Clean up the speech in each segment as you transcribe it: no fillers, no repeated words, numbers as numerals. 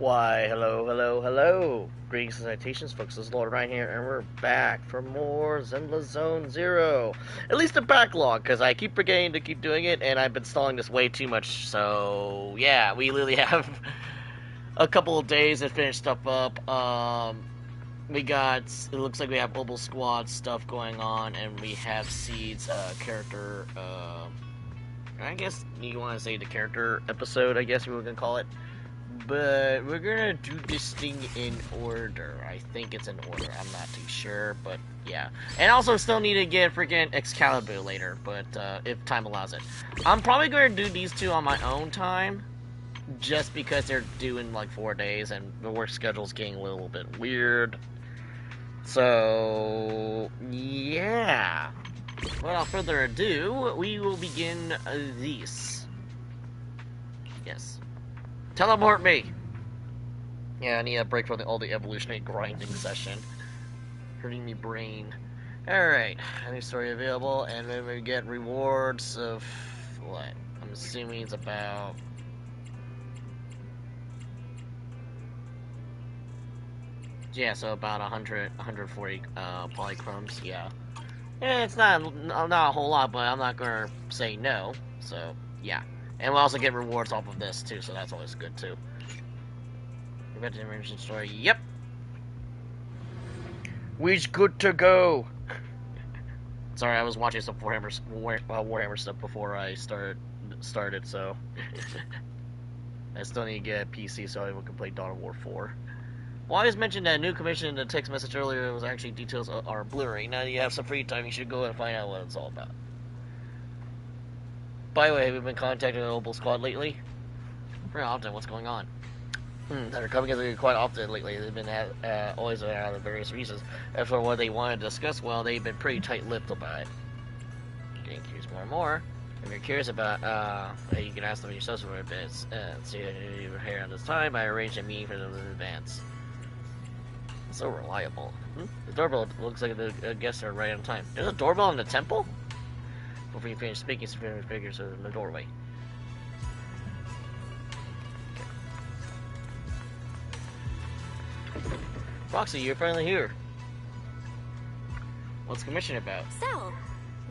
Why, hello, hello, hello. Greetings and salutations, folks. This is Lord Ryan here, and we're back for more Zenless Zone Zero. At least a backlog, because I keep forgetting to keep doing it, and I've been stalling this way too much. So, yeah, we literally have a couple of days to finish stuff up. It looks like we have Mobile Squad stuff going on, and we have Seed's character, I guess you want to say the character episode, I guess we were going to call it. But we're gonna do this thing in order. I think it's in order. I'm not too sure, but yeah. And also still need to get freaking Excalibur later, but if time allows it. I'm probably gonna do these two on my own time, just because they're due in like 4 days, and the work schedule's getting a little bit weird. So yeah. Without further ado, we will begin these. Yes. Teleport me! Yeah, I need a break from all the evolutionary grinding session. Hurting me brain. Alright, any story available, and then we get rewards of what? I'm assuming it's about... Yeah, so about 140 polychromes, yeah. Yeah, it's not a whole lot, but I'm not gonna say no, so yeah. And we'll also get rewards off of this, too, so that's always good, too. Event information story, yep! We's good to go! Sorry, I was watching some Warhammer stuff before I started, so... I still need to get a PC so I can play Dawn of War 4. Well, I just mentioned that new commission in the text message earlier was actually details are blurry. Now that you have some free time, you should go and find out what it's all about. By the way, have you been contacting the Mobile Squad lately? Very often, what's going on? They're coming together quite often lately. They've been always out of various reasons. As for what they want to discuss, well, they've been pretty tight-lipped about it. Getting curious more and more. If you're curious about, you can ask them yourself for a bit. See if you're here at this time. I arranged a meeting for them in advance. So reliable. The doorbell looks like the guests are right on time. There's a doorbell in the temple? Before you finish speaking, some figures are in the doorway. Okay. Roxy, you're finally here. What's commission about? So,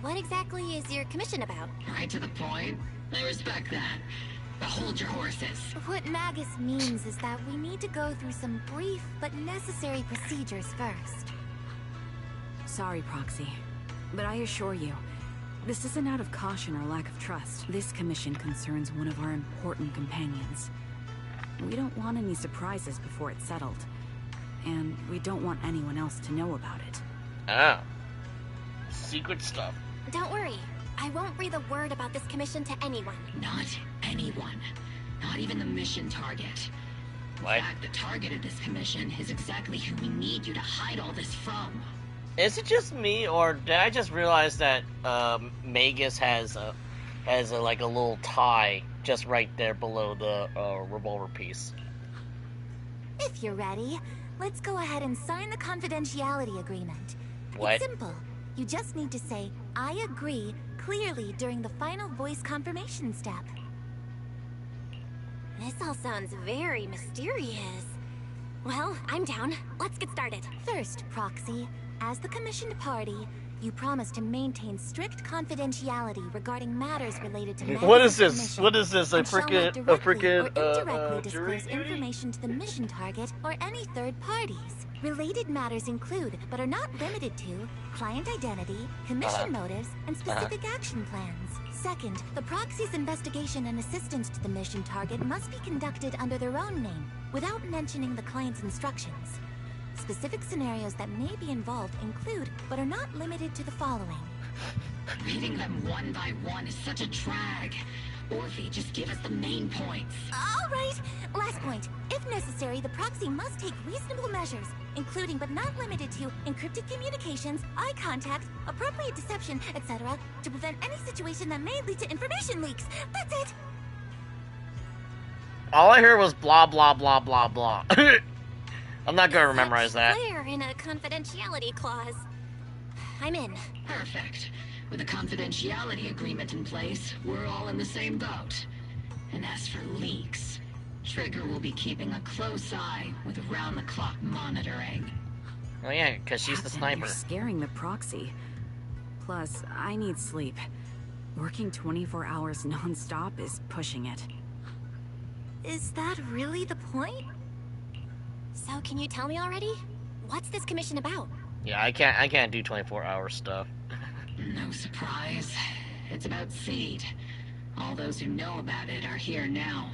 what exactly is your commission about? Right to the point. I respect that. But hold your horses. What Magus means is that we need to go through some brief but necessary procedures first. Sorry, Proxy, but I assure you, this isn't out of caution or lack of trust. This commission concerns one of our important companions. We don't want any surprises before it's settled. And we don't want anyone else to know about it. Ah. Secret stuff. Don't worry. I won't breathe a word about this commission to anyone. Not anyone. Not even the mission target. What? In fact, the target of this commission is exactly who we need you to hide all this from. Is it just me, or did I just realize that Magus has a like a little tie just right there below the revolver piece? If you're ready, let's go ahead and sign the confidentiality agreement. What? It's simple. You just need to say, I agree, clearly during the final voice confirmation step. This all sounds very mysterious. Well, I'm down. Let's get started. First, Proxy, as the commissioned party, you promise to maintain strict confidentiality regarding matters related to Magus' What is this? commission, What is this? and shall not directly or indirectly jury disclose duty? information to the mission target or any third parties. Related matters include, but are not limited to, client identity, commission motives, and specific action plans. Second, the proxy's investigation and assistance to the mission target must be conducted under their own name, without mentioning the client's instructions. Specific scenarios that may be involved include, but are not limited to the following. Reading them one by one is such a drag. Orphe, just give us the main points. All right, last point. If necessary, the proxy must take reasonable measures, including but not limited to encrypted communications, eye contact, appropriate deception, etc., to prevent any situation that may lead to information leaks. That's it. All I heard was blah blah blah blah blah. I'm not gonna memorize that. Clear in a confidentiality clause. I'm in. Perfect. With a confidentiality agreement in place, we're all in the same boat. And as for leaks, Trigger will be keeping a close eye with round-the-clock monitoring. Oh yeah, because she's the Captain, sniper. You're scaring the proxy. Plus, I need sleep. Working 24 hours non-stop is pushing it. Is that really the point? So can you tell me already? What's this commission about? Yeah, I can't do 24-hour stuff. No surprise. It's about Seed. All those who know about it are here now.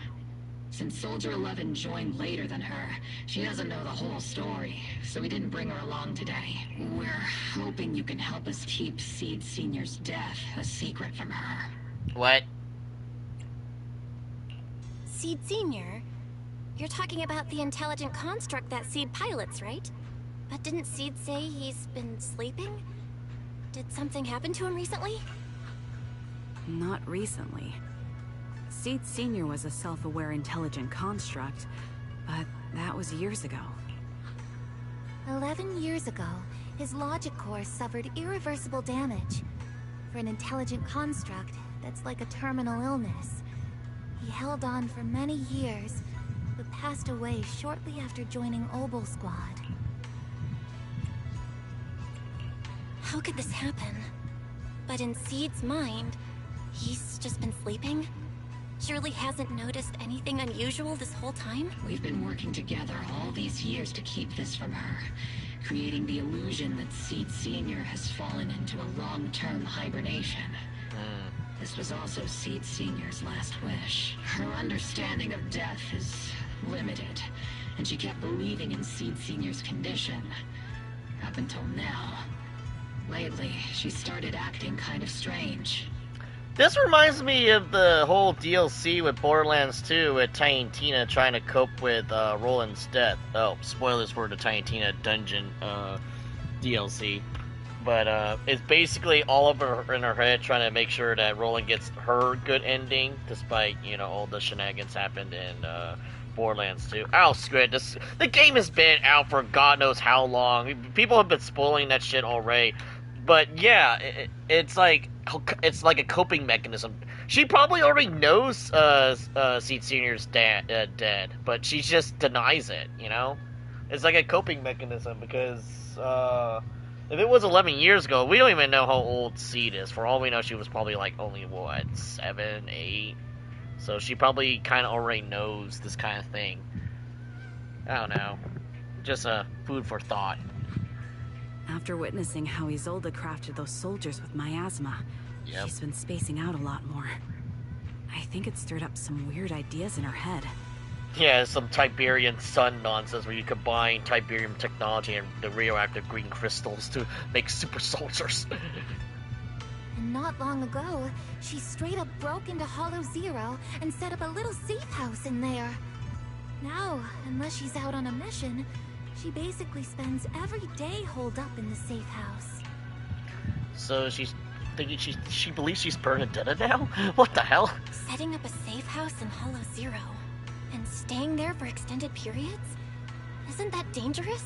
Since Soldier 11 joined later than her, she doesn't know the whole story, so we didn't bring her along today. We're hoping you can help us keep Seed Senior's death a secret from her. What? Seed Senior? You're talking about the intelligent construct that Seed pilots, right? But didn't Seed say he's been sleeping? Did something happen to him recently? Not recently. Seed Senior was a self-aware intelligent construct, but that was years ago. 11 years ago, his logic core suffered irreversible damage. For an intelligent construct, that's like a terminal illness. He held on for many years, but passed away shortly after joining Obel Squad. How could this happen? But in Seed's mind, he's just been sleeping? Surely hasn't noticed anything unusual this whole time? We've been working together all these years to keep this from her, creating the illusion that Seed Senior has fallen into a long-term hibernation. This was also Seed Senior's last wish. Her understanding of death is limited, and she kept believing in Seed Senior's condition. Up until now. Lately, she started acting kind of strange. This reminds me of the whole DLC with Borderlands 2 with Tiny Tina trying to cope with Roland's death. Oh, spoilers for the Tiny Tina dungeon DLC. But it's basically all of her in her head trying to make sure that Roland gets her good ending, despite, you know, all the shenanigans happened in Borderlands 2. Oh, screw it. The game has been out for God knows how long. People have been spoiling that shit already. But yeah, it's like a coping mechanism. She probably already knows Seed Senior's dead, but she just denies it, you know? It's like a coping mechanism because if it was 11 years ago, we don't even know how old Seed is. For all we know, she was probably like only, what, 7, 8? So she probably kind of already knows this kind of thing. I don't know. Just food for thought. After witnessing how Isolde crafted those soldiers with miasma, she's been spacing out a lot more. I think it stirred up some weird ideas in her head. Yeah, some Tiberian sun nonsense where you combine Tiberium technology and the radioactive green crystals to make super soldiers. And not long ago, she straight up broke into Hollow Zero and set up a little safe house in there. Now, unless she's out on a mission, she basically spends every day holed up in the safe house. So she's thinking she believes she's Bernadetta now? What the hell? Setting up a safe house in Hollow Zero and staying there for extended periods? Isn't that dangerous?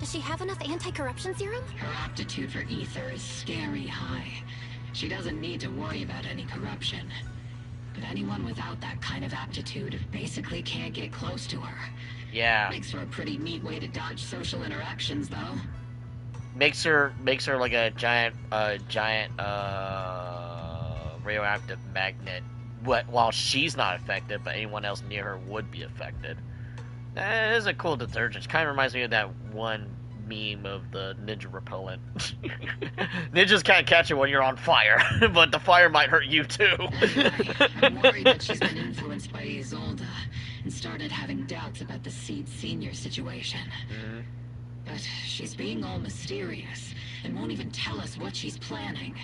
Does she have enough anti-corruption serum? Her aptitude for ether is scary high. She doesn't need to worry about any corruption. But anyone without that kind of aptitude basically can't get close to her. Yeah. Makes for a pretty neat way to dodge social interactions, though. Makes her like a giant radioactive magnet. While she's not affected, but anyone else near her would be affected. That is a cool detergent. It kind of reminds me of that one meme of the ninja repellent. Ninjas can't catch it when you're on fire, but the fire might hurt you too. I'm worried that she's been influenced by Isolde and started having doubts about the Seed Senior situation. But she's being all mysterious and won't even tell us what she's planning.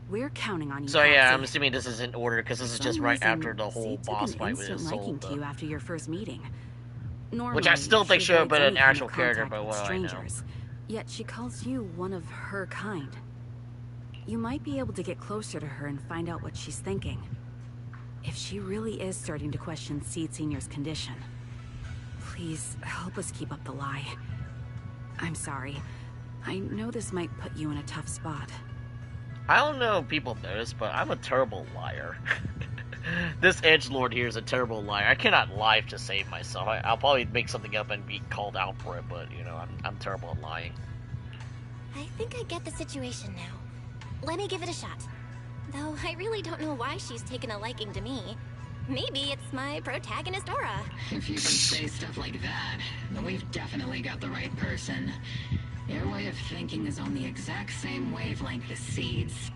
We're counting on you. So yeah, Foxy. I'm assuming this is in order because this is just some right reason, after the whole Seed took boss an fight with instant liking to you Isolde. after your first meeting. Normally, Which I still think she should have avoids been any an kind actual of character, contact but with what do I know? strangers. Yet she calls you one of her kind. You might be able to get closer to her and find out what she's thinking. If she really is starting to question Seed Senior's condition, please help us keep up the lie. I'm sorry. I know this might put you in a tough spot. I don't know if people notice, but I'm a terrible liar. This edgelord here is a terrible liar. I cannot lie to save myself. I'll probably make something up and be called out for it, but, you know, I'm terrible at lying. I think I get the situation now. Let me give it a shot. Though I really don't know why she's taken a liking to me. Maybe it's my protagonist aura. If you can say stuff like that, then we've definitely got the right person. Your way of thinking is on the exact same wavelength as Seed's.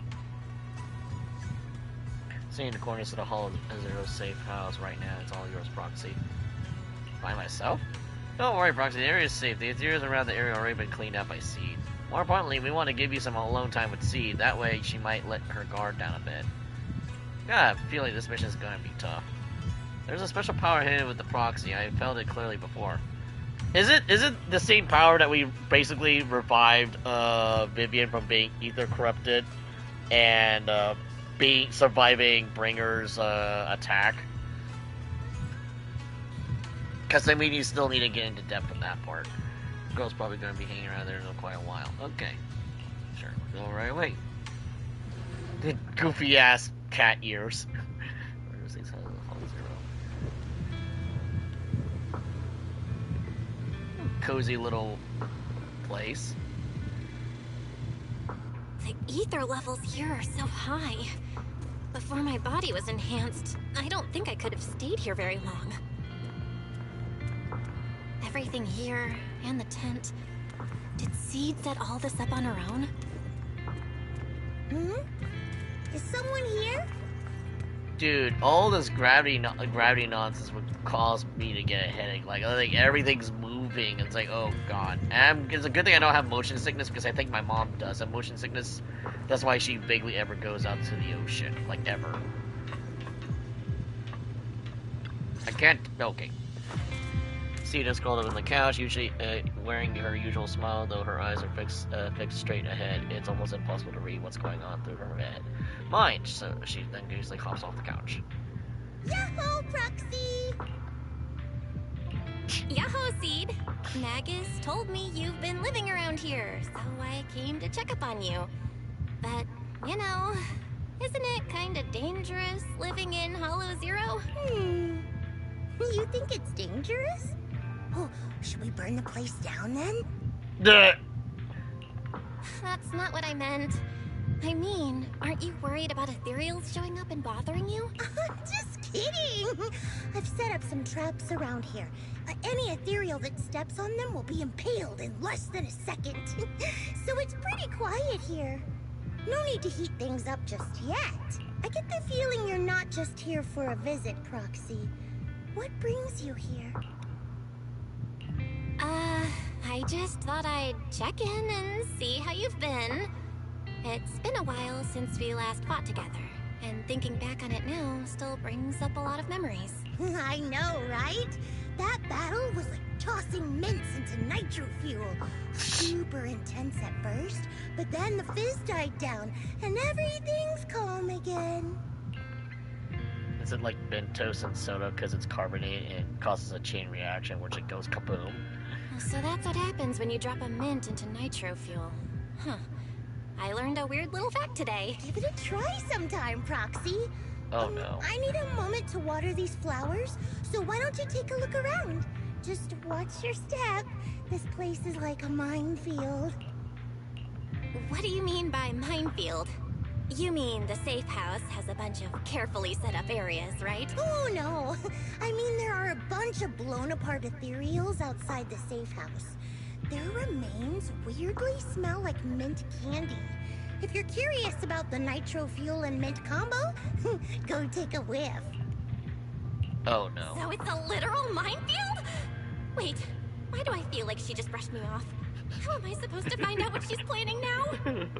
Seeing the corners of the Hollow Zero safe house right now, it's all yours, Proxy. By myself? Don't worry, Proxy, the area is safe. The interiors around the area have already been cleaned out by Seed. More importantly, we want to give you some alone time with Seed. That way, she might let her guard down a bit. God, I feel like this mission is going to be tough. There's a special power hidden with the Proxy. I felt it clearly before. Is it the same power that we basically revived Vivian from being ether corrupted and surviving Bringer's attack? Because I mean, you still need to get into depth with that part. The girl's probably going to be hanging around there for quite a while. Okay, sure, go right away. The goofy ass cat ears. Cozy little place. The ether levels here are so high. Before my body was enhanced, I don't think I could have stayed here very long. Everything here, and the tent. Did Seed set all this up on her own? Is someone here? Dude, all this gravity nonsense would cause me to get a headache. Like everything's moving. It's like, oh god. And it's a good thing I don't have motion sickness, because I think my mom does have motion sickness. That's why she vaguely ever goes out to the ocean. Like, ever. I can't... Okay. Sita scrolled up on the couch, usually wearing her usual smile, though her eyes are fixed straight ahead. It's almost impossible to read what's going on through her head. Mind, so she then usually hops off the couch. Yahoo, Proxy! Yahoo, Seed! Magus told me you've been living around here, so I came to check up on you. But, you know, isn't it kinda dangerous living in Hollow Zero? You think it's dangerous? Oh, should we burn the place down then? Duh. That's not what I meant. I mean, aren't you worried about ethereals showing up and bothering you? Just kidding! I've set up some traps around here. Any ethereal that steps on them will be impaled in less than a second. So it's pretty quiet here. No need to heat things up just yet. I get the feeling you're not just here for a visit, Proxy. What brings you here? I just thought I'd check in and see how you've been. It's been a while since we last fought together, and thinking back on it now still brings up a lot of memories. I know, right? That battle was like tossing mints into nitro fuel. Super intense at first, but then the fizz died down, and everything's calm again. Is it like Bentos and soda because it's carbonated and causes a chain reaction, which it goes kaboom? So that's what happens when you drop a mint into nitro fuel. Huh. I learned a weird little fact today. Give it a try sometime, Proxy. Oh no. I need a moment to water these flowers, so why don't you take a look around? Just watch your step. This place is like a minefield. What do you mean by minefield? You mean the safe house has a bunch of carefully set up areas, right? Oh no. I mean there are a bunch of blown apart ethereals outside the safe house. Their remains weirdly smell like mint candy. If you're curious about the nitro fuel and mint combo, go take a whiff. Oh no. So it's a literal minefield? Wait, why do I feel like she just brushed me off? How am I supposed to find out what she's planning now?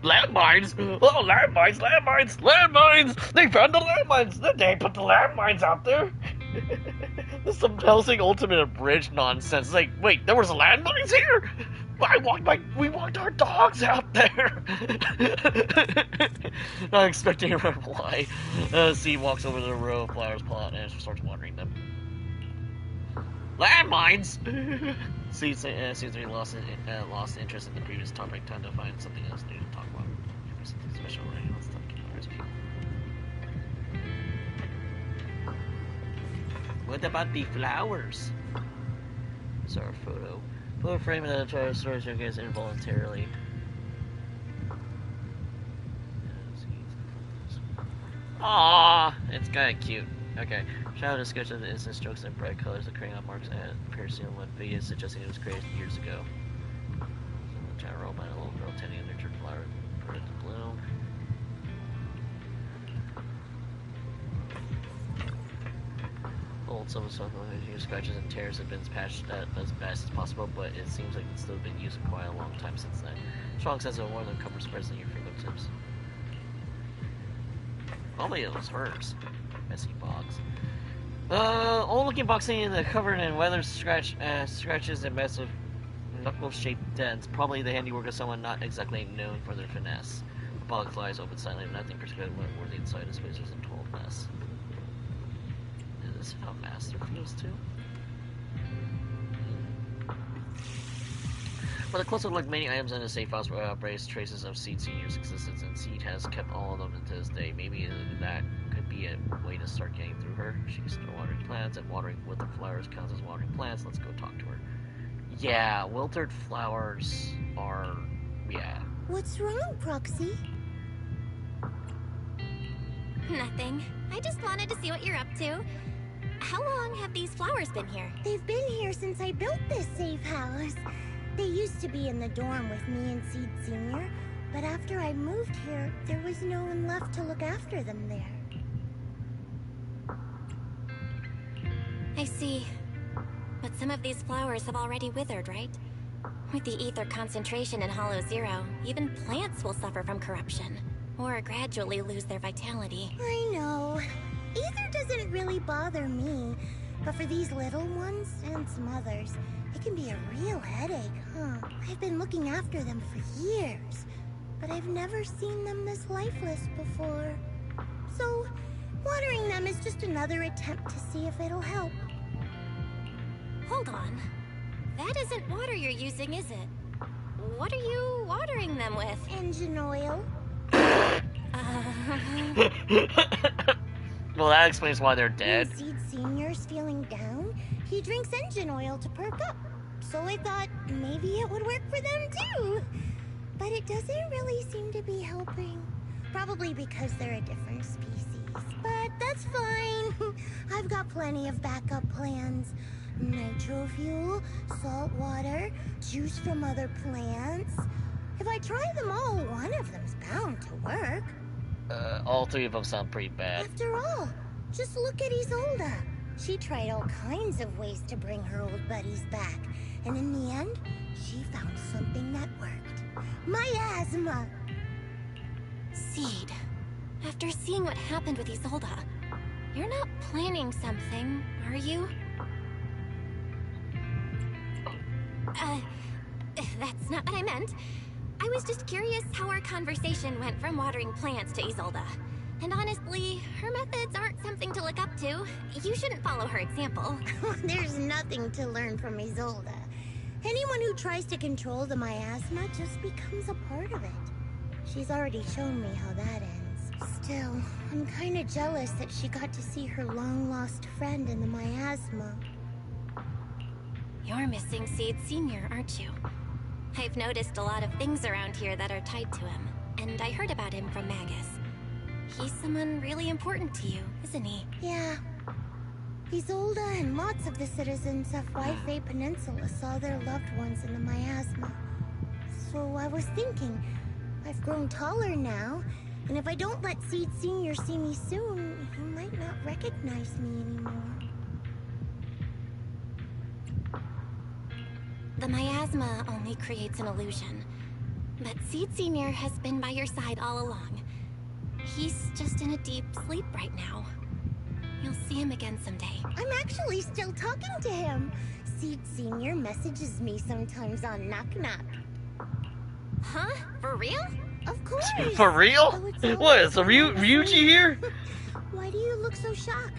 Landmines! Oh, landmines! They found the landmines! They put the landmines out there! This is some Helsing Ultimate Abridged nonsense. It's like, wait, there was landmines here? We walked our dogs out there! Not expecting a reply. C walks over to the row of flowers plot and starts watering them. Landmines! Seems to be lost interest in the previous topic. Time to find something else new to talk about. Special rain. Let's talk about What about the flowers? It's our photo. Photo frame and try storage against involuntarily. Aww, it's kind of cute. Okay, shadow discussion of the instant strokes and bright colors of crayon marks and piercing on one video suggesting it was created years ago. The giant robot and a little girl tending a nurtured flower for it to bloom. Old silver soil scratches and tears have been patched as best as possible, but it seems like it's still been used for quite a long time since then. Strong sense of warmth and comfort spreads in your fingertips. Probably it was hers. Messy box. Old looking box in the covered in weather scratches and massive knuckle-shaped dents. Probably the handiwork of someone not exactly known for their finesse. The box flies open silently, nothing particularly worthy inside. His face was a total mess. Is this how Master feels too? But a closer look, many items in the safe house raise traces of Seed Senior's existence, and Seed has kept all of them to this day. Maybe that could be a way to start getting through her. She's still watering plants, and watering with the flowers counts as watering plants. Let's go talk to her. Yeah, wilted flowers are... yeah. What's wrong, Proxy? Nothing. I just wanted to see what you're up to. How long have these flowers been here? They've been here since I built this safe house. They used to be in the dorm with me and Seed Senior, but after I moved here, there was no one left to look after them there. I see. But some of these flowers have already withered, right? With the ether concentration in Hollow Zero, even plants will suffer from corruption, or gradually lose their vitality. I know. Ether doesn't really bother me, but for these little ones and some others, it can be a real headache, huh? I've been looking after them for years, but I've never seen them this lifeless before. So, watering them is just another attempt to see if it'll help. Hold on. That isn't water you're using, is it? What are you watering them with? Engine oil. Well, that explains why they're dead. When Seed Senior's feeling down, he drinks engine oil to perk up. So I thought maybe it would work for them too. But it doesn't really seem to be helping. Probably because they're a different species. But that's fine. I've got plenty of backup plans. Nitro fuel, salt water, juice from other plants. If I try them all, one of them's bound to work. All three of them sound pretty bad. After all, just look at Isolda. She tried all kinds of ways to bring her old buddies back. And in the end, she found something that worked. Miasma! Seed, after seeing what happened with Isolda, you're not planning something, are you? That's not what I meant. I was just curious how our conversation went from watering plants to Isolda. And honestly, her methods aren't something to look up to. You shouldn't follow her example. There's nothing to learn from Isolda. Anyone who tries to control the miasma just becomes a part of it. She's already shown me how that ends. Still, I'm kinda jealous that she got to see her long-lost friend in the miasma. You're missing Seed Senior, aren't you? I've noticed a lot of things around here that are tied to him, and I heard about him from Magus. He's someone really important to you, isn't he? Yeah. Isolda and lots of the citizens of Wi-Fi Peninsula saw their loved ones in the miasma. So I was thinking, I've grown taller now, and if I don't let Seed Senior see me soon, he might not recognize me anymore. The miasma only creates an illusion, but Seed Senior has been by your side all along. He's just in a deep sleep right now. You'll see him again someday. I'm actually still talking to him. Seed Senior messages me sometimes on Knock Knock. Huh? For real? Of course. For real? Oh, it's What, is the always Ryuji here? Why do you look so shocked?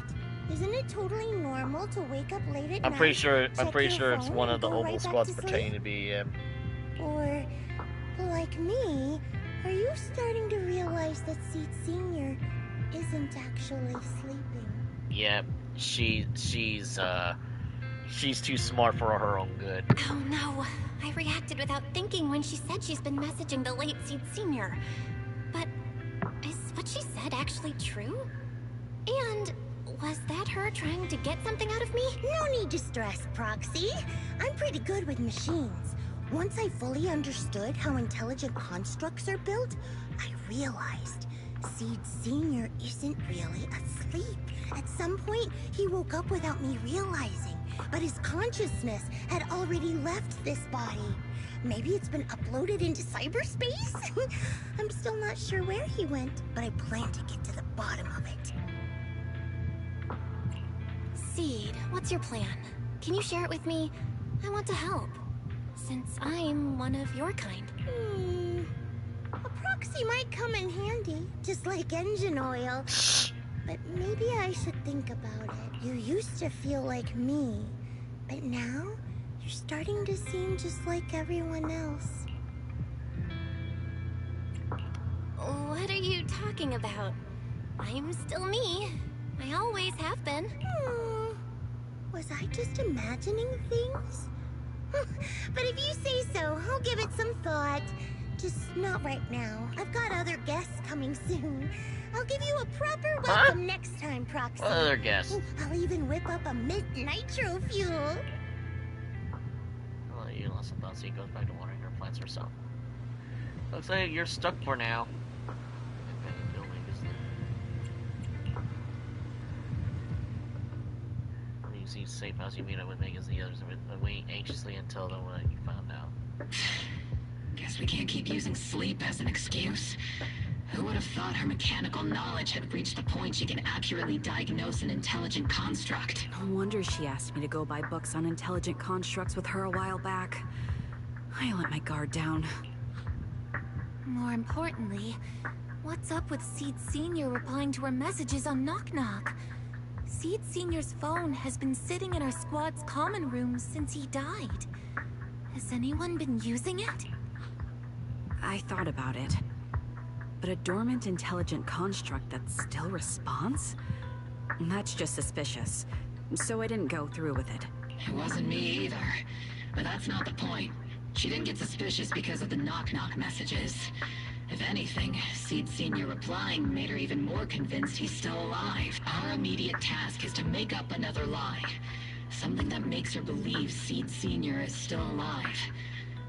Isn't it totally normal to wake up late at night? I'm pretty sure check it's your one phone, of the and go Opal right back squads to pretending sleep? to be, Or, like me, are you starting to realize that Seed Senior isn't actually sleeping? yeah. she's too smart for her own good. Oh no, I reacted without thinking when she said she's been messaging the late Seed Senior. But is what she said actually true? And was that her trying to get something out of me? No need to stress, Proxy. I'm pretty good with machines. Once I fully understood how intelligent constructs are built, I realized Seed Senior isn't really asleep. At some point, he woke up without me realizing, but his consciousness had already left this body. Maybe it's been uploaded into cyberspace? I'm still not sure where he went, but I plan to get to the bottom of it. Seed, what's your plan? Can you share it with me? I want to help, since I'm one of your kind. A proxy might come in handy, just like engine oil. But maybe I should think about it. You used to feel like me, but now you're starting to seem just like everyone else. What are you talking about? I'm still me. I always have been. Was I just imagining things? But if you say so, I'll give it some thought. Just not right now. I've got other guests coming soon. I'll give you a proper welcome next time, Proxy. What other guests? I'll even whip up a mint nitro fuel. Well, you lost some thoughts, so he goes back to watering her plants herself. Looks like you're stuck for now. You see safe house, you meet up with Megan, the others waiting anxiously until the one you found out. Guess we can't keep using sleep as an excuse. Who would have thought her mechanical knowledge had reached the point she can accurately diagnose an intelligent construct? No wonder she asked me to go buy books on intelligent constructs with her a while back. I let my guard down. More importantly, what's up with Seed Senior replying to her messages on Knock Knock? Seed Senior's phone has been sitting in our squad's common room since he died. Has anyone been using it? I thought about it. But a dormant intelligent construct that still responds? That's just suspicious. So I didn't go through with it. It wasn't me either. But that's not the point. She didn't get suspicious because of the knock-knock messages. If anything, Seed Senior replying made her even more convinced he's still alive. Our immediate task is to make up another lie. Something that makes her believe Seed Senior is still alive.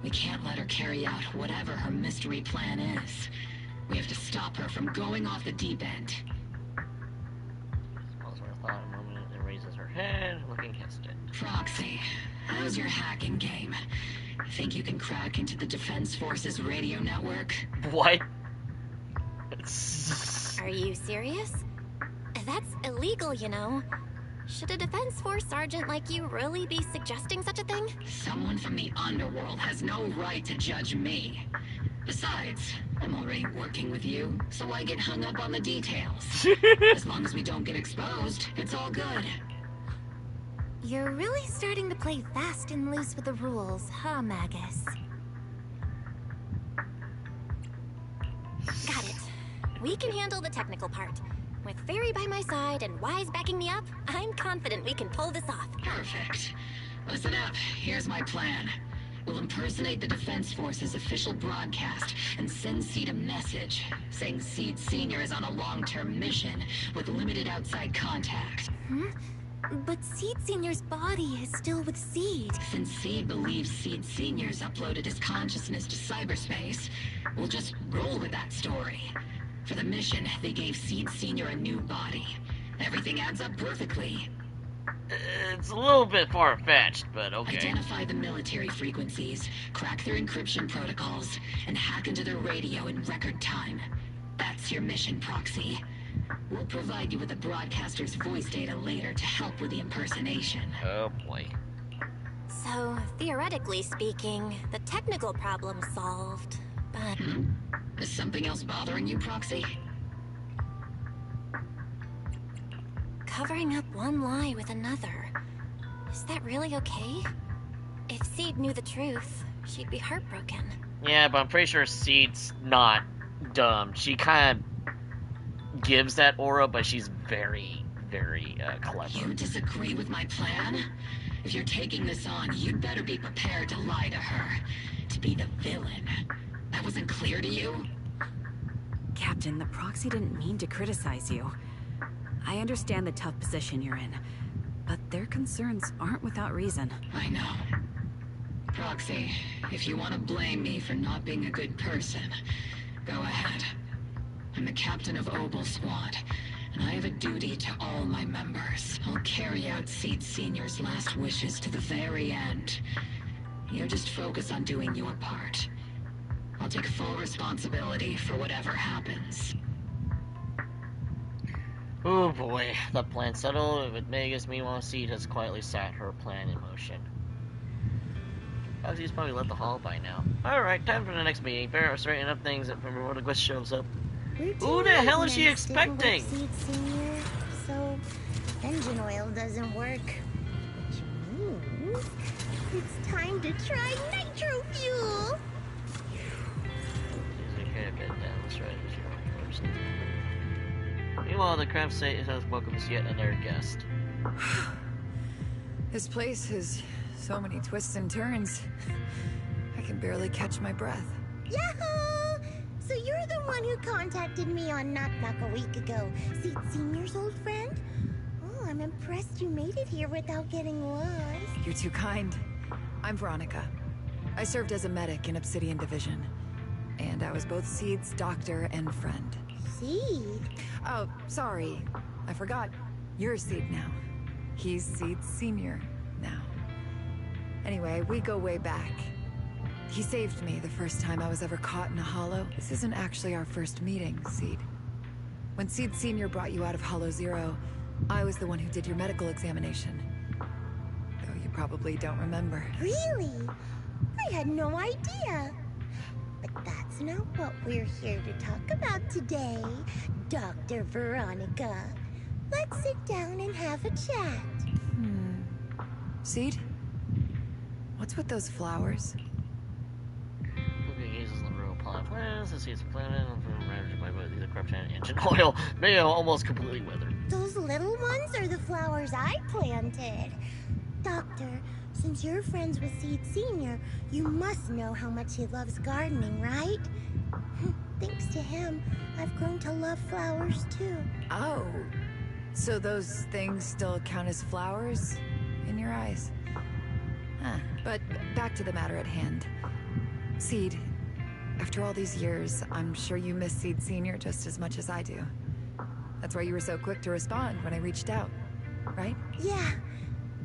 We can't let her carry out whatever her mystery plan is. We have to stop her from going off the deep end. Smells her thought a moment and raises her head, looking hesitant. Proxy, how's your hacking game? Think you can crack into the Defense Forces radio network? What? Are you serious? That's illegal, you know. Should a Defense Force sergeant like you really be suggesting such a thing? Someone from the underworld has no right to judge me. Besides, I'm already working with you, so why get hung up on the details? As long as we don't get exposed, it's all good. You're really starting to play fast and loose with the rules, huh, Magus? Got it. We can handle the technical part. With Fairy by my side and Wise backing me up, I'm confident we can pull this off. Perfect. Listen up, here's my plan. We'll impersonate the Defense Force's official broadcast and send Seed a message saying Seed Senior is on a long-term mission with limited outside contact. But Seed Senior's body is still with Seed. Since Seed believes Seed Senior's uploaded his consciousness to cyberspace, we'll just roll with that story. For the mission, they gave Seed Senior a new body. Everything adds up perfectly. It's a little bit far-fetched, but okay. Identify the military frequencies, crack their encryption protocols, and hack into their radio in record time. That's your mission, Proxy. We'll provide you with the broadcaster's voice data later to help with the impersonation. Oh boy. So, theoretically speaking, the technical problem's solved, but... Is something else bothering you, Proxy? Covering up one lie with another. Is that really okay? If Seed knew the truth, she'd be heartbroken. Yeah, but I'm pretty sure Seed's not dumb. She kind of gives that aura, but she's very, very clever. You disagree with my plan? If you're taking this on, you'd better be prepared to lie to her. To be the villain. That wasn't clear to you? Captain, the proxy didn't mean to criticize you. I understand the tough position you're in, but their concerns aren't without reason. I know. Proxy, if you want to blame me for not being a good person, go ahead. I'm the captain of Obel Squad, and I have a duty to all my members. I'll carry out Seed Senior's last wishes to the very end. You just focus on doing your part. I'll take full responsibility for whatever happens. Oh boy, the plan settled. With Magus, meanwhile, Seed has quietly sat her plan in motion. Ozzy's probably left the hall by now. Alright, time for the next meeting. Better straighten up things before the quest shows up. Who the hell is she expecting? Seed Senior, so engine oil doesn't work. Which means it's time to try nitro fuel. Meanwhile, the craft site has welcomes yet another guest. This place has so many twists and turns. I can barely catch my breath. Yahoo! So you're the one who contacted me on Knock Knock a week ago. Seed Senior's old friend? Oh, I'm impressed you made it here without getting lost. You're too kind. I'm Veronica. I served as a medic in Obsidian Division. And I was both Seed's doctor and friend. Seed? Oh, sorry. I forgot. You're Seed now. He's Seed Senior now. Anyway, we go way back. He saved me the first time I was ever caught in a hollow. This isn't actually our first meeting, Seed. When Seed Senior brought you out of Hollow Zero, I was the one who did your medical examination. Though you probably don't remember. Really? I had no idea. But that's not what we're here to talk about today, Dr. Veronica. Let's sit down and have a chat. Seed? What's with those flowers? Looking uses the real planet plans. This is a planet managed by the corruption and engine oil. Maybe almost completely weathered. Those little ones are the flowers I planted. Doctor, since you're friends with Seed Senior, you must know how much he loves gardening, right? Thanks to him, I've grown to love flowers too. Oh. So those things still count as flowers in your eyes? Huh. But back to the matter at hand. Seed, after all these years, I'm sure you miss Seed Senior just as much as I do. That's why you were so quick to respond when I reached out, right? Yeah.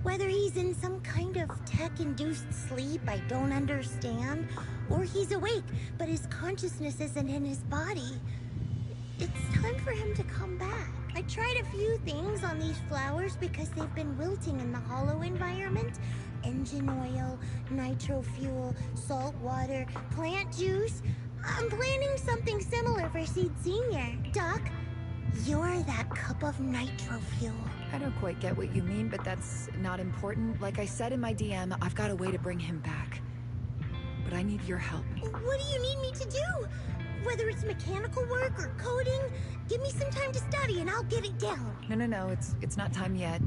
Whether he's in some kind of tech-induced sleep I don't understand, or he's awake, but his consciousness isn't in his body, it's time for him to come back. I tried a few things on these flowers because they've been wilting in the hollow environment. Engine oil, nitro fuel, salt water, plant juice. I'm planning something similar for Seed Senior. Doc, you're that cup of nitro fuel. I don't quite get what you mean, but that's not important. Like I said in my DM, I've got a way to bring him back. But I need your help. What do you need me to do? Whether it's mechanical work or coding, give me some time to study and I'll get it down. No, it's not time yet.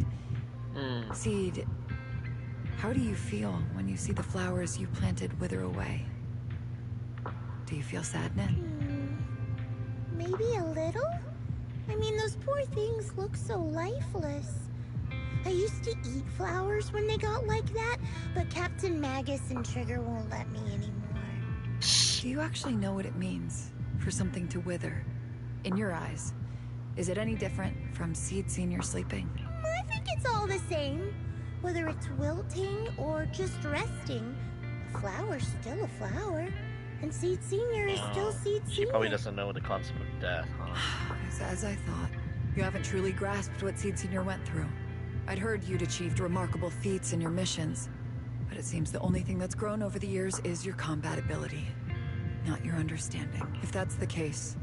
Seed, how do you feel when you see the flowers you planted wither away? Do you feel sadness? Maybe a little? I mean, those poor things look so lifeless. I used to eat flowers when they got like that, but Captain Magus and Trigger won't let me anymore. Do you actually know what it means for something to wither? In your eyes, is it any different from Seed Senior sleeping? I think it's all the same. Whether it's wilting or just resting, a flower's still a flower. And Seed Senior is still Seed Senior. She probably doesn't know the concept of death, huh? As I thought. You haven't truly grasped what Seed Senior went through. I'd heard you'd achieved remarkable feats in your missions, but it seems the only thing that's grown over the years is your combat ability, not your understanding. If that's the case,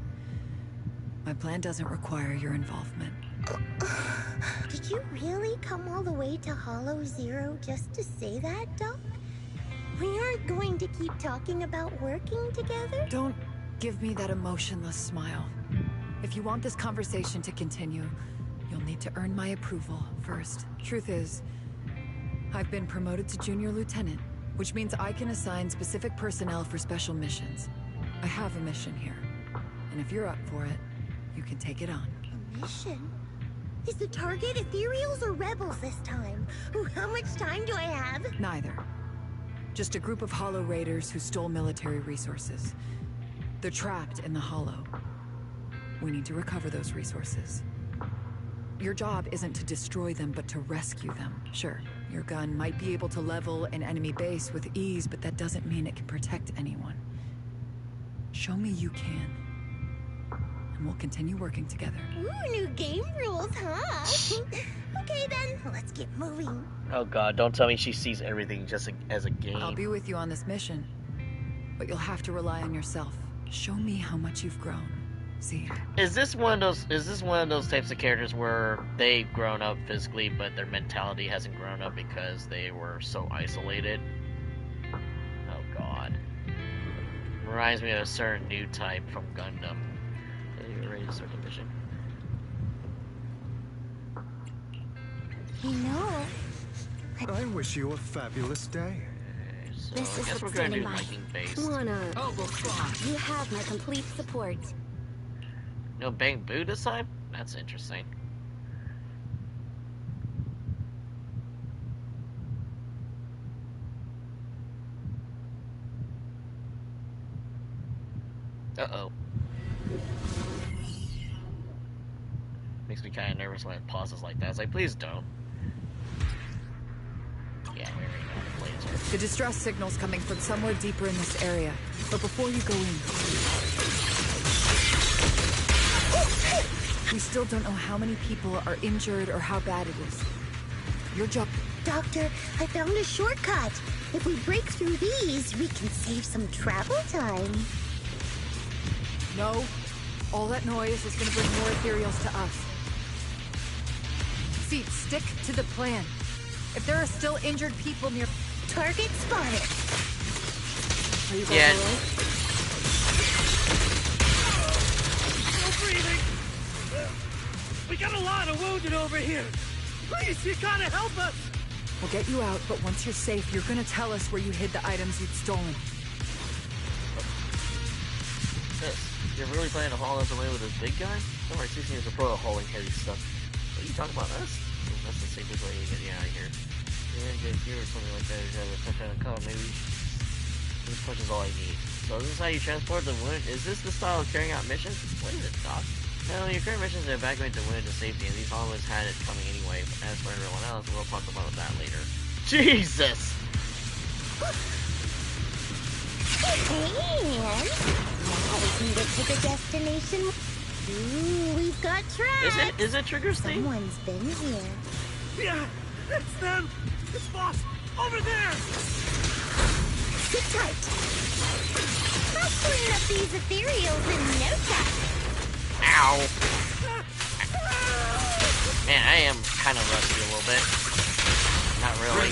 my plan doesn't require your involvement. Did you really come all the way to Hollow Zero just to say that, Doc? We aren't going to keep talking about working together? Don't give me that emotionless smile. If you want this conversation to continue, You'll need to earn my approval first. Truth is, I've been promoted to junior lieutenant, which means I can assign specific personnel for special missions. I have a mission here, and if you're up for it, you can take it on. A mission? Is the target ethereals or rebels this time? Ooh, how much time do I have? Neither. Just a group of Hollow Raiders who stole military resources. They're trapped in the Hollow. We need to recover those resources. Your job isn't to destroy them, but to rescue them. Sure, your gun might be able to level an enemy base with ease, but that doesn't mean it can protect anyone. Show me you can. And we'll continue working together. Ooh, new game rules, huh? Okay then, let's get moving. Oh god, don't tell me she sees everything just as a game. I'll be with you on this mission, but you'll have to rely on yourself. Show me how much you've grown. See? Is this one of those types of characters where they've grown up physically, but their mentality hasn't grown up because they were so isolated? Oh god. Reminds me of a certain new type from Gundam. You're ready to start the mission. You know, I wish you a fabulous day. So This I is guess we're what's gonna do standing by. Viking based. You have my complete support. No Bang Boo this time? That's interesting. Uh-oh. Makes me kind of nervous when it pauses like that. It's like, please don't. Yeah, we already know how to play this. The distress signal's coming from somewhere deeper in this area. But before you go in... We still don't know how many people are injured or how bad it is. Your job... Doctor, I found a shortcut. If we break through these, we can save some travel time. No. All that noise is gonna bring more ethereals to us. See, stick to the plan. If there are still injured people near... Target spotted. Are you guys Yeah. alright? No breathing! We got a lot of wounded over here! Please, you gotta help us! We'll get you out, but once you're safe, you're gonna tell us where you hid the items you'd stolen. This. You're really planning to haul us away with this big guy? Don't worry, 16 years of pro at hauling heavy stuff. What are you talking about, us? That's the safest way to get you out of here. You're gonna get here or something like that. You have a touch on a car, maybe. This punch is all I need. So is this how you transport the wounded? Is this the style of carrying out missions? What is it, Doc? No, your current missions are evacuate the wounded to safety, and these always had it coming anyway. As for everyone else, we'll talk about that later. Jesus! And now we can get to the destination. Ooh, we've got tracks. Is it Trigger Steve? Someone's been here. Yeah, it's them! It's Boss! Over there! Sit tight. I'll clean up these ethereals in no time. Ow! Man, I am kind of rusty a little bit. Not really.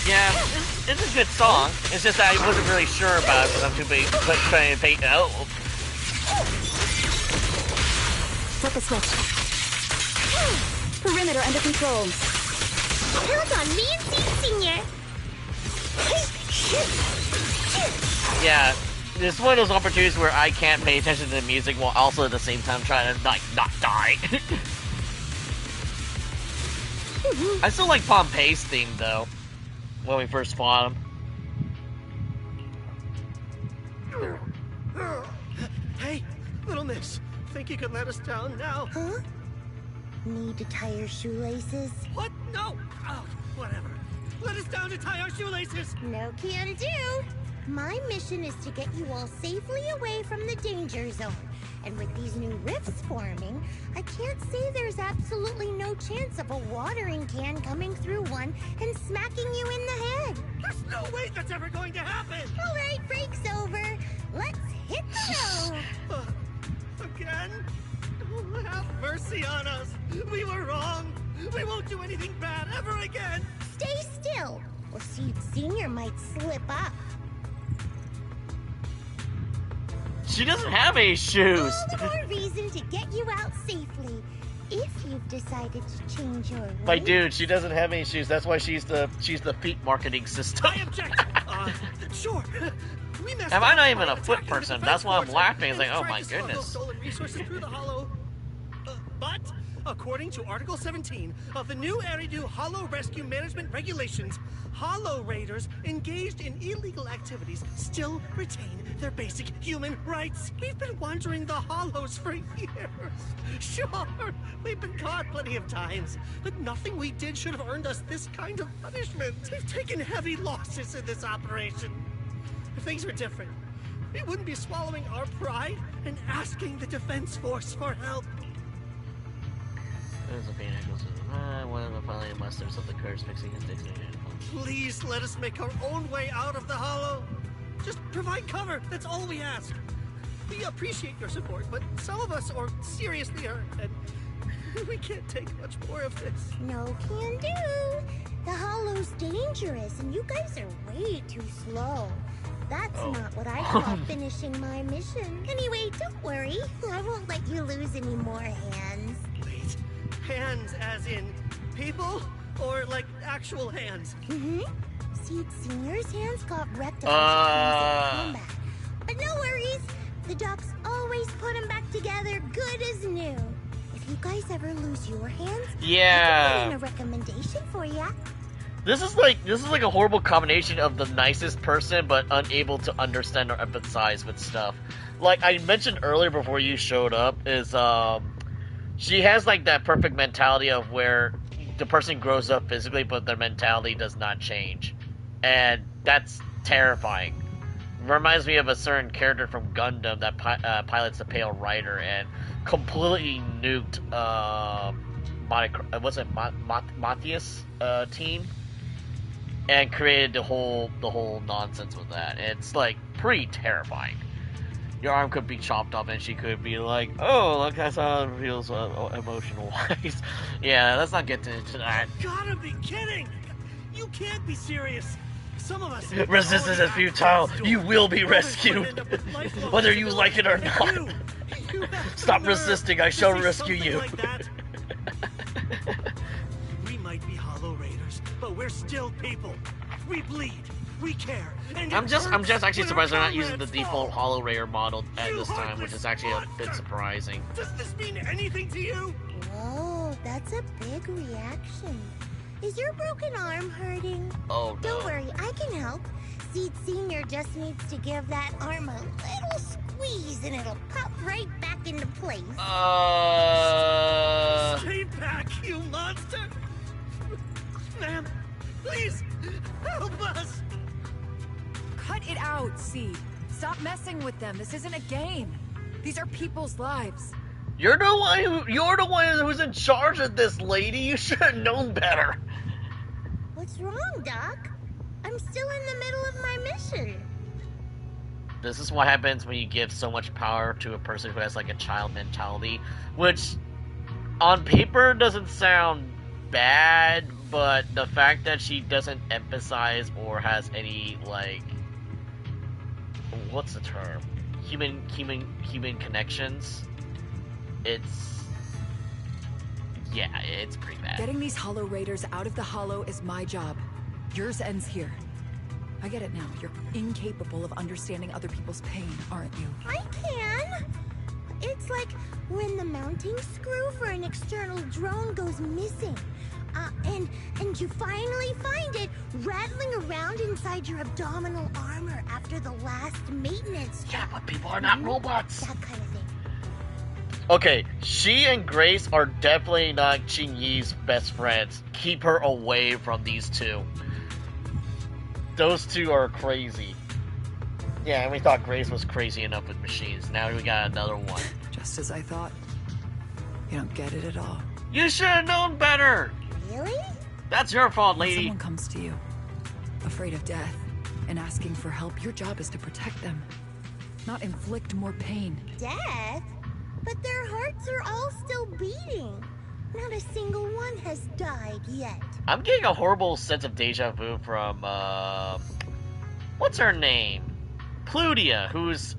Yeah, it's a good song. It's just that I wasn't really sure about it because I'm too big trying to pay. Oh. Flip a switch. Perimeter under control. Count on me and Senior. Yeah, it's one of those opportunities where I can't pay attention to the music while also at the same time trying to, like, not die. I still like Pompeii's theme, though, when we first fought him. Hey, little miss. Think you could let us down now? Huh? Need to tie your shoelaces? What? No! Oh, whatever. Let us down to tie our shoelaces! No can do. My mission is to get you all safely away from the danger zone. And with these new rifts forming, I can't say there's absolutely no chance of a watering can coming through one and smacking you in the head. There's no way that's ever going to happen! All right, break's over. Let's hit the road. Again? Oh, have mercy on us. We were wrong. We won't do anything bad ever again. Stay still, or Seed Senior might slip up. She doesn't have any shoes. All the more reason to get you out safely, if you've decided to change your ways. My dude, she doesn't have any shoes. That's why she's the feet marketing system. I object. Sure. We messed Am I up not even by a foot attacking the person? defense That's why I'm force laughing. It's and like, oh tried my to smuggle goodness. stolen resources through the hollow. But according to Article 17 of the new Eridu Hollow Rescue Management Regulations, Hollow Raiders engaged in illegal activities still retain their basic human rights. We've been wandering the Hollows for years. Sure, we've been caught plenty of times, but nothing we did should have earned us this kind of punishment. We've taken heavy losses in this operation. If things were different, we wouldn't be swallowing our pride and asking the Defense Force for help. One of the following masters of the curse fixing his dictionary. Please let us make our own way out of the hollow. Just provide cover, that's all we ask. We appreciate your support, but some of us are seriously hurt, and we can't take much more of this. No can do. The hollow's dangerous, and you guys are way too slow. That's not what I call finishing my mission. Anyway, don't worry. I won't let you lose any more hands. Wait, hands as in people? Or like actual hands? Mm-hmm. Seed Senior's hands got wrecked a bunch of times in combat. But no worries. The docs always put them back together good as new. If you guys ever lose your hands, I can put in a recommendation for ya. This is like a horrible combination of the nicest person but unable to understand or empathize with stuff. Like I mentioned earlier before you showed up, is she has like that perfect mentality of where the person grows up physically but their mentality does not change. And that's terrifying. Reminds me of a certain character from Gundam that pilots the Pale Rider and completely nuked Matthias team and created the whole nonsense with that. It's like pretty terrifying. Your arm could be chopped off and she could be like, oh, look, that's how it feels emotional wise. Yeah, let's not get into that. You gotta be kidding! You can't be serious. Some of us resistance is futile. You will be rescued, whether you like it or not. Stop resisting. I shall rescue you. Like we might be Hollow Raiders, but we're still people. We bleed. We care. And I'm just actually surprised they're not using the default Hollow Raider model at this time, which is actually a bit surprising. Does this mean anything to you? Whoa, that's a big reaction. Is your broken arm hurting? Oh, no. Don't worry, I can help. Seed Senior just needs to give that arm a little squeeze and it'll pop right back into place. Stay back, you monster! Ma'am, please, help us! Cut it out, Seed. Stop messing with them. This isn't a game. These are people's lives. You're the one who's in charge of this, lady. You should have known better. What's wrong, Doc? I'm still in the middle of my mission. This is what happens when you give so much power to a person who has like a child mentality, which on paper doesn't sound bad, but the fact that she doesn't emphasize or has any like, what's the term? Human connections. It's pretty bad. Getting these Hollow Raiders out of the Hollow is my job. Yours ends here. I get it now. You're incapable of understanding other people's pain, aren't you? I can. It's like when the mounting screw for an external drone goes missing. And you finally find it rattling around inside your abdominal armor after the last maintenance job. Yeah, but people are not robots. That kind of thing. Okay, she and Grace are definitely not Qingyi's best friends. Keep her away from these two. Those two are crazy. Yeah, and we thought Grace was crazy enough with machines. Now we got another one. just as I thought. You don't get it at all. You should have known better! Really? That's your fault, When lady. someone comes to you, afraid of death, and asking for help, your job is to protect them, not inflict more pain. Death? But their hearts are all still beating. Not a single one has died yet. I'm getting a horrible sense of deja vu from, what's her name? Plutia, who's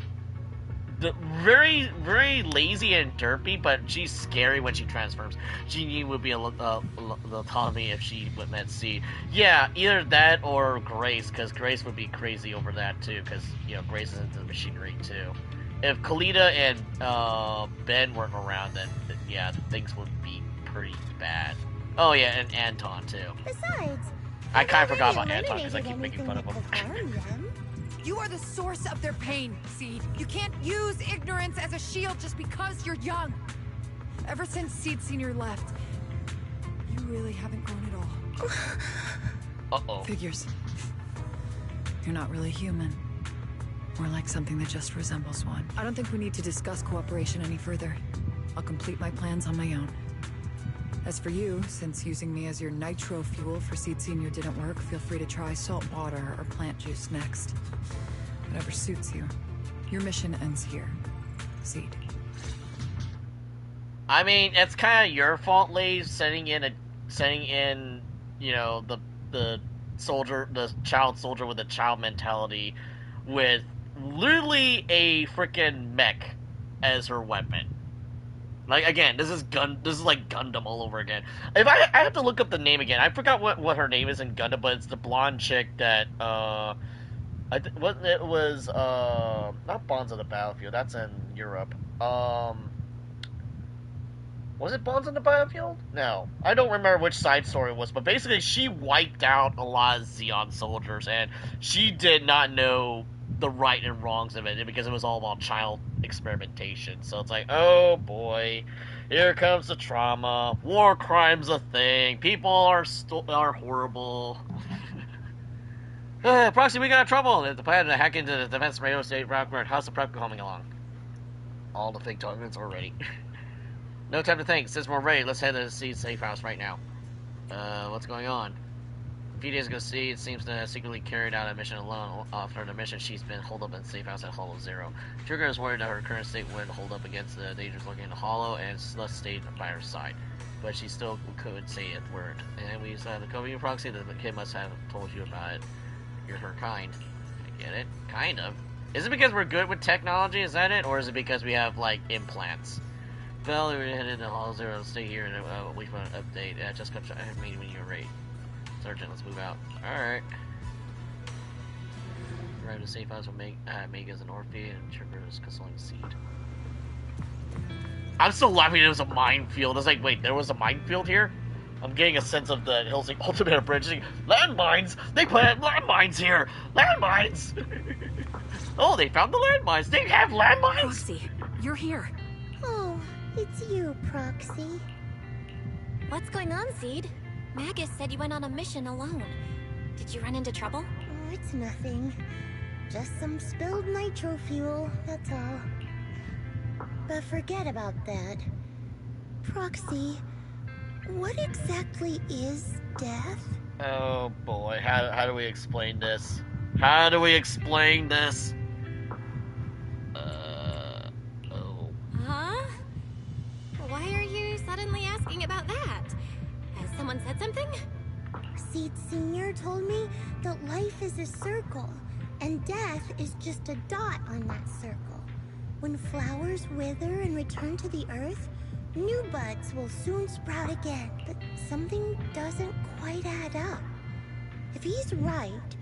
very, very lazy and derpy, but she's scary when she transforms. She would be a autonomy if she met C. Yeah, either that or Grace, because Grace would be crazy over that too, because, you know, Grace is into the machinery too. If Kalita and Ben weren't around, then yeah, things would be pretty bad. Oh yeah, and Anton too. Besides, I kind of they've forgot already about Anton because I keep eliminated making fun of him. anything that could harm them. You are the source of their pain, Seed. You can't use ignorance as a shield just because you're young. Ever since Seed Senior left, you really haven't grown at all. Uh-oh. Figures. You're not really human. More like something that just resembles one. I don't think we need to discuss cooperation any further. I'll complete my plans on my own. As for you, since using me as your nitro fuel for Seed Senior didn't work, feel free to try salt water or plant juice next. Whatever suits you. Your mission ends here. Seed. I mean, it's kind of your fault, Lays, sending in, you know, the soldier, the child soldier with a child mentality, with literally a freaking mech as her weapon. Like, again, this is like Gundam all over again. If I have to look up the name again. I forgot what her name is in Gundam, but it's the blonde chick that, not Bonds on the Battlefield, that's in Europe. Was it Bonds on the Battlefield? No. I don't remember which side story it was, but basically she wiped out a lot of Zeon soldiers, and she did not know the right and wrongs of it, because it was all about child experimentation. So it's like, oh boy, here comes the trauma. War crime's a thing. People are horrible. Proxy, we got trouble. The plan to hack into the defense radio state route. How's the prep coming along? All the fake targets are ready. No time to think. Since we're ready, let's head to the Seed safe house right now. What's going on? A few days ago, Seed seems to have secretly carried out a mission alone. After the mission, she's been holed up in the safe house at Hollow Zero. Trigger is worried that her current state would hold up against the dangers lurking in the Hollow, and Slush stayed by her side. But she still couldn't say a word. And we used the Covey proxy. The kid must have told you about it. You're her kind. I get it. Kind of. Is it because we're good with technology? Is that it? Or is it because we have, like, implants? Well, we're headed to Hollow Zero. Stay here and wait for an update. Just come try me when you're ready. Sergeant, let's move out. Alright. Arrive to safe house with Megas and Orphe, and Trigger is consoling Seed. I'm still laughing it was a minefield. I was like, wait, there was a minefield here? I'm getting a sense of the Hillsing Ultimate Abridging. Landmines! They plant landmines here! Landmines! Oh, they found the landmines! They have landmines! Proxy, you're here. Oh, it's you, Proxy. What's going on, Seed? Magus said you went on a mission alone. Did you run into trouble? Oh, it's nothing. Just some spilled nitro fuel, that's all. But forget about that. Proxy, what exactly is death? Oh boy, how do we explain this? How do we explain this? Oh. Huh? Why are you suddenly asking about that? Has someone said something? Seed Senior told me that life is a circle, and death is just a dot on that circle. When flowers wither and return to the earth, new buds will soon sprout again, but something doesn't quite add up. If he's right,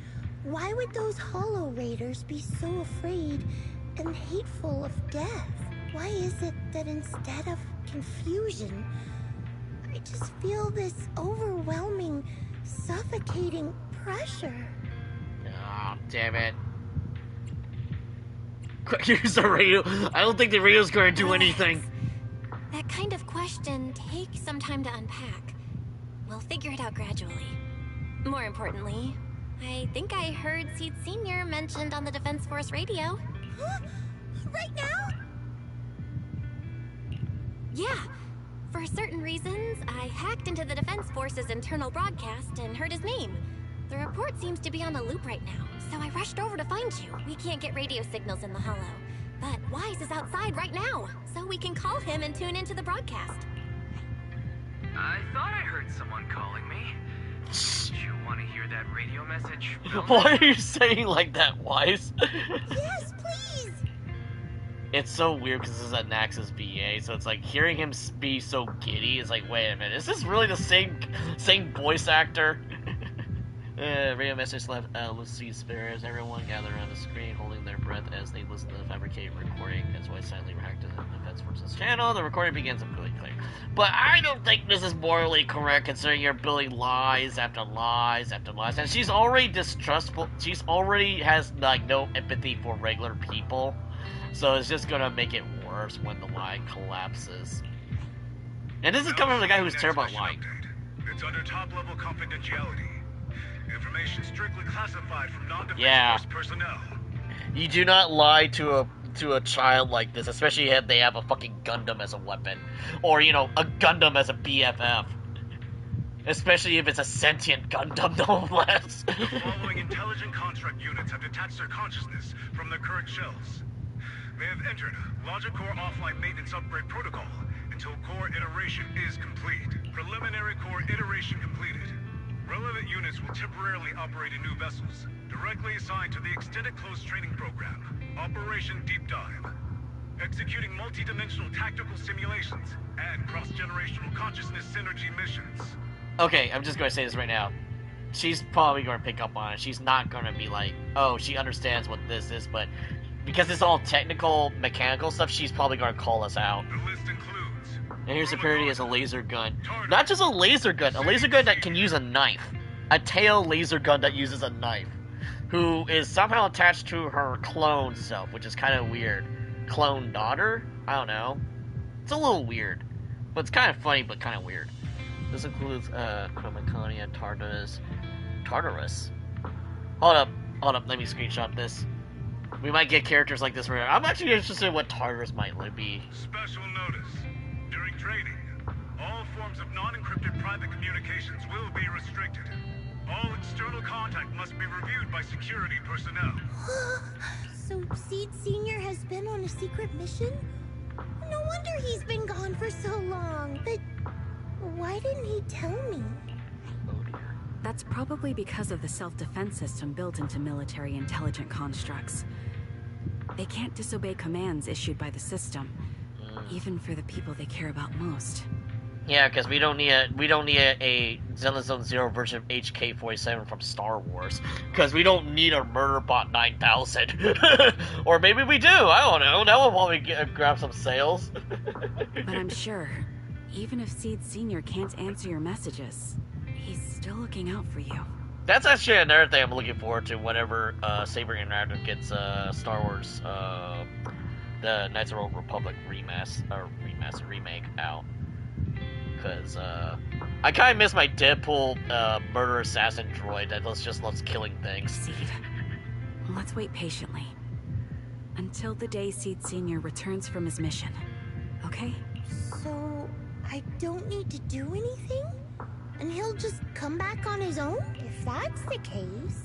why would those Hollow Raiders be so afraid and hateful of death? Why is it that instead of confusion, I just feel this overwhelming, suffocating pressure? Oh, damn it. Quick, use the radio. I don't think the radio's going to do anything. That kind of question takes some time to unpack. We'll figure it out gradually. More importantly, I think I heard Seed Senior mentioned on the Defense Force radio. Huh? Right now? Yeah. For certain reasons, I hacked into the Defense Force's internal broadcast and heard his name. The report seems to be on a loop right now, so I rushed over to find you. We can't get radio signals in the Hollow, but Wise is outside right now, so we can call him and tune into the broadcast. I thought I heard someone calling me. Do you want to hear that radio message? Why are you saying like that, Wise? Yes, please! It's so weird because this is a Naxxus VA, so it's like hearing him be so giddy is like, wait a minute, is this really the same voice actor? Radio message left Lucy Spears. Everyone gather around the screen, holding their breath as they listen to the fabricated recording. As White silently reacted to the Defense Forces channel, the recording begins really clear. But I don't think this is morally correct, considering you're building lies after lies after lies, and she's already distrustful. She's already has like no empathy for regular people, so it's just gonna make it worse when the lie collapses. And this is coming from the guy who's terrible at lying. It's under top-level confidentiality. Information strictly classified from Yeah. non-defense personnel. You do not lie to a child like this, especially if they have a fucking Gundam as a weapon. Or, you know, a Gundam as a BFF. Especially if it's a sentient Gundam, no less. The following intelligent construct units have detached their consciousness from their current shells. They have entered Logic Core offline maintenance upgrade protocol until core iteration is complete. Preliminary core iteration completed. Relevant units will temporarily operate in new vessels, directly assigned to the Extended Close Training Program, Operation Deep Dive. Executing multi-dimensional tactical simulations and cross-generational consciousness synergy missions. Okay, I'm just going to say this right now. She's probably going to pick up on it. She's not going to be like, oh, she understands what this is, but because it's all technical, mechanical stuff, she's probably going to call us out. The list includes... And here's superiority as a laser gun. Not just a laser gun that can use a knife. A tail laser gun that uses a knife. Who is somehow attached to her clone self, which is kind of weird. Clone daughter? I don't know. It's a little weird. But it's kind of funny, but kind of weird. This includes, Chromaconia, Tartarus. Hold up, let me screenshot this. We might get characters like this. I'm actually interested in what Tartarus might be. Special notice. During trading, all forms of non-encrypted private communications will be restricted. All external contact must be reviewed by security personnel. So Seed Senior has been on a secret mission? No wonder he's been gone for so long. But why didn't he tell me? That's probably because of the self-defense system built into military intelligent constructs. They can't disobey commands issued by the system, even for the people they care about most. Yeah, because we don't need a Zenless Zone 0 version of HK-47 from Star Wars. Because we don't need a Murderbot 9000. Or maybe we do, I don't know. That will probably grab some sales. But I'm sure, even if Seed Senior can't answer your messages, he's still looking out for you. That's actually another thing I'm looking forward to whenever Saber Interactive gets Star Wars, the Knights of the Old Republic remake out. Because I kind of miss my Deadpool murder assassin droid that just loves killing things. Seed, let's wait patiently. Until the day Seed Senior returns from his mission, okay? So I don't need to do anything? And he'll just come back on his own? If that's the case,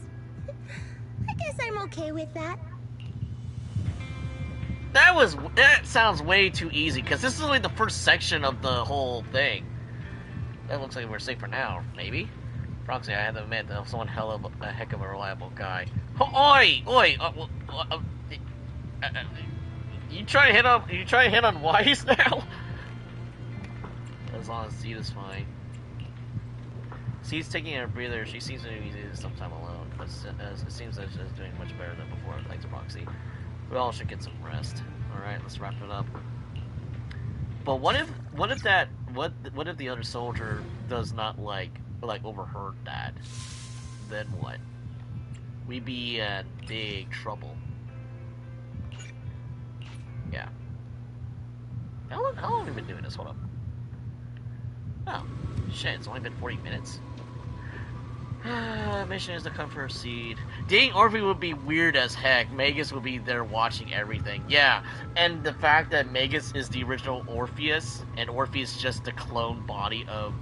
I guess I'm okay with that. That sounds way too easy, because this is only the first section of the whole thing. That looks like we're safe for now, maybe? Proxy, I have to admit, that was one a heck of a reliable guy. Oi! You try to hit on Wise now? As long as Seed is fine. Seed's taking a breather. She seems to need some time alone, but it seems that she's doing much better than before, thanks to Proxy. We all should get some rest. Alright, let's wrap it up. But what if the other soldier does not like overheard that? Then what? We'd be in big trouble. Yeah. How long have we been doing this? Hold up. Oh, shit, it's only been 40 minutes. Mission is to come for a seed. Dating Orphe would be weird as heck. Magus would be there watching everything. Yeah, and the fact that Magus is the original Orpheus, and Orpheus is just the clone body of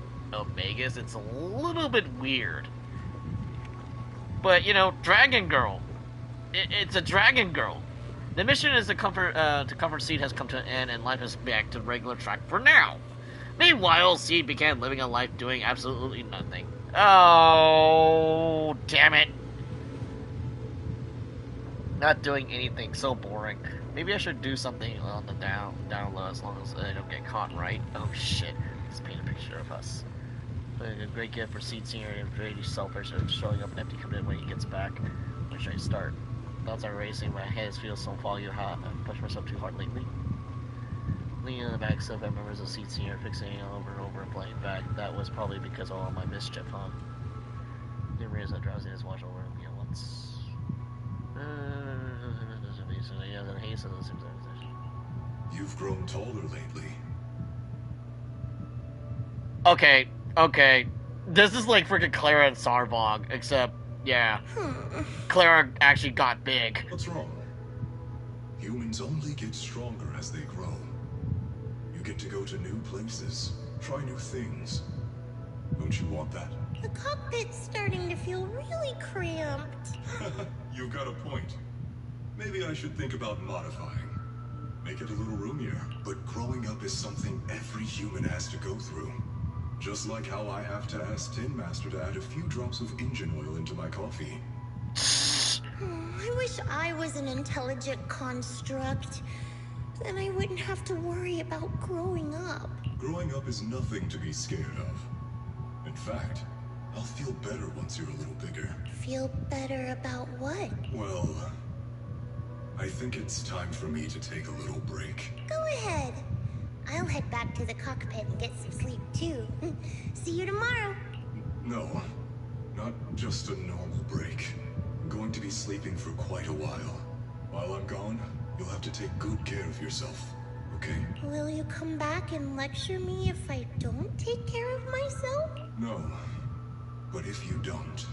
Magus, it's a little bit weird. But, you know, Dragon Girl. It's a Dragon Girl. The mission is to comfort Seed has come to an end, and life is back to regular track for now. Meanwhile, Seed began living a life doing absolutely nothing. Oh, damn it. Not doing anything, so boring. Maybe I should do something on the down low as long as I don't get caught, right? Oh shit, let's paint a picture of us. A great gift for Seed Senior and very selfish of showing up empty committed when he gets back. Where should I start? Thoughts are racing, my hands feel so foggy how I've pushed myself too hard lately. Leaning on the back of members of Seed Senior, fixating over and over and playing back. That was probably because of all my mischief, huh? Didn't realize that drowsiness washed over me at once. You've grown taller lately. Okay. This is like freaking Clara and Sarvog, except, yeah. Clara actually got big. What's wrong? Humans only get stronger as they grow. You get to go to new places, try new things. Don't you want that? The cockpit's starting to feel really cramped. You got a point. Maybe I should think about modifying. Make it a little roomier. But growing up is something every human has to go through. Just like how I have to ask Tin Master to add a few drops of engine oil into my coffee. I wish I was an intelligent construct. Then I wouldn't have to worry about growing up. Growing up is nothing to be scared of. In fact, I'll feel better once you're a little bigger. Feel better about what? Well, I think it's time for me to take a little break. Go ahead. I'll head back to the cockpit and get some sleep too. See you tomorrow. No, not just a normal break. I'm going to be sleeping for quite a while. While I'm gone, you'll have to take good care of yourself, okay? Will you come back and lecture me if I don't take care of myself? No, but if you don't,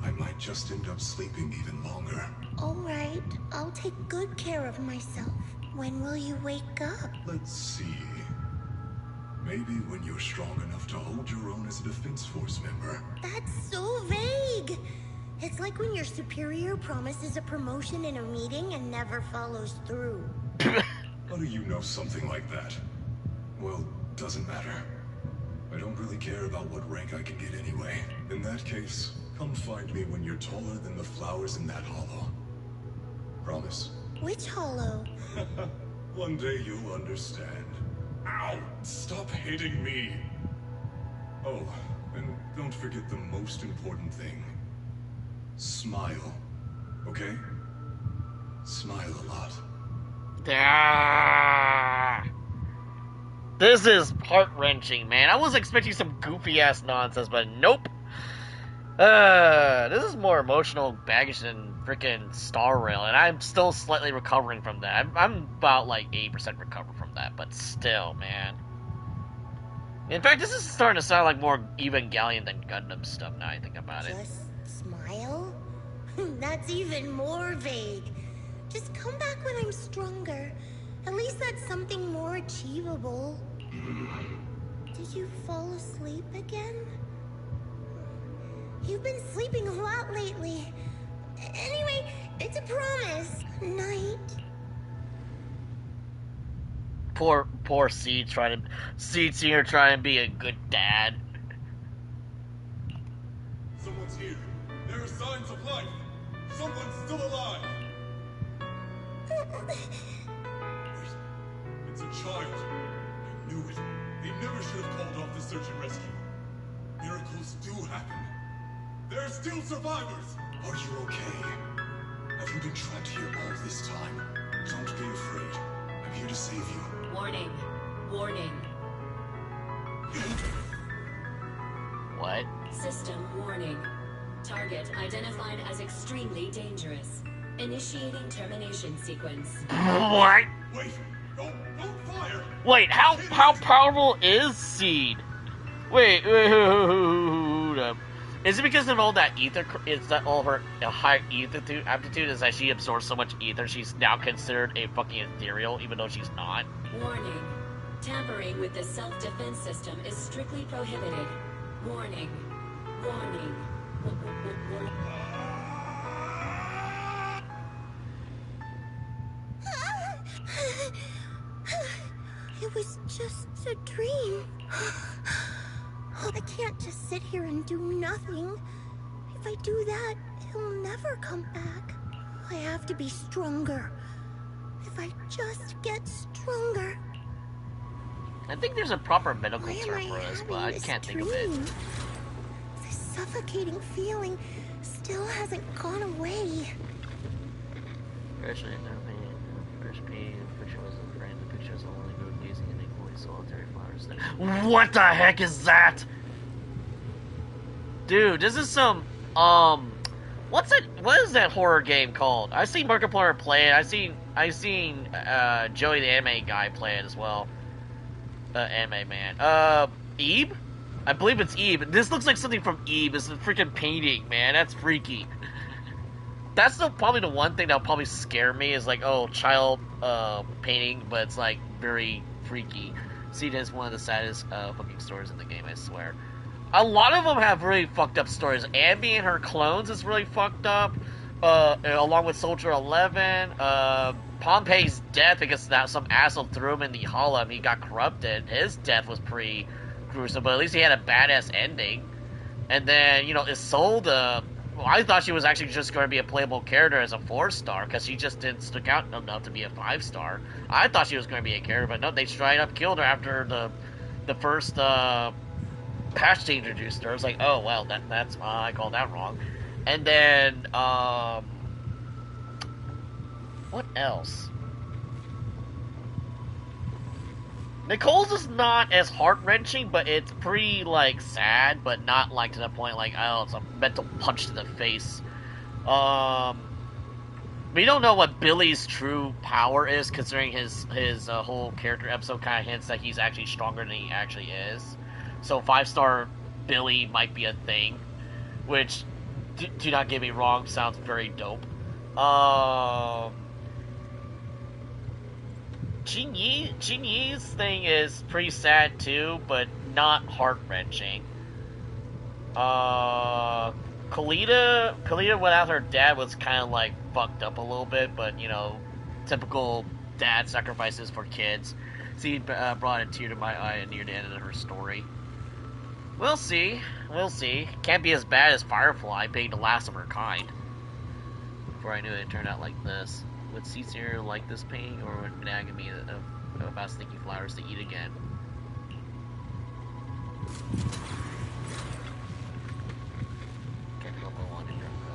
I might just end up sleeping even longer. All right, I'll take good care of myself. When will you wake up? Let's see. Maybe when you're strong enough to hold your own as a Defense Force member. That's so vague. It's like when your superior promises a promotion in a meeting and never follows through. How do you know something like that? Well, doesn't matter. I don't really care about what rank I can get anyway. In that case, come find me when you're taller than the flowers in that hollow. Promise? Which hollow? One day you'll understand. Ow! Stop hitting me! Oh, and don't forget the most important thing. Smile. Okay? Smile a lot. Ah, this is heart-wrenching, man. I was expecting some goofy-ass nonsense, but nope. This is more emotional baggage than freaking Star Rail, and I'm still slightly recovering from that. I'm about like 80% recovered from that, but still, man. In fact, this is starting to sound like more Evangelion than Gundam stuff now I think about it. Just smile? That's even more vague. Just come back when I'm stronger. At least that's something more achievable. Did you fall asleep again? You've been sleeping a lot lately. Anyway, it's a promise. Night. Poor Seed Senior trying to be a good dad. Someone's here. There are signs of life. Someone's still alive. Wait, it's a child. I knew it. They never should have called off the search and rescue. Miracles do happen. There are still survivors. Are you okay? Have you been trapped here all this time? Don't be afraid. I'm here to save you. Warning. Warning. What? System warning. Target identified as extremely dangerous. Initiating termination sequence. What? Wait! Don't fire! Wait, how powerful is Seed? Wait, hold up. Is it because of all that ether? Is that all her high ether aptitude? Is that she absorbs so much ether, she's now considered a fucking ethereal, even though she's not? Warning. Tampering with the self-defense system is strictly prohibited. Warning. Warning. It was just a dream. I can't just sit here and do nothing. If I do that, he'll never come back. I have to be stronger. If I just get stronger. I think there's a proper medical Why am term for this, but I this can't think of it. dream? This suffocating feeling still hasn't gone away. Actually, first picture was a friend. The picture was only good gazing at equally solitary flowers there. What the heck is that? Dude, this is some, what is that horror game called? I've seen Markiplier play it. I've seen Joey the anime guy play it as well. Anime man. Eve? I believe it's Eve. This looks like something from Eve. It's a freaking painting, man. That's freaky. That's probably the one thing that'll probably scare me is like, oh, child painting, but it's like very freaky. See, it's one of the saddest fucking stories in the game, I swear. A lot of them have really fucked up stories. Abby and her clones is really fucked up, along with Soldier 11. Pompey's death, because now some asshole threw him in the hollow and he got corrupted. His death was pretty gruesome, but at least he had a badass ending. And then, you know, Isolde, I thought she was actually just going to be a playable character as a 4-star, because she just didn't stick out enough to be a 5-star. I thought she was going to be a character, but no, they straight up killed her after the first patch they introduced her. I was like, oh, well, that's I called that wrong. And then, what else? Nicole's is not as heart-wrenching, but it's pretty, like, sad, but not, like, to the point, like, oh, it's a mental punch to the face. We don't know what Billy's true power is, considering his whole character episode kind of hints that he's actually stronger than he actually is. So 5-star Billy might be a thing, which, do not get me wrong, sounds very dope. Jin Yi's thing is pretty sad too, but not heart-wrenching. Kalita without her dad was kind of like fucked up a little bit, but you know, typical dad sacrifices for kids. See, brought a tear to my eye near the end of her story. We'll see. Can't be as bad as Firefly being the last of her kind. Before I knew it turned out like this. Would Caesar like this painting, or would nag me about stinky flowers to eat again? Can't help but wonder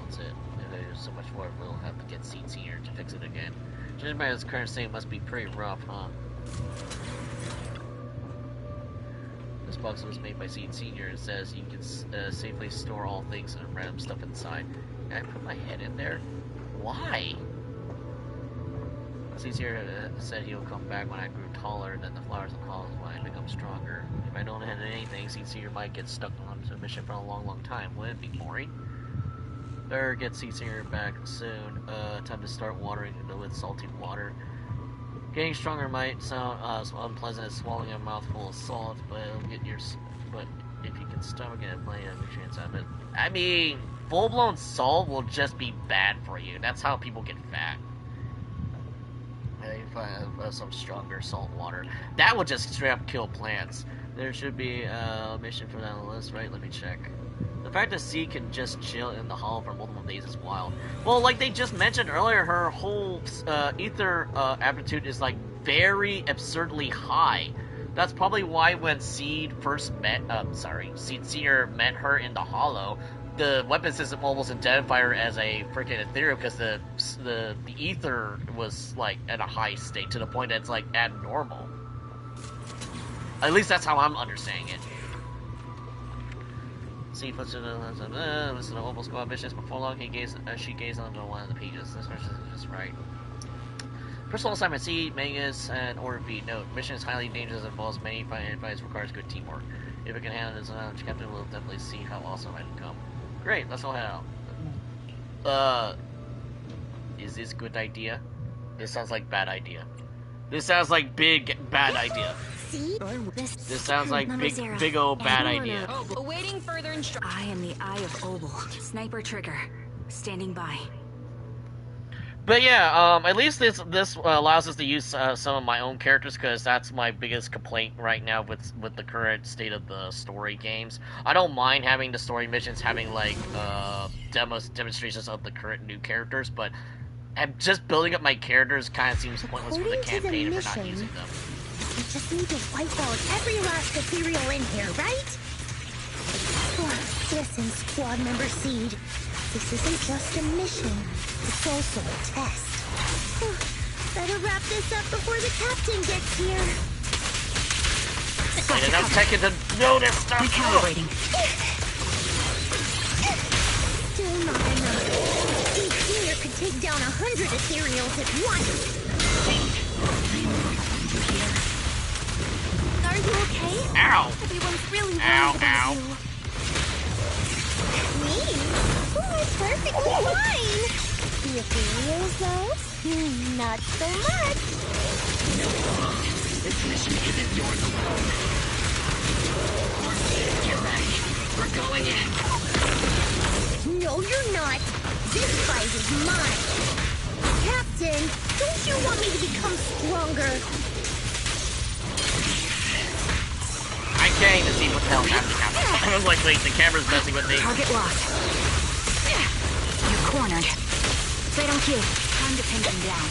if it. If there's so much more, we'll have to get Caesar to fix it again. Judging by his current state, must be pretty rough, huh? This box was made by Seed Senior. It says you can safely store all things and random stuff inside. Can I put my head in there? Why? Senior said he'll come back when I grew taller, then the flowers will call when I become stronger. If I don't have anything, Senior might get stuck on a mission for a long time. Wouldn't it be boring? Better get Senior back soon. Time to start watering with salty water. Getting stronger might sound unpleasant as swallowing a mouthful of salt, but it'll get your. But if you can stomach it and play a nutrients out of it, I mean, full-blown salt will just be bad for you. That's how people get fat. Some stronger salt water. That would just straight up kill plants. There should be a mission for that on the list, right? Let me check. The fact that C can just chill in the hollow for multiple days is wild. Well, like they just mentioned earlier, her whole ether aptitude is like very absurdly high. That's probably why when Seed first met, Seed Senior met her in the hollow, the weapon system almost identified her as a freaking ethereal because the ether was like at a high state to the point that it's like abnormal. At least that's how I'm understanding it. See, listen to Opal Squad missions. Before long, she gazed onto one of the pages. This mission is just right. Personal assignment C, Magus, and Order B. Note: mission is highly dangerous and involves many fights, requires good teamwork. If it can handle this, Captain will definitely see how awesome I can come. Great, let's all head out. Is this good idea? This sounds like bad idea. This sounds like big bad idea. See? This sounds like big old bad idea. Awaiting further instructions. I am the Eye of Obel. Sniper trigger. Standing by. But yeah, at least this allows us to use some of my own characters, because that's my biggest complaint right now with the current state of the story games. I don't mind having the story missions having like demonstrations of the current new characters, but just building up my characters kind of seems pointless for the campaign if we're not using them. We just need to wipe out every last ethereal in here, right? Listen, squad member Seed. This isn't just a mission. It's also a test. Better wrap this up before the captain gets here. Wait enough second to notice stuff. Recalibrating. Still not enough. Seed Senior could take down 100 ethereals at once. Are you okay? Ow! Everyone's really Ow, worried about ow. you. Me? Oh, I'm perfectly fine. The ethereals, though? Not so much. This mission isn't yours alone. Get ready. We're going in. No, you're not. This fight is mine. Captain, don't you want me to become stronger? I can't even see what the hell's happening. I was like, wait, the camera's messing with me. Target locked. You're cornered. Play on cue. Time to pin them down.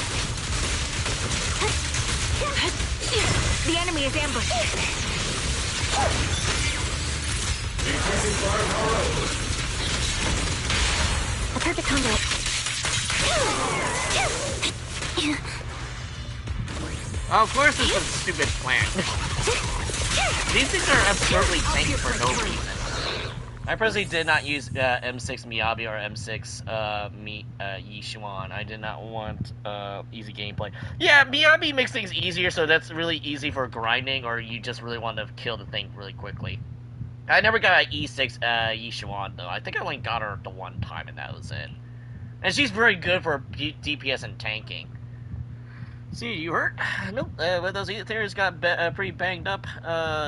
The enemy is ambushed. A perfect conduit. Oh, of course it's a stupid plant. These things are absurdly tanky for no reason. I personally did not use M6 Miyabi or M6 Yishuan. I did not want easy gameplay. Yeah, Miyabi makes things easier, so that's really easy for grinding, or you just really want to kill the thing really quickly. I never got an E6 Yishuan, though. I think I only got her the one time, and that was it. And she's very good for DPS and tanking. See, you hurt? Nope. Well, those theories got pretty banged up.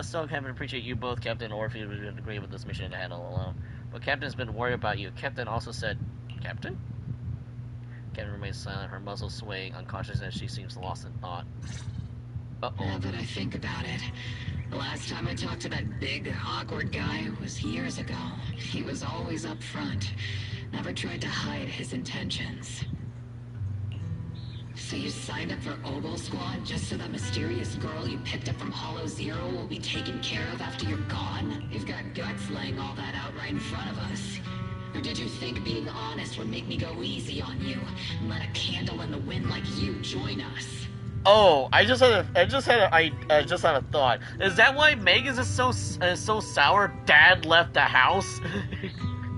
Still can't appreciate you both, Captain Orpheus, would agree with this mission to handle alone. But Captain's been worried about you. Captain also said, Captain? Captain remains silent, her muzzle swaying, unconscious as she seems lost in thought. Uh-oh. Now that I think about it, the last time I talked to that big, awkward guy was years ago. He was always up front, never tried to hide his intentions. So you signed up for Obel Squad just so that mysterious girl you picked up from Hollow Zero will be taken care of after you're gone? You've got guts laying all that out right in front of us. Or did you think being honest would make me go easy on you and let a candle in the wind like you join us? Oh, I just had a thought. Is that why Megas is so sour? Dad left the house.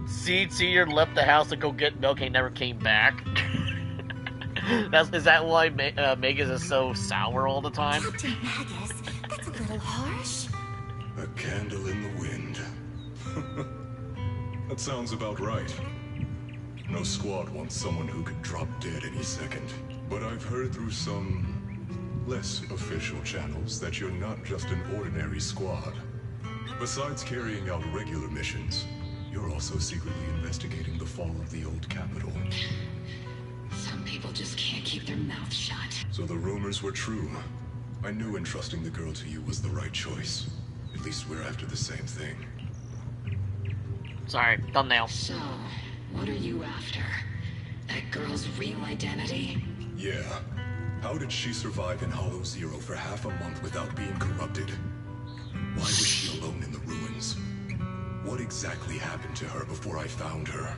Seed Senior left the house to go get milk and never came back. Is that why Megas is so sour all the time? Captain Magus, that's a little harsh. A candle in the wind. That sounds about right. No squad wants someone who could drop dead any second. But I've heard through some less official channels that you're not just an ordinary squad. Besides carrying out regular missions, you're also secretly investigating the fall of the old capital. Some people just can't keep their mouths shut. So the rumors were true. I knew entrusting the girl to you was the right choice. At least we're after the same thing. Sorry, thumbnail. So, what are you after? That girl's real identity? Yeah. How did she survive in Hollow Zero for half a month without being corrupted? Why was she alone in the ruins? What exactly happened to her before I found her?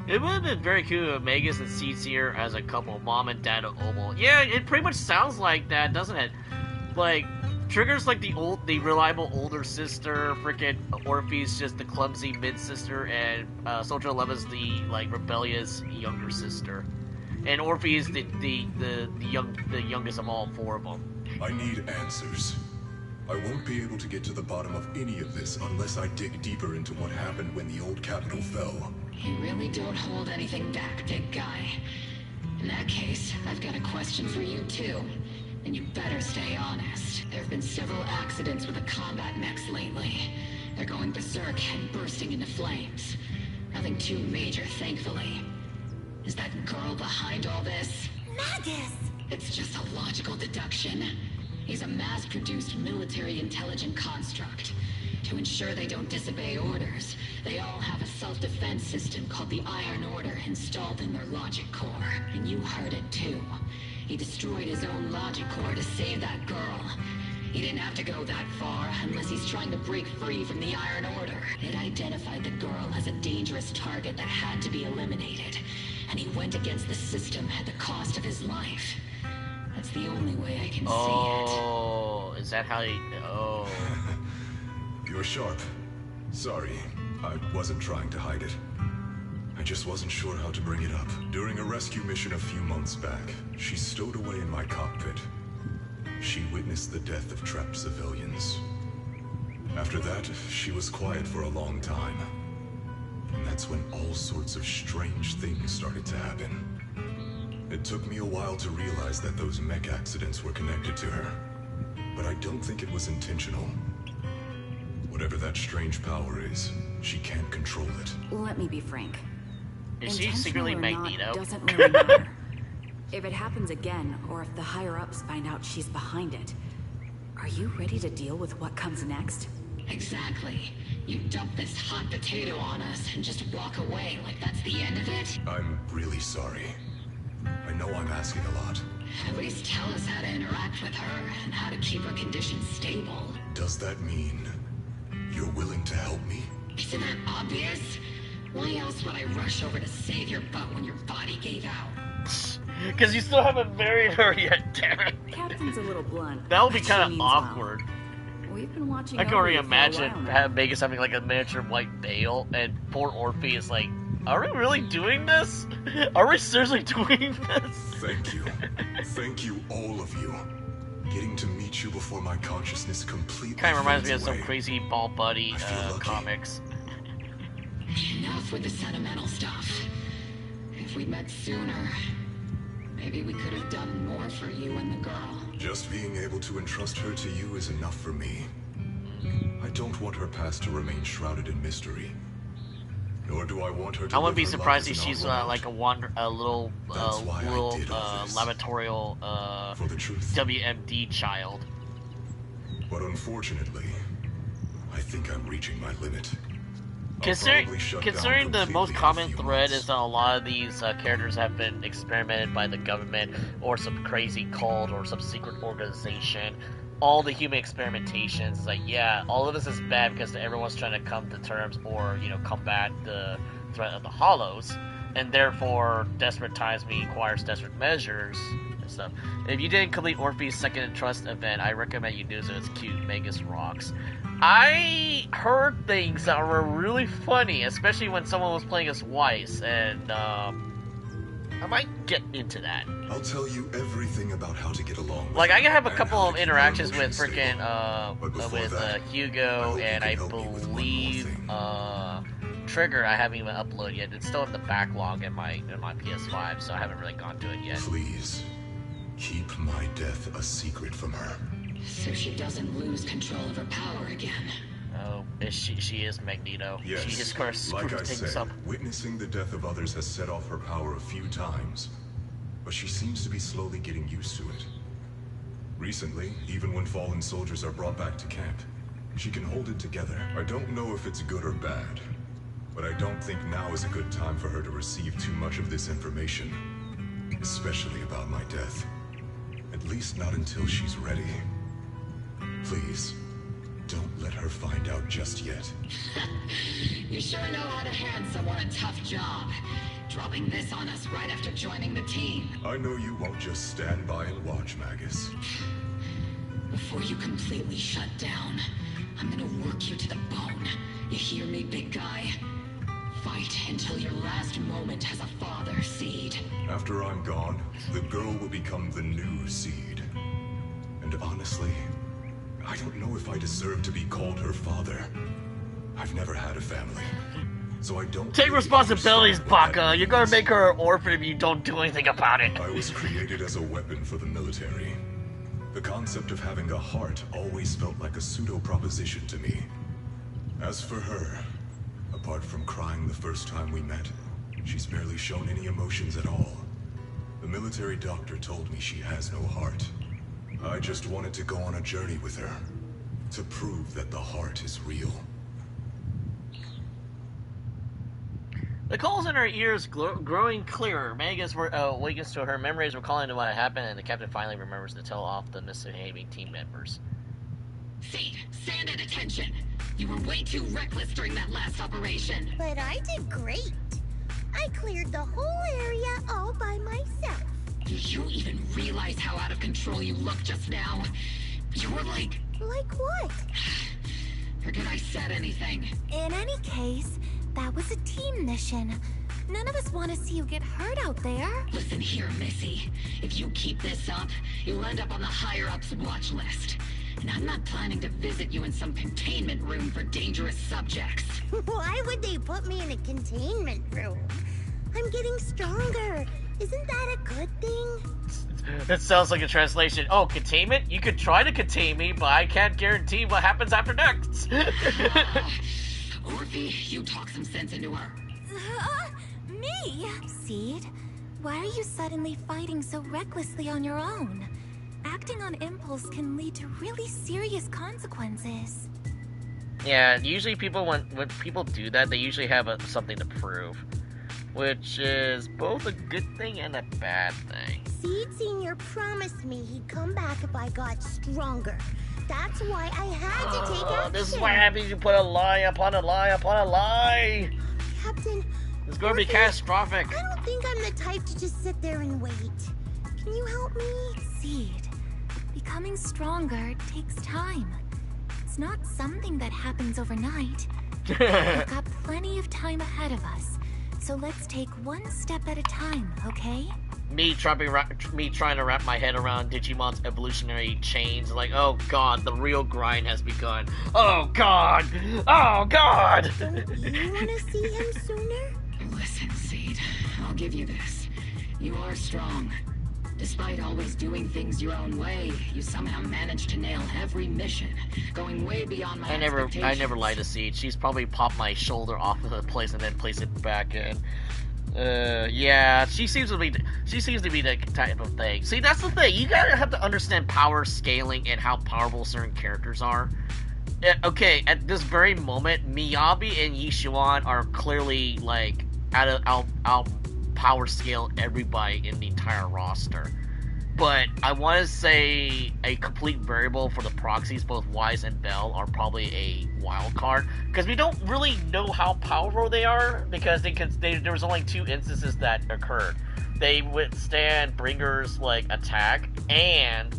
It would have been very cool if Magus and Seed Seer as a couple, mom and dad of Obel. Yeah, it pretty much sounds like that, doesn't it? Like, Trigger's like the reliable older sister, freaking Orpheus just the clumsy mid-sister, and Soldier 11's the, like, rebellious younger sister. And Orpheus the youngest of all four of them. I need answers. I won't be able to get to the bottom of any of this unless I dig deeper into what happened when the old capital fell. You really don't hold anything back, big guy. In that case, I've got a question for you too. And you better stay honest. There have been several accidents with the combat mechs lately. They're going berserk and bursting into flames. Nothing too major, thankfully. Is that girl behind all this? Magus! It's just a logical deduction. He's a mass-produced military intelligent construct. To ensure they don't disobey orders, they all have a self-defense system called the Iron Order installed in their logic core. And you heard it too. He destroyed his own logic core to save that girl. He didn't have to go that far unless he's trying to break free from the Iron Order. It identified the girl as a dangerous target that had to be eliminated. And he went against the system at the cost of his life. That's the only way I can see it. Oh, is that how he... Oh. You're sharp. Sorry, I wasn't trying to hide it. I just wasn't sure how to bring it up. During a rescue mission a few months back, she stowed away in my cockpit. She witnessed the death of trapped civilians. After that, she was quiet for a long time. And that's when all sorts of strange things started to happen. It took me a while to realize that those mech accidents were connected to her. But I don't think it was intentional. Whatever that strange power is, she can't control it. Let me be frank. Is she secretly Magneto? Doesn't really matter. If it happens again, or if the higher-ups find out she's behind it, are you ready to deal with what comes next? Exactly. You dump this hot potato on us and just walk away like that's the end of it? I'm really sorry. I know I'm asking a lot. At least tell us how to interact with her and how to keep her condition stable. Does that mean you're willing to help me? Isn't that obvious? Why else would I rush over to save your butt when your body gave out? Because you still haven't married her yet, damn it. Captain's a little blunt. That would be kind of awkward. Well. We've been watching. I can already imagine Vegas having like a miniature white veil, and poor Orphe is like, "Are we really doing this? Are we seriously doing this?" Thank you. Thank you, all of you. Getting to meet you before my consciousness completely kind of reminds me of away. some crazy Ball Buddy comics. Enough with the sentimental stuff. If we'd met sooner, maybe we could have done more for you and the girl. Just being able to entrust her to you is enough for me. I don't want her past to remain shrouded in mystery. Nor do I want her to. I wouldn't be live her surprised life if as an she's outlaw. like a little laboratorial for the truth. WMD child. But unfortunately, I think I'm reaching my limit. Considering the most common thread is that a lot of these characters have been experimented by the government or some crazy cult or some secret organization. All the human experimentations is like, yeah, all of this is bad because everyone's trying to come to terms or, you know, combat the threat of the Hollows, and therefore desperate times requires desperate measures and stuff. If you didn't complete Orphe's second trust event, I recommend you do so. It's cute. Magus rocks. I heard things that were really funny, especially when someone was playing as Weiss, and I might get into that. I'll tell you everything about how to get along. Like, I have a couple of interactions with freaking Hugo, and I believe Trigger. I haven't even uploaded yet. It's still in the backlog in my PS5, so I haven't really gone to it yet. Please keep my death a secret from her. So she doesn't lose control of her power again. Oh, she is Magneto. Yes, She just kind of like I things said, up. witnessing the death of others has set off her power a few times, but she seems to be slowly getting used to it. Recently, even when fallen soldiers are brought back to camp, she can hold it together. I don't know if it's good or bad, but I don't think now is a good time for her to receive too much of this information, especially about my death. At least not until she's ready. Please, don't let her find out just yet. You sure know how to hand someone a tough job. Dropping this on us right after joining the team. I know you won't just stand by and watch, Magus. Before you completely shut down, I'm gonna work you to the bone. You hear me, big guy? Fight until your last moment has a father seed. After I'm gone, the girl will become the new seed. And honestly, I don't know if I deserve to be called her father. I've never had a family, so I don't... Take really responsibilities, understand what that Baka. You're gonna means. make her an orphan if you don't do anything about it. I was created as a weapon for the military. The concept of having a heart always felt like a pseudo-proposition to me. As for her, apart from crying the first time we met, she's barely shown any emotions at all. The military doctor told me she has no heart. I just wanted to go on a journey with her, to prove that the heart is real. The calls in her ears growing clearer. Megas awakens to her memories, recalling what had happened, and the captain finally remembers to tell off the misbehaving team members. Seed, stand at attention. You were way too reckless during that last operation. But I did great. I cleared the whole area all by myself. Do you even realize how out of control you looked just now? You were like... Like what? Forget I said anything. In any case, that was a team mission. None of us want to see you get hurt out there. Listen here, Missy. If you keep this up, you'll end up on the higher-ups watch list. And I'm not planning to visit you in some containment room for dangerous subjects. Why would they put me in a containment room? I'm getting stronger. Isn't that a good thing? That sounds like a translation. Oh, containment? You could try to contain me, but I can't guarantee what happens after next. Orphe, you talk some sense into her. Me? Seed, why are you suddenly fighting so recklessly on your own? Acting on impulse can lead to really serious consequences. Yeah, usually people, when people do that, they usually have something to prove. Which is both a good thing and a bad thing. Seed Senior promised me he'd come back if I got stronger. That's why I had to take action. This is what happens. You put a lie upon a lie upon a lie. Captain, it's going to be catastrophic. I don't think I'm the type to just sit there and wait. Can you help me? Seed, becoming stronger takes time. It's not something that happens overnight. We've got plenty of time ahead of us. So let's take one step at a time, okay? Me trying to wrap my head around Digimon's evolutionary chains, like, oh god, the real grind has begun. Oh god! Oh god! Don't you want to see him sooner? Listen, Seed, I'll give you this. You are strong. Despite always doing things your own way, you somehow managed to nail every mission, going way beyond my expectations. I never lie to Seed. She's probably popped my shoulder off of the place and then placed it back in. Yeah, she seems to be the type of thing. See, that's the thing. You gotta have to understand power scaling and how powerful certain characters are. Okay, at this very moment, Miyabi and Yishuan are clearly like out power scale everybody in the entire roster. But I want to say a complete variable for the proxies, both Wise and Bell, are probably a wild card, because we don't really know how powerful they are, because there was only 2 instances that occurred. They withstand Bringer's like attack and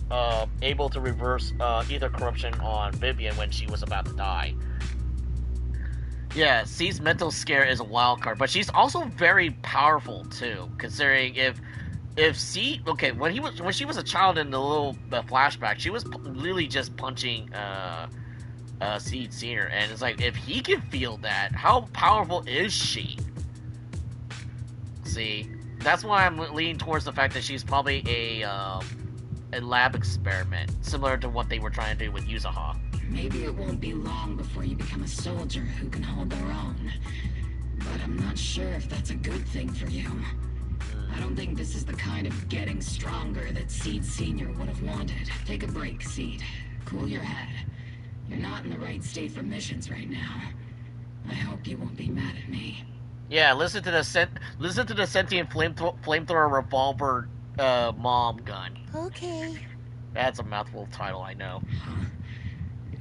able to reverse either corruption on Vivian when she was about to die. Yeah, C's mental scare is a wild card, but she's also very powerful too. Considering if C, okay, when she was a child in the little flashback, she was literally just punching Seed Senior, and it's like if he can feel that, how powerful is she? See, that's why I'm leaning towards the fact that she's probably a lab experiment, similar to what they were trying to do with Yuzaha. Maybe it won't be long before you become a soldier who can hold their own. But I'm not sure if that's a good thing for you. I don't think this is the kind of getting stronger that Seed Senior would have wanted. Take a break, Seed. Cool your head. You're not in the right state for missions right now. I hope you won't be mad at me. Yeah, listen to the sentient flamethrower revolver mom gun. Okay. That's a mouthful title, I know. Huh?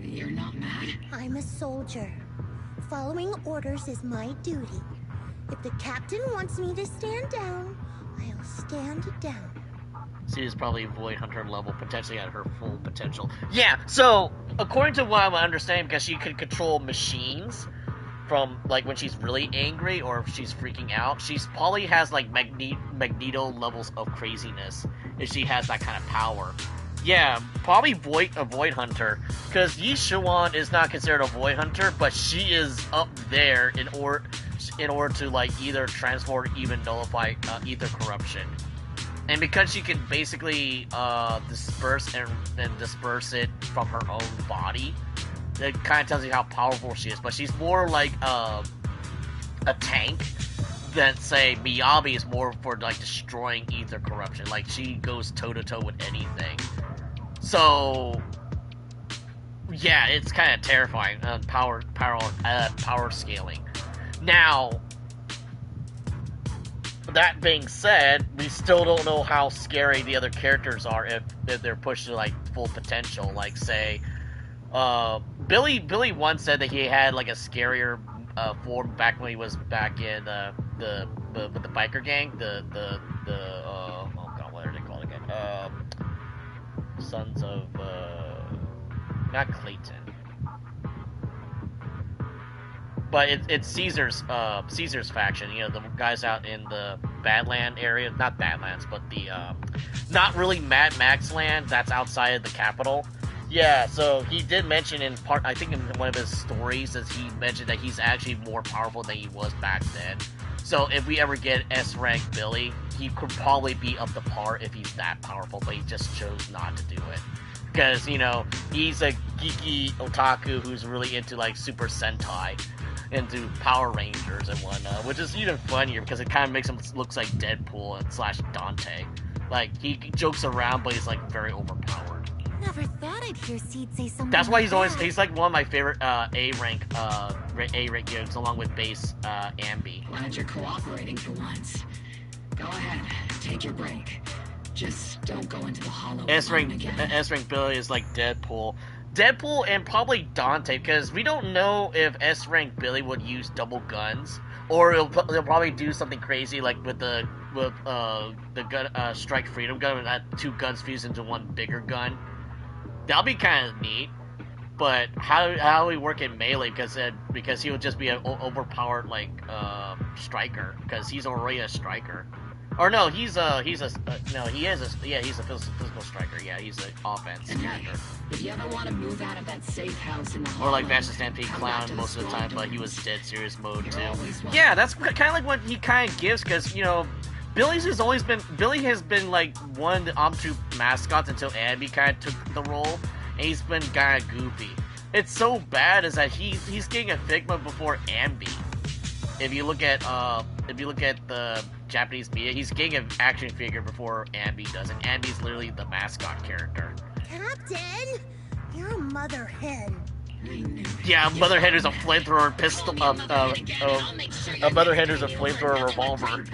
You're not mad? I'm a soldier. Following orders is my duty. If the captain wants me to stand down, I'll stand down. She is probably Void Hunter level, potentially at her full potential. Yeah, so, according to what I'm understanding, because she could control machines from, like, when she's really angry or if she's freaking out, she's probably has, like, Magneto levels of craziness if she has that kind of power. Yeah, probably a void hunter, because Yi Shiwan is not considered a void hunter, but she is up there in order to like either transform or even nullify ether corruption. And because she can basically disperse and disperse it from her own body, it kind of tells you how powerful she is. But she's more like a tank than, say, Miyabi is more for like destroying ether corruption. Like, she goes toe to toe with anything. So yeah, it's kind of terrifying. Power scaling. Now, that being said, we still don't know how scary the other characters are if they're pushed to like full potential. Like, say, Billy once said that he had like a scarier form back when he was back in with the biker gang. Oh god, what are they called again? Sons of not Clayton. But it's Caesar's faction, you know, the guys out in the Badland area, not Badlands, but the not really Mad Max land that's outside of the capital. Yeah, so he did mention in part, I think in one of his stories, that he mentioned that he's actually more powerful than he was back then. So if we ever get S-rank Billy, he could probably be up to par if he's that powerful, but he just chose not to do it. Because, you know, he's a geeky otaku who's really into like Super Sentai, into Power Rangers and whatnot, which is even funnier because it kind of makes him looks like Deadpool and / Dante. Like, he jokes around, but he's like very overpowered. Never thought I'd hear Seed say something. That's why he's like one of my favorite A rank units, along with base Ambi. Glad you're cooperating for once. Go ahead, take your break. Just don't go into the hollow again. S-rank Billy is like Deadpool. Deadpool and probably Dante, because we don't know if S-rank Billy would use double guns, or they'll probably do something crazy like with the gun, Strike Freedom gun, with 2 guns fused into one bigger gun. That'll be kind of neat. But how do we work in melee? Because he would just be an overpowered like striker, because he's already a striker. Or no, he's a physical striker. Yeah, he's an offense striker. If you ever want to move out of that safe house in the or like Master Stampede Clown most of the time, but he was dead serious mode too. Yeah, that's kind of like what he kind of gives, because, you know, Billy has been like one of the OMTROOP mascots until Abby kind of took the role, and he's been kind of goofy. It's so bad is that he's getting a Figma before Ambi. If you look at the Japanese media, he's getting an action figure before Ambi does, and Ambi's literally the mascot character. Captain, you're a mother hen. Yeah, Mother Hen is a flamethrower pistol. A Mother Hen is a flamethrower revolver.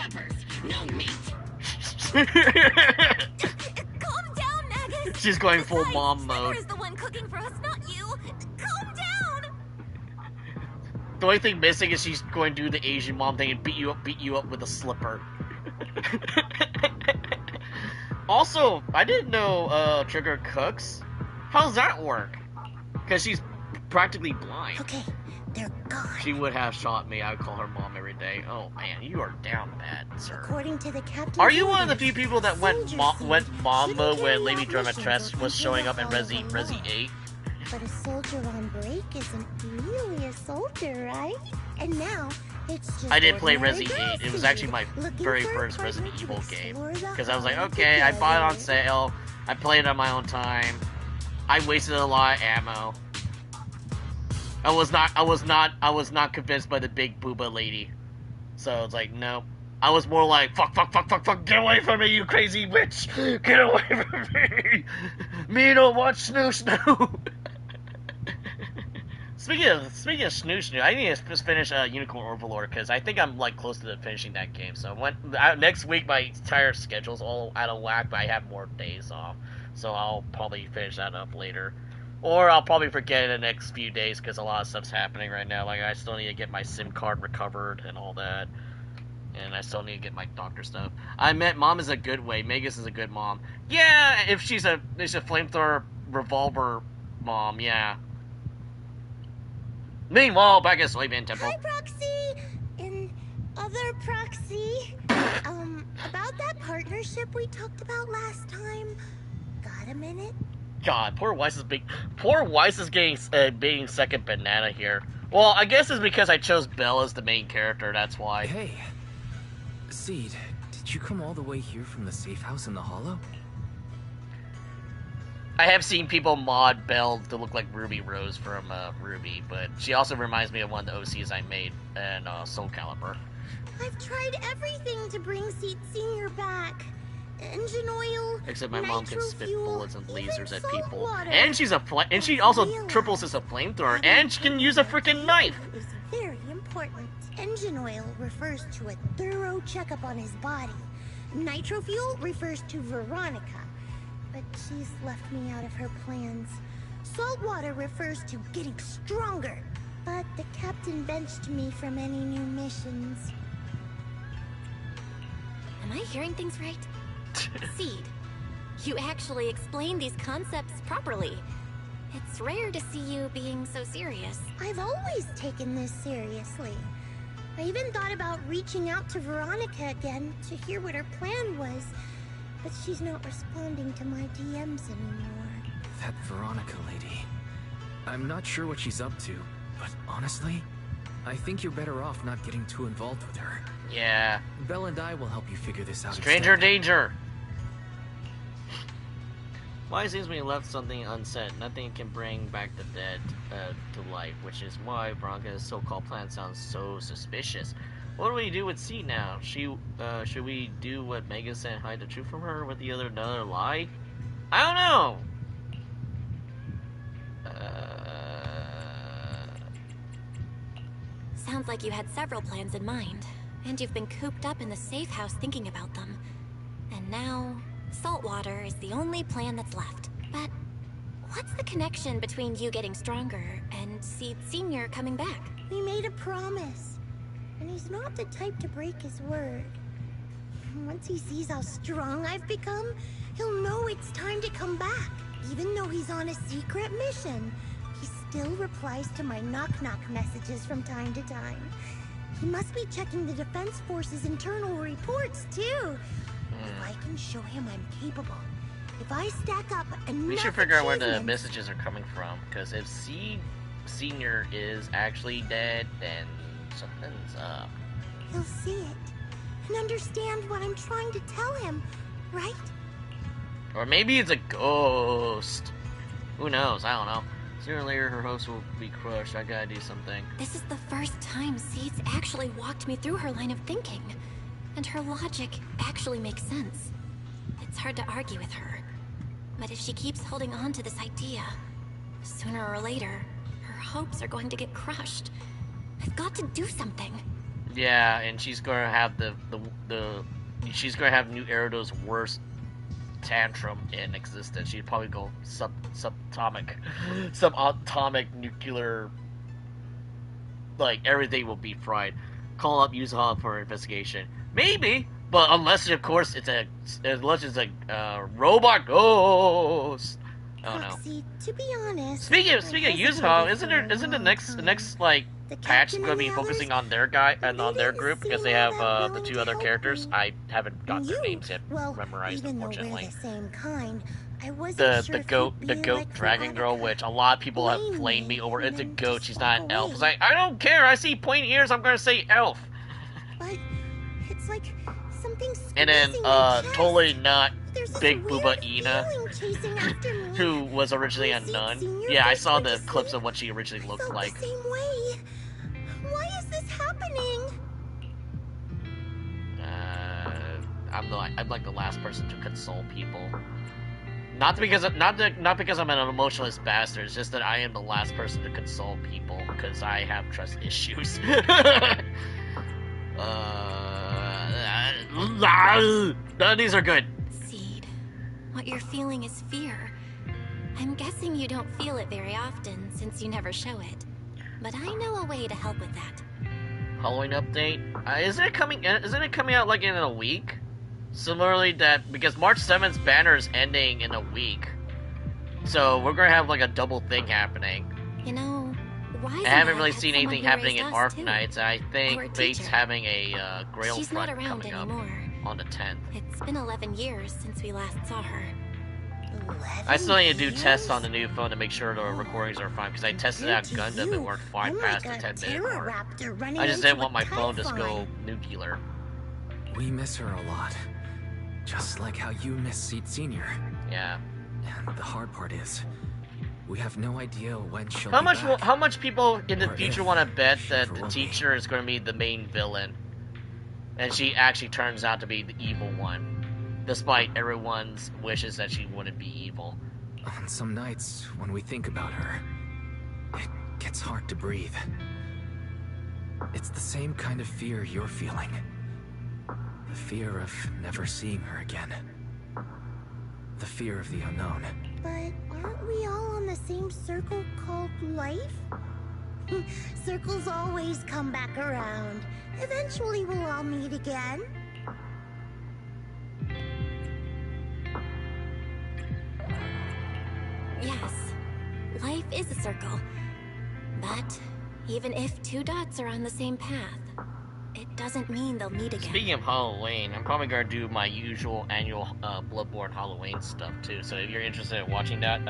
Calm down, Magus. She's going full mom mode. Is the one cooking for us, not you. Calm down. The only thing missing is she's going to do the Asian mom thing and beat you up with a slipper. Also, I didn't know Trigger cooks. How does that work? Because she's practically blind. Okay, they're gone. She would have shot me. I would call her mom every day. Oh man, you are down bad, sir. According to the captain, are you one of the few people that went mom mode when Lady Dramatress was showing up in Resi 8? But a soldier on break isn't really a soldier, right? And now it's just I did play Resi 8. It was actually my very first Resident Evil game, because I was like, okay, I bought it on sale. I played it on my own time. I wasted a lot of ammo. I was not convinced by the big booba lady. So it's like, no. I was more like, fuck, get away from me, you crazy witch! Get away from me! Me don't want snoo. Speaking of snoo, I need to just finish Unicorn Overlord, because I think I'm like close to finishing that game. So next week my entire schedule's all out of whack, but I have more days off, so I'll probably finish that up later. Or I'll probably forget in the next few days, because a lot of stuff's happening right now. Like, I still need to get my SIM card recovered and all that. And I still need to get my doctor stuff. I met mom is a good way. Magus is a good mom. Yeah, if she's a flamethrower revolver mom, yeah. Meanwhile, back at Soybean Temple. Hi, Proxy! And other Proxy. About that partnership we talked about last time. Got a minute? God, poor Weiss is getting being second banana here. Well, I guess it's because I chose Belle as the main character, that's why. Hey, Seed, did you come all the way here from the safe house in the Hollow? I have seen people mod Belle to look like Ruby Rose from Ruby, but she also reminds me of one of the OCs I made in Soul Calibur. I've tried everything to bring Seed Senior back. Engine oil, except my mom can spit bullets and lasers at people, water. and she also triples as a flamethrower, and she can use a freaking knife. Is very important. Engine oil refers to a thorough checkup on his body. Nitro fuel refers to Veronica, but she's left me out of her plans. Salt water refers to getting stronger, but the captain benched me from any new missions. Am I hearing things right? Seed, you actually explain these concepts properly. It's rare to see you being so serious. I've always taken this seriously. I even thought about reaching out to Veronica again to hear what her plan was, but she's not responding to my DMs anymore. That Veronica lady. I'm not sure what she's up to, but honestly, I think you're better off not getting too involved with her. Yeah. Belle and I will help you figure this out. Stranger instead. danger! Why seems we left something unsaid? Nothing can bring back the dead to life, which is why Veronica's so-called plan sounds so suspicious. What do we do with C now? Should we do what Megan said and hide the truth from her with another lie? I don't know! Sounds like you had several plans in mind, and you've been cooped up in the safe house thinking about them. And now, saltwater is the only plan that's left. But what's the connection between you getting stronger and Seed Senior coming back? We made a promise, and he's not the type to break his word. Once he sees how strong I've become, he'll know it's time to come back. Even though he's on a secret mission, he still replies to my knock-knock messages from time to time. He must be checking the Defense Force's internal reports, too. If I can show him I'm capable, if I stack up enough we should figure out where the messages are coming from, because if C Senior is actually dead, then something's up. He'll see it and understand what I'm trying to tell him, right? Or maybe it's a ghost. Who knows? I don't know. Sooner or later, her hopes will be crushed. I gotta do something. This is the first time Seed's actually walked me through her line of thinking. And her logic actually makes sense. It's hard to argue with her. But if she keeps holding on to this idea, sooner or later, her hopes are going to get crushed. I've got to do something. Yeah, and she's gonna have she's gonna have New Erido's worst tantrum in existence. She'd probably go subatomic nuclear, like everything will be fried. Call up Yuzaha for investigation. Maybe, but unless of course it's a robot ghost. I don't know. Foxy, to be honest. Speaking of Yuzaha, isn't the next like patch going to be focusing on their guy and on their group because they have the two other characters? I haven't got their names yet memorized, unfortunately. The goat dragon girl, which a lot of people have flamed me over. It's a goat. She's not an elf. It's like, I don't care. I see pointy ears. I'm gonna say elf. But it's like something. And then totally not Big Booba Ina, who was originally a nun. Yeah, I saw the clips of what she originally looked like. The same way. Why is this happening? I'm like the last person to console people. Not because I'm an emotionless bastard. It's just that I am the last person to console people because I have trust issues. None of these are good. Seed, what you're feeling is fear. I'm guessing you don't feel it very often since you never show it. But I know a way to help with that. Halloween update? Isn't it coming out like in a week? Similarly, because March 7th's banner is ending in a week, so we're gonna have like a double thing happening. You know, why? I haven't really seen anything happening in Arc Knights. I think Fate's having a Grail She's Front not around coming anymore. up on the 10th. It's been 11 years since we last saw her. I still need to do tests on the new phone to make sure the recordings are fine, because I tested out Gundam and worked fine past the 10-minute mark. I just didn't want my phone to go nuclear. We miss her a lot. Just like how you miss Seed Senior. Yeah. And the hard part is, we have no idea when she'll How be much? back. How much people in the future want to bet that the will teacher is going to be the main villain, and she actually turns out to be the evil one, despite everyone's wishes that she wouldn't be evil? On some nights, when we think about her, it gets hard to breathe. It's the same kind of fear you're feeling. The fear of never seeing her again. The fear of the unknown. But aren't we all on the same circle called life? Circles always come back around. Eventually we'll all meet again. Yes, life is a circle. But even if two dots are on the same path, it doesn't mean they'll meet again. Speaking of Halloween, I'm probably going to do my usual annual Bloodborne Halloween stuff too. So if you're interested in watching that,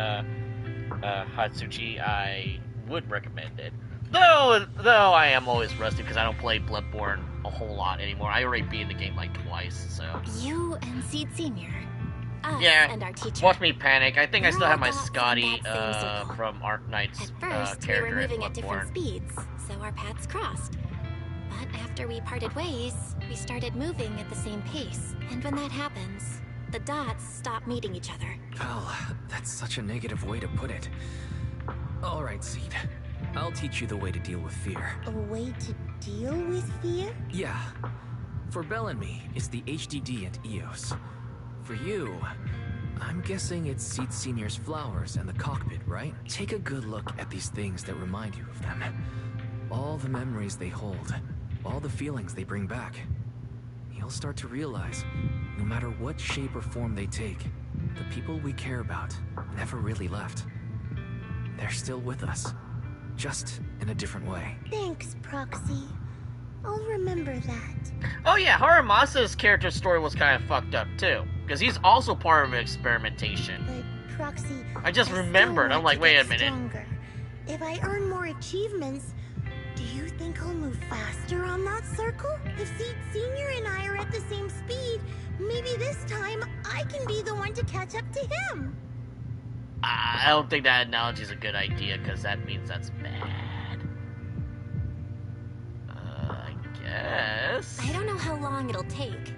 Hatsuchi, I would recommend it. Though I am always rusty because I don't play Bloodborne a whole lot anymore. I already beat the game like twice, so. You and Seed Senior, us yeah, and our teacher. Watch me panic. I think I still We're have my all dots in Scotty that same circle. from Arknight's At first, we character were in moving at different Bloodborne. speeds, so our paths crossed. But after we parted ways, we started moving at the same pace. And when that happens, the dots stop meeting each other. Well, that's such a negative way to put it. Alright, Seed. I'll teach you the way to deal with fear. A way to deal with fear? Yeah. For Belle and me, it's the HDD and EOS. For you, I'm guessing it's Seed Senior's flowers and the cockpit, right? Take a good look at these things that remind you of them. All the memories they hold, all the feelings they bring back. You'll start to realize, no matter what shape or form they take, the people we care about never really left. They're still with us, just in a different way. Thanks, Proxy. I'll remember that. Oh yeah, Haramasa's character story was kind of fucked up too, because he's also part of an experimentation. But Proxy, I just still remembered. I'm want like, to wait get a minute. stronger. If I earn more achievements, do you think I'll move faster on that circle? If Seed Senior and I are at the same speed, maybe this time I can be the one to catch up to him. I don't think that analogy is a good idea, because that means that's bad. I guess. I don't know how long it'll take,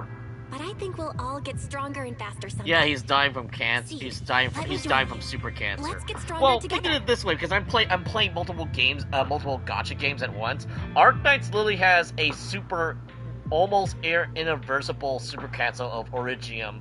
but I think we'll all get stronger and faster someday. Yeah, he's dying from cancer. See, He's dying let me from join you. super cancer. Let's get stronger Well, together. think of it this way, because I'm playing multiple games, multiple gacha games at once. Arknights literally has a super, almost irreversible super cancer of Origium,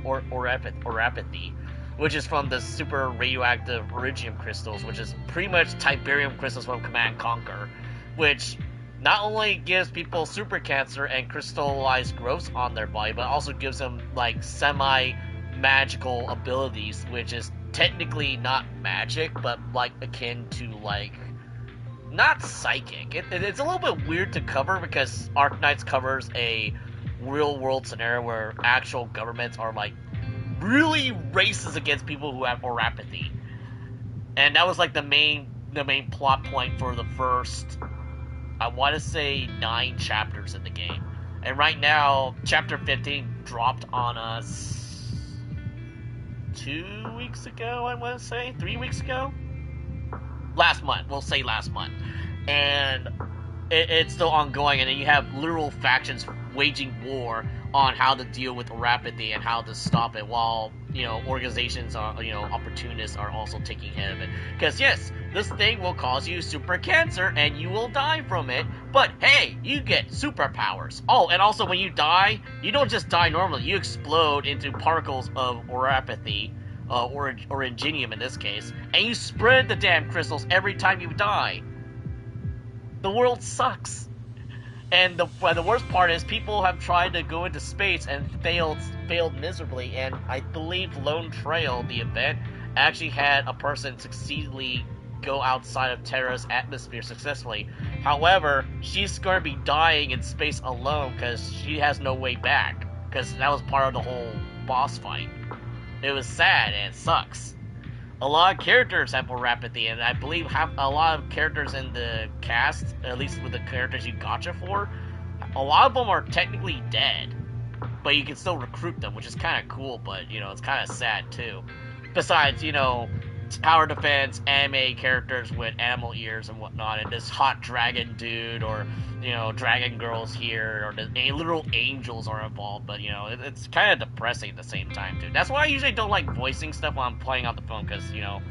or Orapathy, which is from the super radioactive Origium crystals, which is pretty much Tiberium crystals from Command & Conquer, which not only gives people super cancer and crystallized growths on their body, but also gives them like semi-magical abilities, which is technically not magic, but like akin to like not psychic. It's a little bit weird to cover because Arknights covers a real-world scenario where actual governments are like really racist against people who have Orapathy, and that was like the main plot point for the first, I want to say, 9 chapters in the game. And right now, chapter 15 dropped on us 2 weeks ago, I want to say, 3 weeks ago? Last month, we'll say last month. And it's still ongoing, and then you have literal factions waging war on how to deal with Orapathy and how to stop it, while, you know, organizations are, you know, opportunists are also taking care of it. Because yes, this thing will cause you super cancer and you will die from it, but hey, you get superpowers. Oh, and also when you die, you don't just die normally, you explode into particles of Orapathy, or Ingenium in this case, and you spread the damn crystals every time you die. The world sucks. And the worst part is people have tried to go into space and failed miserably, and I believe Lone Trail, the event, actually had a person successfully go outside of Terra's atmosphere successfully. However, she's going to be dying in space alone because she has no way back, because that was part of the whole boss fight. It was sad and it sucks. A lot of characters have were wrapped at the end. I believe a lot of characters in the cast, at least with the characters you gotcha for, a lot of them are technically dead. But you can still recruit them, which is kind of cool, but, you know, it's kind of sad, too. Besides, you know, tower defense, anime characters with animal ears and whatnot, and this hot dragon dude, or, you know, dragon girls here, or the literal angels are involved, but, you know, it's kind of depressing at the same time, too. That's why I usually don't like voicing stuff while I'm playing on the phone, because, you know,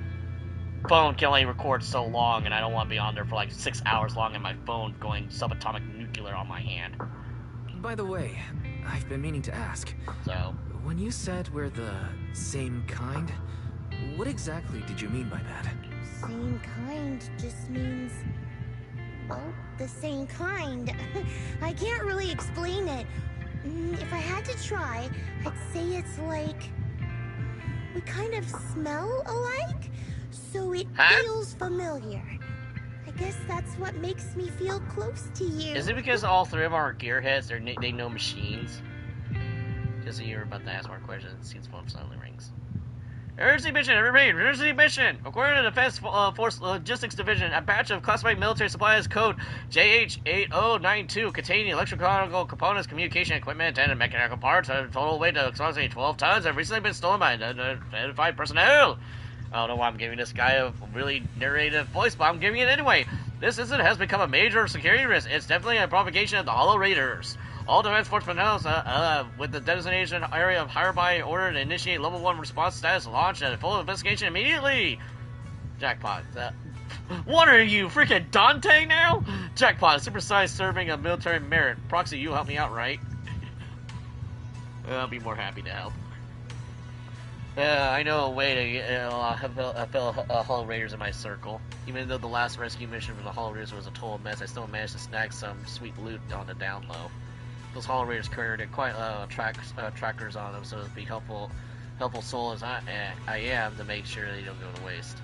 phone can only record so long, and I don't want to be on there for like 6 hours long, and my phone going subatomic nuclear on my hand. By the way, I've been meaning to ask. So, when you said we're the same kind, what exactly did you mean by that? Same kind just means, well, the same kind. I can't really explain it. If I had to try, I'd say it's like we kind of smell alike, so it feels familiar. I guess that's what makes me feel close to you. Is it because all three of them are gearheads? They know machines? Just so you're about to ask more questions, it seems one suddenly rings. Emergency mission, everybody! Emergency mission! According to the Defense Force Logistics Division, a batch of classified military supplies code JH8092 containing electronic components, communication equipment, and mechanical parts at a total weight of approximately 12 tons have recently been stolen by identified personnel. I don't know why I'm giving this guy a really narrative voice, but I'm giving it anyway. This incident has become a major security risk. It's definitely a provocation of the Hollow Raiders. All Defense Force personnel with the designation area of hereby ordered to initiate level 1 response status launch and full investigation immediately. Jackpot. What are you, freaking Dante now? Jackpot, supersized serving of military merit. Proxy, you help me out, right? I'll be more happy to help. I know a way to have Hollow Raiders in my circle. Even though the last rescue mission for the Hollow Raiders was a total mess, I still managed to snag some sweet loot on the down low. Those Hollow Raiders carried quite trackers on them, so it'd be helpful soul as I am to make sure they don't go to waste.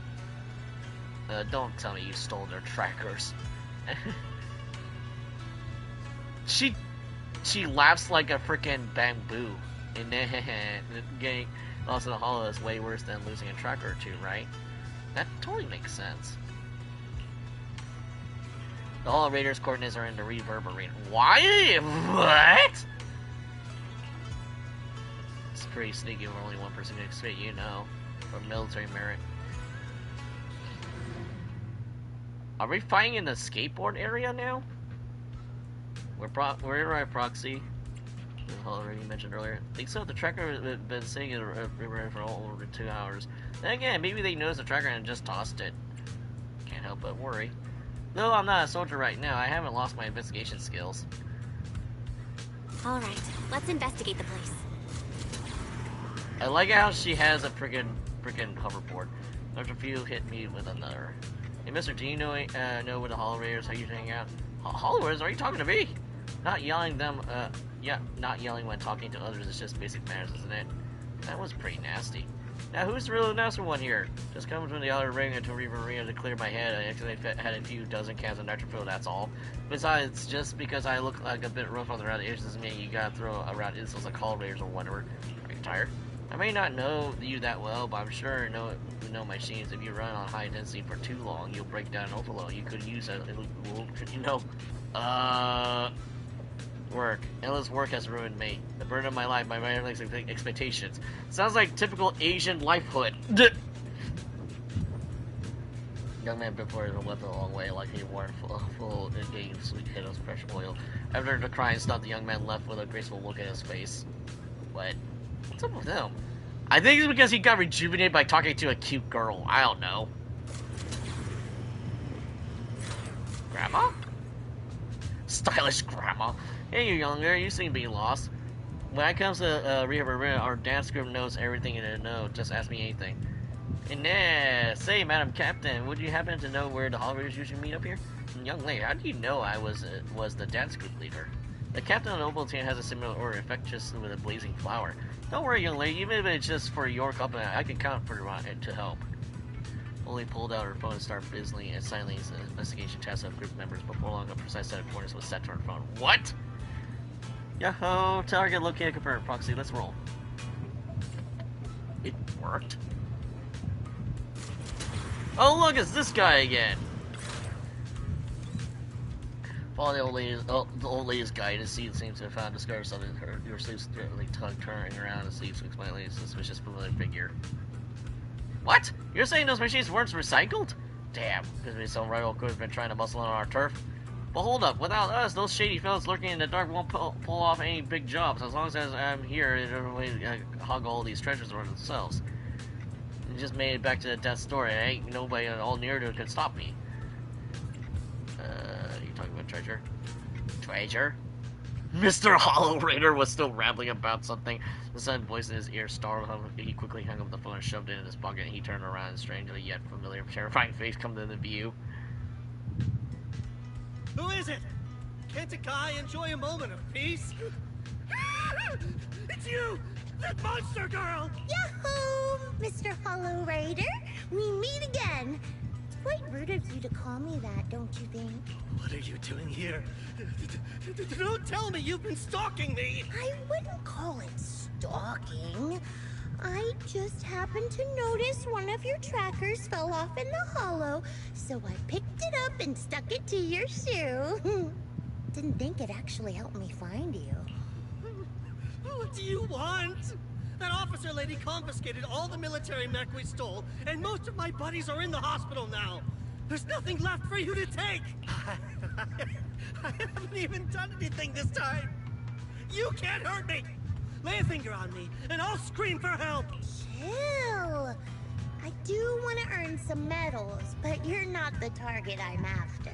Don't tell me you stole their trackers. She laughs like a freaking bamboo. And then getting lost in the hollow is way worse than losing a tracker or two, right? That totally makes sense. The Hollow Raiders' coordinates are in the Reverb Arena. Why? What? It's pretty sneaky when only one person can expect, you know, for military merit. Are we fighting in the skateboard area now? We're in our proxy. The already mentioned earlier. I think so. The tracker has been sitting in a river for over 2 hours. Then again, maybe they noticed the tracker and just tossed it. Can't help but worry. Though I'm not a soldier right now, I haven't lost my investigation skills. Alright, let's investigate the place. I like how she has a freaking hoverboard. After a few hit me with another. Hey mister, do you know where the Hollow Raiders are using out? Hollow Raiders? Are you talking to me? Not yelling them, yeah, not yelling when talking to others is just basic manners, isn't it? That was pretty nasty. Now, who's the real nasty one here? Just coming from the outer ring into Reaver Arena to clear my head. I actually had a few dozen cans of nitro fuel, that's all. Besides, just because I look like a bit rough on the around the edges doesn't mean you gotta throw around insults like Hollow Raiders or whatever. Are you tired? I may not know you that well, but I'm sure you know my machines. If you run on high intensity for too long, you'll break down and overload. You could use a you know, work. Endless work has ruined me. The burden of my life, my expectations. Sounds like typical Asian lifehood. Young man before the weapon a long way, like he wore full engaging sweet hit of fresh oil. After the crying stopped, the young man left with a graceful look at his face. What? What's up with him? I think it's because he got rejuvenated by talking to a cute girl. I don't know. Grandma? Stylish grandma. Hey, you younger, you seem to be lost. When it comes to Rehab Arena, our dance group knows everything in the know. Just ask me anything. And say, Madam Captain, would you happen to know where the Hollow Raiders usually meet up here? Young lady, how do you know I was the dance group leader? The captain of the Noble team has a similar order, infectious with a blazing flower. Don't worry, young lady, even if it's just for your company, I can count for it to help. Lily pulled out her phone and started busily and silently investigation tasks of group members. Before long, a precise set of coordinates was set to her phone. What? Yo-ho! Target located confirmed. Proxy, let's roll. worked. Oh, look, it's this guy again. Follow the old lady's guidance. Seed seems to have found discovered something. Your sleeves turning around and seems to explain a suspicious familiar figure. What? You're saying those machines weren't recycled? Damn, because we some rival could have been trying to muscle in on our turf. But hold up, without us, those shady fellas lurking in the dark won't pull off any big jobs. As long as I'm here, they hog all these treasures for themselves. You just made it back to the death story. Ain't nobody at all near to it could stop me. You talking about treasure? Treasure? Mr. Hollow Raider was still rambling about something. The sudden voice in his ear startled him. He quickly hung up the phone and shoved it in his pocket. He turned around and strangely yet familiar, terrifying face come into view. Who is it? Can't a guy enjoy a moment of peace? It's you! That monster girl! Yahoo! Mr. Hollow Raider, we meet again. It's quite rude of you to call me that, don't you think? What are you doing here? Don't tell me you've been stalking me! I wouldn't call it stalking. I just happened to notice one of your trackers fell off in the hollow, so I picked it up and stuck it to your shoe. Didn't think it actually helped me find you. What do you want? That officer lady confiscated all the military mech we stole, and most of my buddies are in the hospital now. There's nothing left for you to take. I haven't even done anything this time. You can't hurt me. Lay a finger on me, and I'll scream for help! Chill! I do want to earn some medals, but you're not the target I'm after.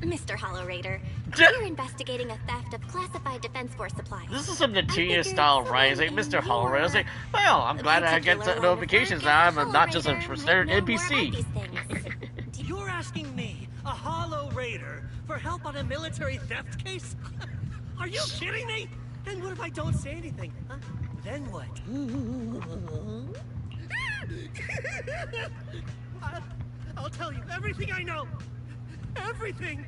Mr. Hollow Raider, we're investigating a theft of classified Defense Force supplies. This is some Natiya style rising. Mr. Hollow Raider was like, well, I'm glad I get notifications that I'm not just a standard NPC. You're asking me, a Hollow Raider, for help on a military theft case? Are you kidding me? And what if I don't say anything? Huh? Then what? I'll tell you everything I know. Everything.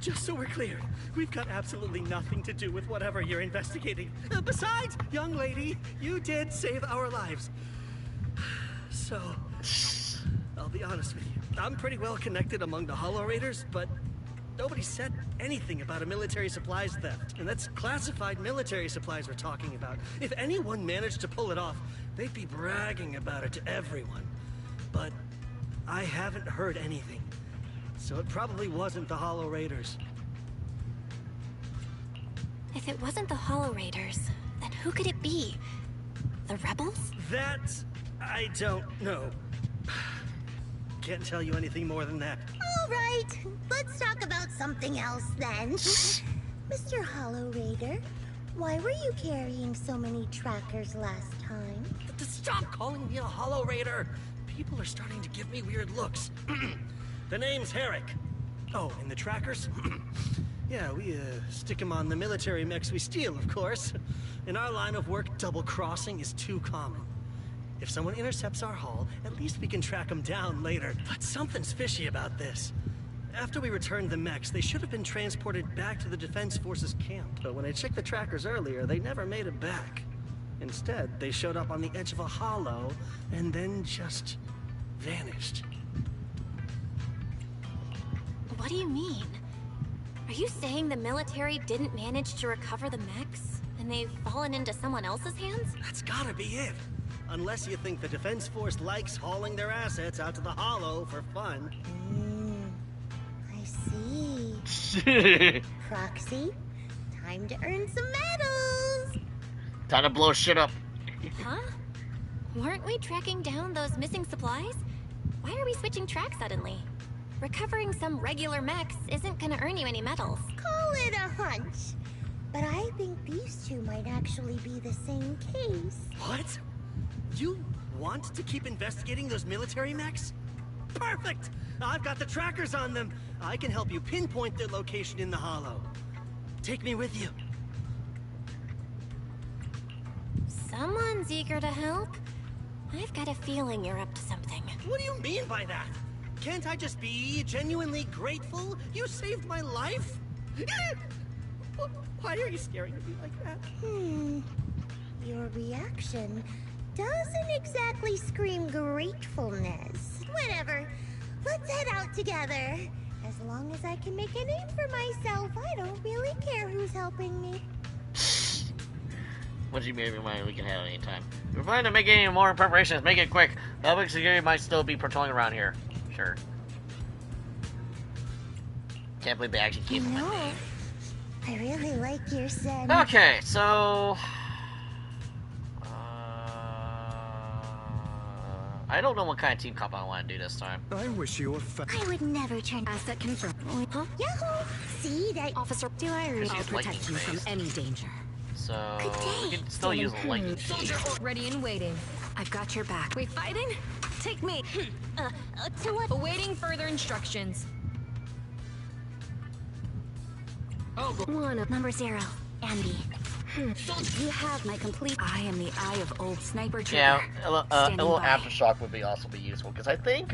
Just so we're clear, we've got absolutely nothing to do with whatever you're investigating. Besides, young lady, you did save our lives. So, I'll be honest with you. I'm pretty well connected among the Hollow Raiders, but nobody said anything about a military supplies theft. And that's classified military supplies we're talking about. If anyone managed to pull it off, they'd be bragging about it to everyone. But I haven't heard anything. So it probably wasn't the Hollow Raiders. If it wasn't the Hollow Raiders, then who could it be? The rebels? That I don't know. Can't tell you anything more than that. All right, let's talk about something else then. Mr. Hollow Raider, why were you carrying so many trackers last time? Stop calling me a Hollow Raider! People are starting to give me weird looks. The name's Herrick. Oh, and the trackers? Yeah, we stick them on the military mechs we steal, of course. In our line of work, double-crossing is too common. If someone intercepts our haul, at least we can track them down later. But something's fishy about this. After we returned the mechs, they should have been transported back to the Defense Forces camp. But when I checked the trackers earlier, they never made it back. Instead, they showed up on the edge of a hollow, and then just vanished. What do you mean? Are you saying the military didn't manage to recover the mechs, and they've fallen into someone else's hands? That's gotta be it. Unless you think the Defense Force likes hauling their assets out to the hollow for fun. I see. Proxy, time to earn some medals! Time to blow shit up. Huh? Weren't we tracking down those missing supplies? Why are we switching tracks suddenly? Recovering some regular mechs isn't gonna earn you any medals. Call it a hunch. But I think these two might actually be the same case. What? You want to keep investigating those military mechs? Perfect! I've got the trackers on them. I can help you pinpoint their location in the hollow. Take me with you. Someone's eager to help. I've got a feeling you're up to something. What do you mean by that? Can't I just be genuinely grateful? You saved my life? Why are you staring at me like that? Your reaction doesn't exactly scream gratefulness. Whatever. Let's head out together. As long as I can make a name for myself, I don't really care who's helping me. Once you make your mind, we can have it anytime. If we're planning to make any more preparations, make it quick. Public security might still be patrolling around here. Sure. Can't believe they actually gave him a name. I really like your scent. Okay, so... I don't know what kind of team comp I want to do this time. I wish you were I would never turn Asset confirmed. Huh? Yahoo! See that? Officer, do I read? I'll protect you from any danger. So, we can still use a lightning Soldier ready and waiting. I've got your back. We fighting? Take me. To what? Awaiting further instructions. Oh, one number 0, Andy. You have my complete. I am the eye of old sniper trigger. Yeah, a little aftershock would be also be useful, because I think,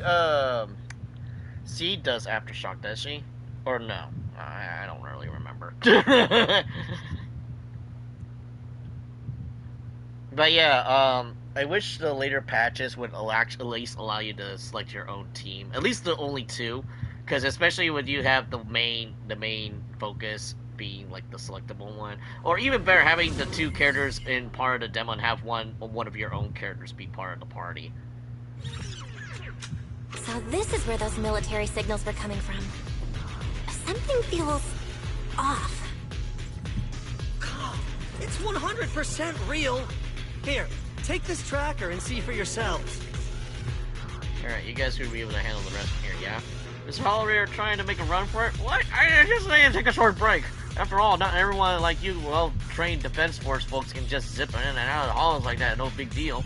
Seed does aftershock, does she? Or no? I don't really remember. But yeah, I wish the later patches would at least allow you to select your own team. At least the only 2. Because especially when you have the main focus being like the selectable one, or even better, having the 2 characters in part of the demo and have one of your own characters be part of the party. So this is where those military signals were coming from. Something feels off. It's 100% real. Here, take this tracker and see for yourselves. Alright, you guys should be able to handle the rest here, yeah? Is Hollow Raider trying to make a run for it? What? I just need to take a short break. After all, not everyone like you well-trained defense force folks can just zip in and out of the hollows like that. No big deal.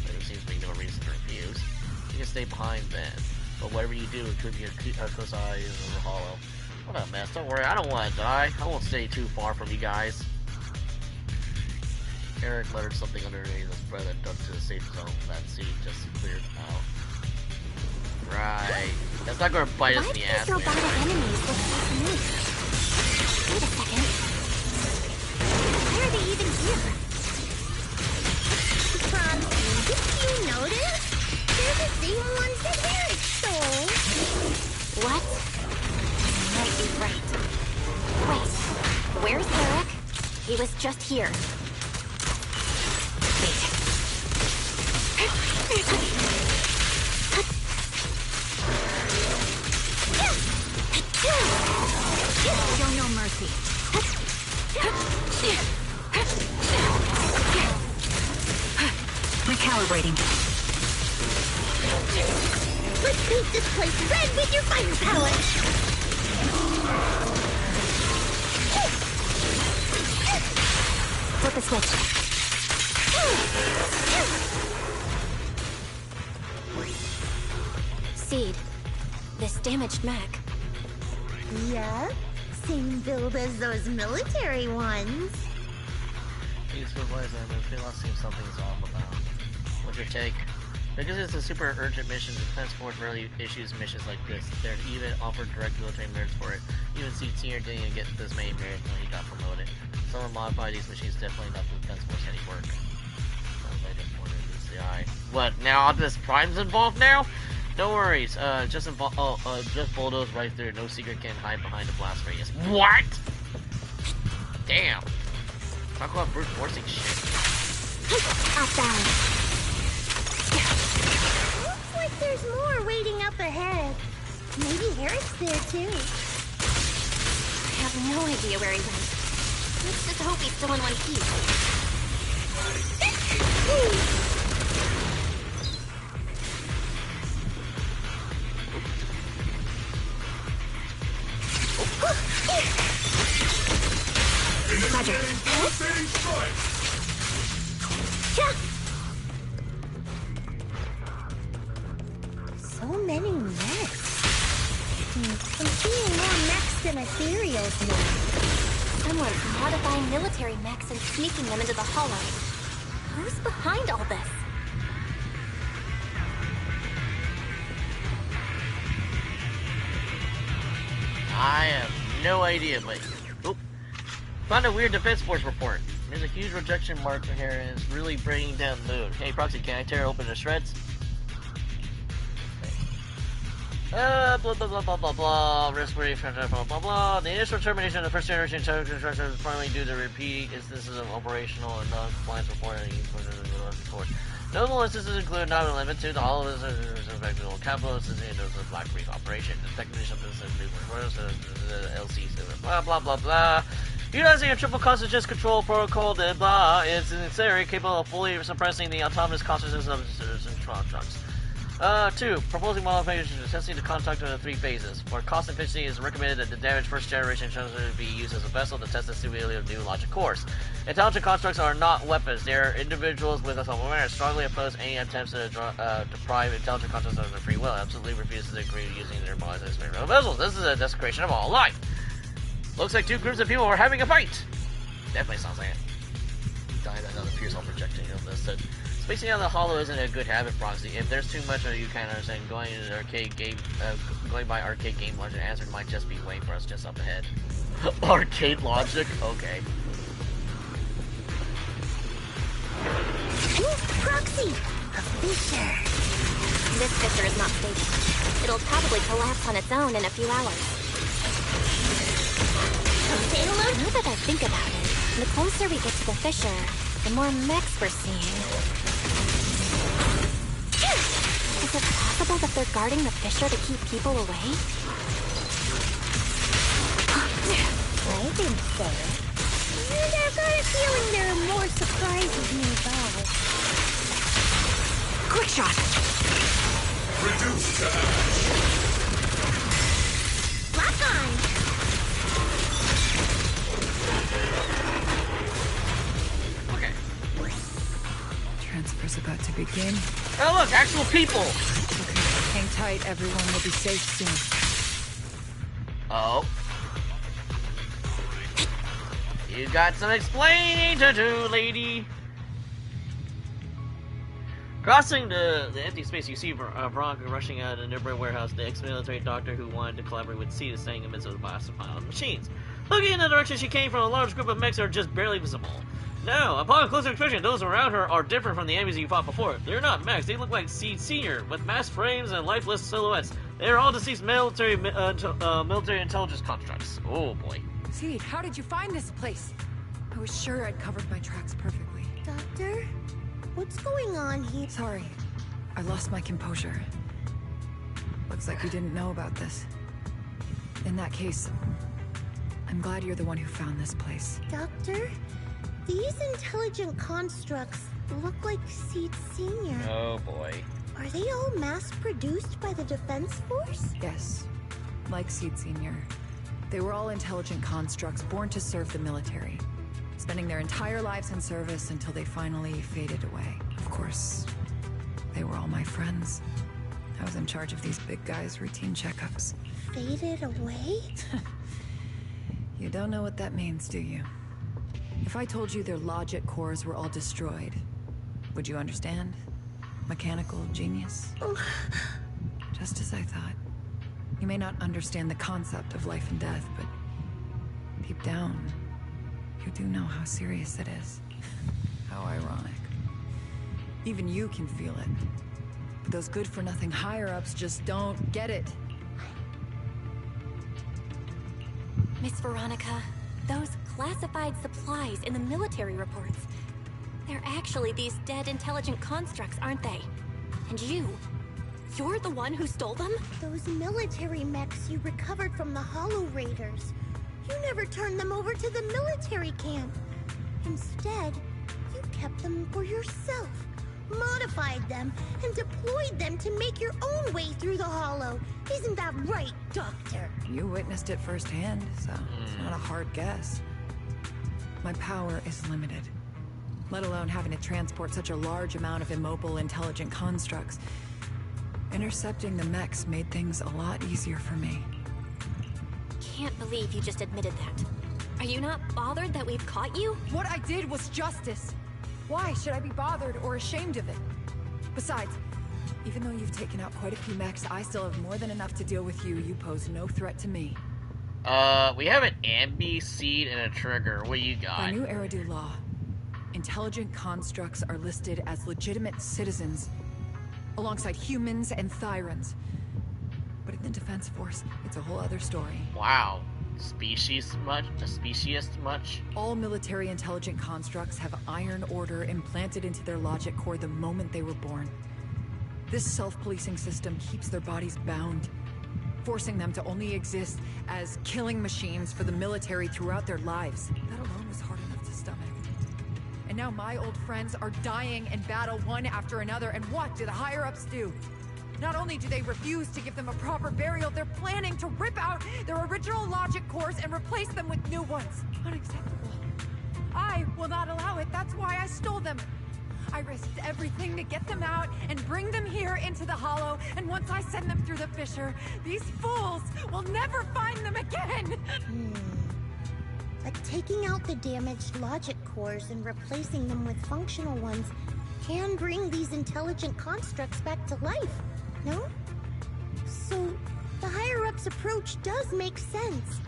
There seems to be no reason to refuse. You can stay behind then. But whatever you do, keep your close eyes on the hollow. What up, mess? Don't worry, I don't want to die. I won't stay too far from you guys. Eric muttered something underneath his breath and ducked to the safe zone. That seed just cleared out. Right. That's not gonna bite us in the ass. Why do enemies look so familiar? Wait a second. Why are they even here? Did you notice? They're the same ones that Eric stole. What? You might be right. Wait, where's Eric? He was just here. Show no mercy. Recalibrating. Let's paint this place red with your firepower. Flip the switch. Seed, this damaged mech. Yeah, same build as those military ones. These supplies I feel I seems something's off about. What's your take? Because it's a super urgent mission, Defense Force rarely issues missions like this. They're even offered direct military merits for it. Even Senior didn't even get this many merits when he got promoted. Someone modified these machines, definitely not the Defense Force any work. What, now all this Prime's involved now? No worries, just bulldoze right through. No secret can hide behind the blast radius. What? Damn. Talk about brute forcing shit. Off balance. Looks like there's more waiting up ahead. Maybe Eric's there too. I have no idea where he went. Let's just hope he's still in one piece. Roger. So many mechs. I'm seeing more mechs than ethereals now. Someone's modifying military mechs and sneaking them into the hollow. Who's behind all this? I have no idea, but... Oop. Found a weird Defense Force report. There's a huge rejection mark here, and it's really bringing down the mood. Hey, Proxy, can I tear open the shreds? Blah blah blah blah blah blah. Risk free, blah blah blah. The initial termination of the first generation intelligence construction is primarily due to repeat instances of operational and non-compliance reporting. Notable instances include not limited to the hollow instances, capital instances, the Black Reef operation, the technician business, the LC, blah blah blah blah. Utilizing a triple consciousness control protocol, blah, is necessary, capable of fully suppressing the autonomous consciousness of citizens trucks. 2. Proposing modifications testing the construct in 3 phases. For cost efficiency, it is recommended that the damaged first generation transmitter be used as a vessel to test the stability of new logic cores. Intelligent constructs are not weapons. They are individuals with a self-awareness. Strongly oppose any attempts to deprive intelligent constructs of their free will. Absolutely refuses to agree to using their bodies as experimental vessels. This is a desecration of all life. Looks like 2 groups of people are having a fight. Definitely sounds like it. Died another Pierce all projecting of this. Spacing out the hollow isn't a good habit, Proxy. If there's too much of you kind of understand, going to the arcade game, going by arcade game logic, the answer might just be waiting for us just up ahead. Arcade logic? Okay. Ooh, Proxy! A fissure. This fissure is not stable. It'll probably collapse on its own in a few hours. Now that I think about it, the closer we get to the fissure, the more mechs we're seeing. Is it possible that they're guarding the fissure to keep people away? I think so. And I've got a feeling there are more surprises nearby. Quick shot! Reduce to ash! Lock on! Okay. Transfer's about to begin. Oh look, actual people! Okay, hang tight, everyone will be safe soon. Oh. You got some explaining to do, lady. Crossing the empty space, you see Veronica rushing out of a nearby warehouse. The ex-military doctor who wanted to collaborate with Seed is standing in the midst of the massive pile of machines. Looking in the direction she came from, a large group of mechs are just barely visible. No, upon closer inspection, those around her are different from the enemies you fought before. They're not mechs, they look like Seed Senior, with masked frames and lifeless silhouettes. They are all deceased military intelligence constructs. Oh boy. Seed, how did you find this place? I was sure I'd covered my tracks perfectly. Doctor? What's going on here? Sorry, I lost my composure. Looks like you didn't know about this. In that case, I'm glad you're the one who found this place. Doctor? These intelligent constructs look like Seed Senior. Oh boy. Are they all mass-produced by the Defense Force? Yes, like Seed Senior. They were all intelligent constructs born to serve the military, spending their entire lives in service until they finally faded away. Of course, they were all my friends. I was in charge of these big guys' routine checkups. Faded away? You don't know what that means, do you? If I told you their logic cores were all destroyed, would you understand? Mechanical genius? Just as I thought. You may not understand the concept of life and death, but deep down, you do know how serious it is. How ironic. Even you can feel it. But those good-for-nothing higher-ups just don't get it. Miss Veronica, those classified supplies in the military reports, they're actually these dead intelligent constructs, aren't they? And you're the one who stole them? Those military mechs you recovered from the Hollow Raiders. You never turned them over to the military camp. Instead, you kept them for yourself, modified them, and deployed them to make your own way through the Hollow. Isn't that right, Doctor? You witnessed it firsthand, so it's not a hard guess. My power is limited, let alone having to transport such a large amount of immobile, intelligent constructs. Intercepting the mechs made things a lot easier for me. Can't believe you just admitted that. Are you not bothered that we've caught you? What I did was justice. Why should I be bothered or ashamed of it? Besides, even though you've taken out quite a few mechs, I still have more than enough to deal with you. You pose no threat to me. We have an ambi, seed, and a trigger. What do you got? By new Eridu law, intelligent constructs are listed as legitimate citizens, alongside humans and Thyrans. But in the Defense Force, it's a whole other story. Wow. Speciesist much? All military intelligent constructs have Iron Order implanted into their logic core the moment they were born. This self-policing system keeps their bodies bound, forcing them to only exist as killing machines for the military throughout their lives. That alone was hard enough to stomach. And now my old friends are dying in battle one after another, and what do the higher-ups do? Not only do they refuse to give them a proper burial, they're planning to rip out their original logic cores and replace them with new ones. Unacceptable. I will not allow it. That's why I stole them. I risked everything to get them out and bring them here into the Hollow, and once I send them through the fissure, these fools will never find them again! But taking out the damaged logic cores and replacing them with functional ones can bring these intelligent constructs back to life, no? So, the higher-ups approach does make sense.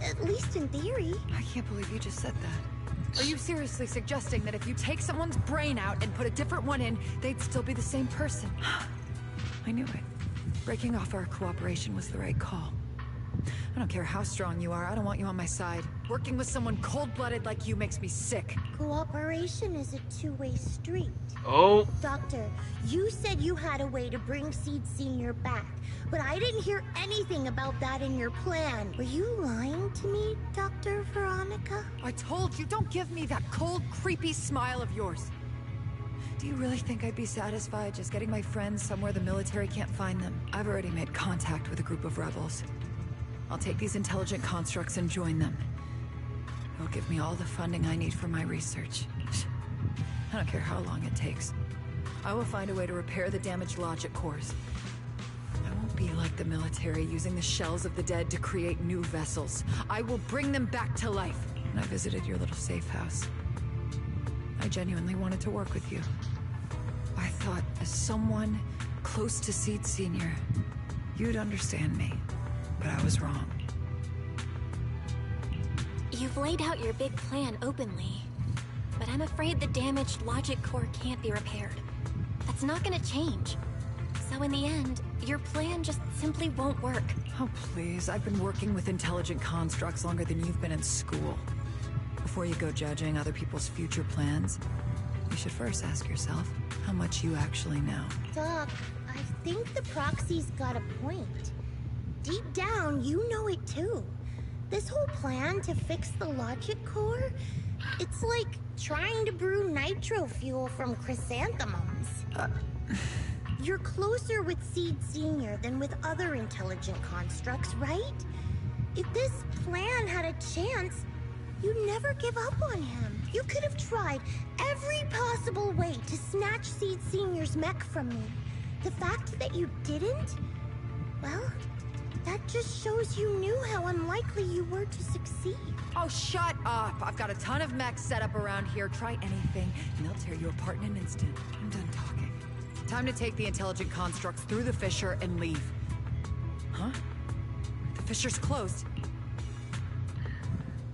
At least in theory. I can't believe you just said that. Are you seriously suggesting that if you take someone's brain out and put a different one in, they'd still be the same person? I knew it. Breaking off our cooperation was the right call. I don't care how strong you are, I don't want you on my side. Working with someone cold-blooded like you makes me sick. Cooperation is a two-way street. Oh. Doctor, you said you had a way to bring Seed Senior back, but I didn't hear anything about that in your plan. Were you lying to me, Dr. Veronica? I told you, don't give me that cold, creepy smile of yours. Do you really think I'd be satisfied just getting my friends somewhere the military can't find them? I've already made contact with a group of rebels. I'll take these intelligent constructs and join them. They'll give me all the funding I need for my research. I don't care how long it takes. I will find a way to repair the damaged logic cores. I won't be like the military, using the shells of the dead to create new vessels. I will bring them back to life. And I visited your little safe house. I genuinely wanted to work with you. I thought, as someone close to Seed Senior, you'd understand me. But I was wrong. You've laid out your big plan openly, but I'm afraid the damaged logic core can't be repaired. That's not gonna change. So in the end, your plan just simply won't work. Oh, please. I've been working with intelligent constructs longer than you've been in school. Before you go judging other people's future plans, you should first ask yourself how much you actually know. Doc, I think the proxy's got a point. Deep down, you know it too. This whole plan to fix the logic core, it's like trying to brew nitro fuel from chrysanthemums. You're closer with Seed Senior than with other intelligent constructs, right? If this plan had a chance, you'd never give up on him. You could have tried every possible way to snatch Seed Senior's mech from me. The fact that you didn't, well, that just shows you knew how unlikely you were to succeed. Oh, shut up! I've got a ton of mechs set up around here. Try anything, and they'll tear you apart in an instant. I'm done talking. Time to take the intelligent constructs through the fissure and leave. Huh? The fissure's closed.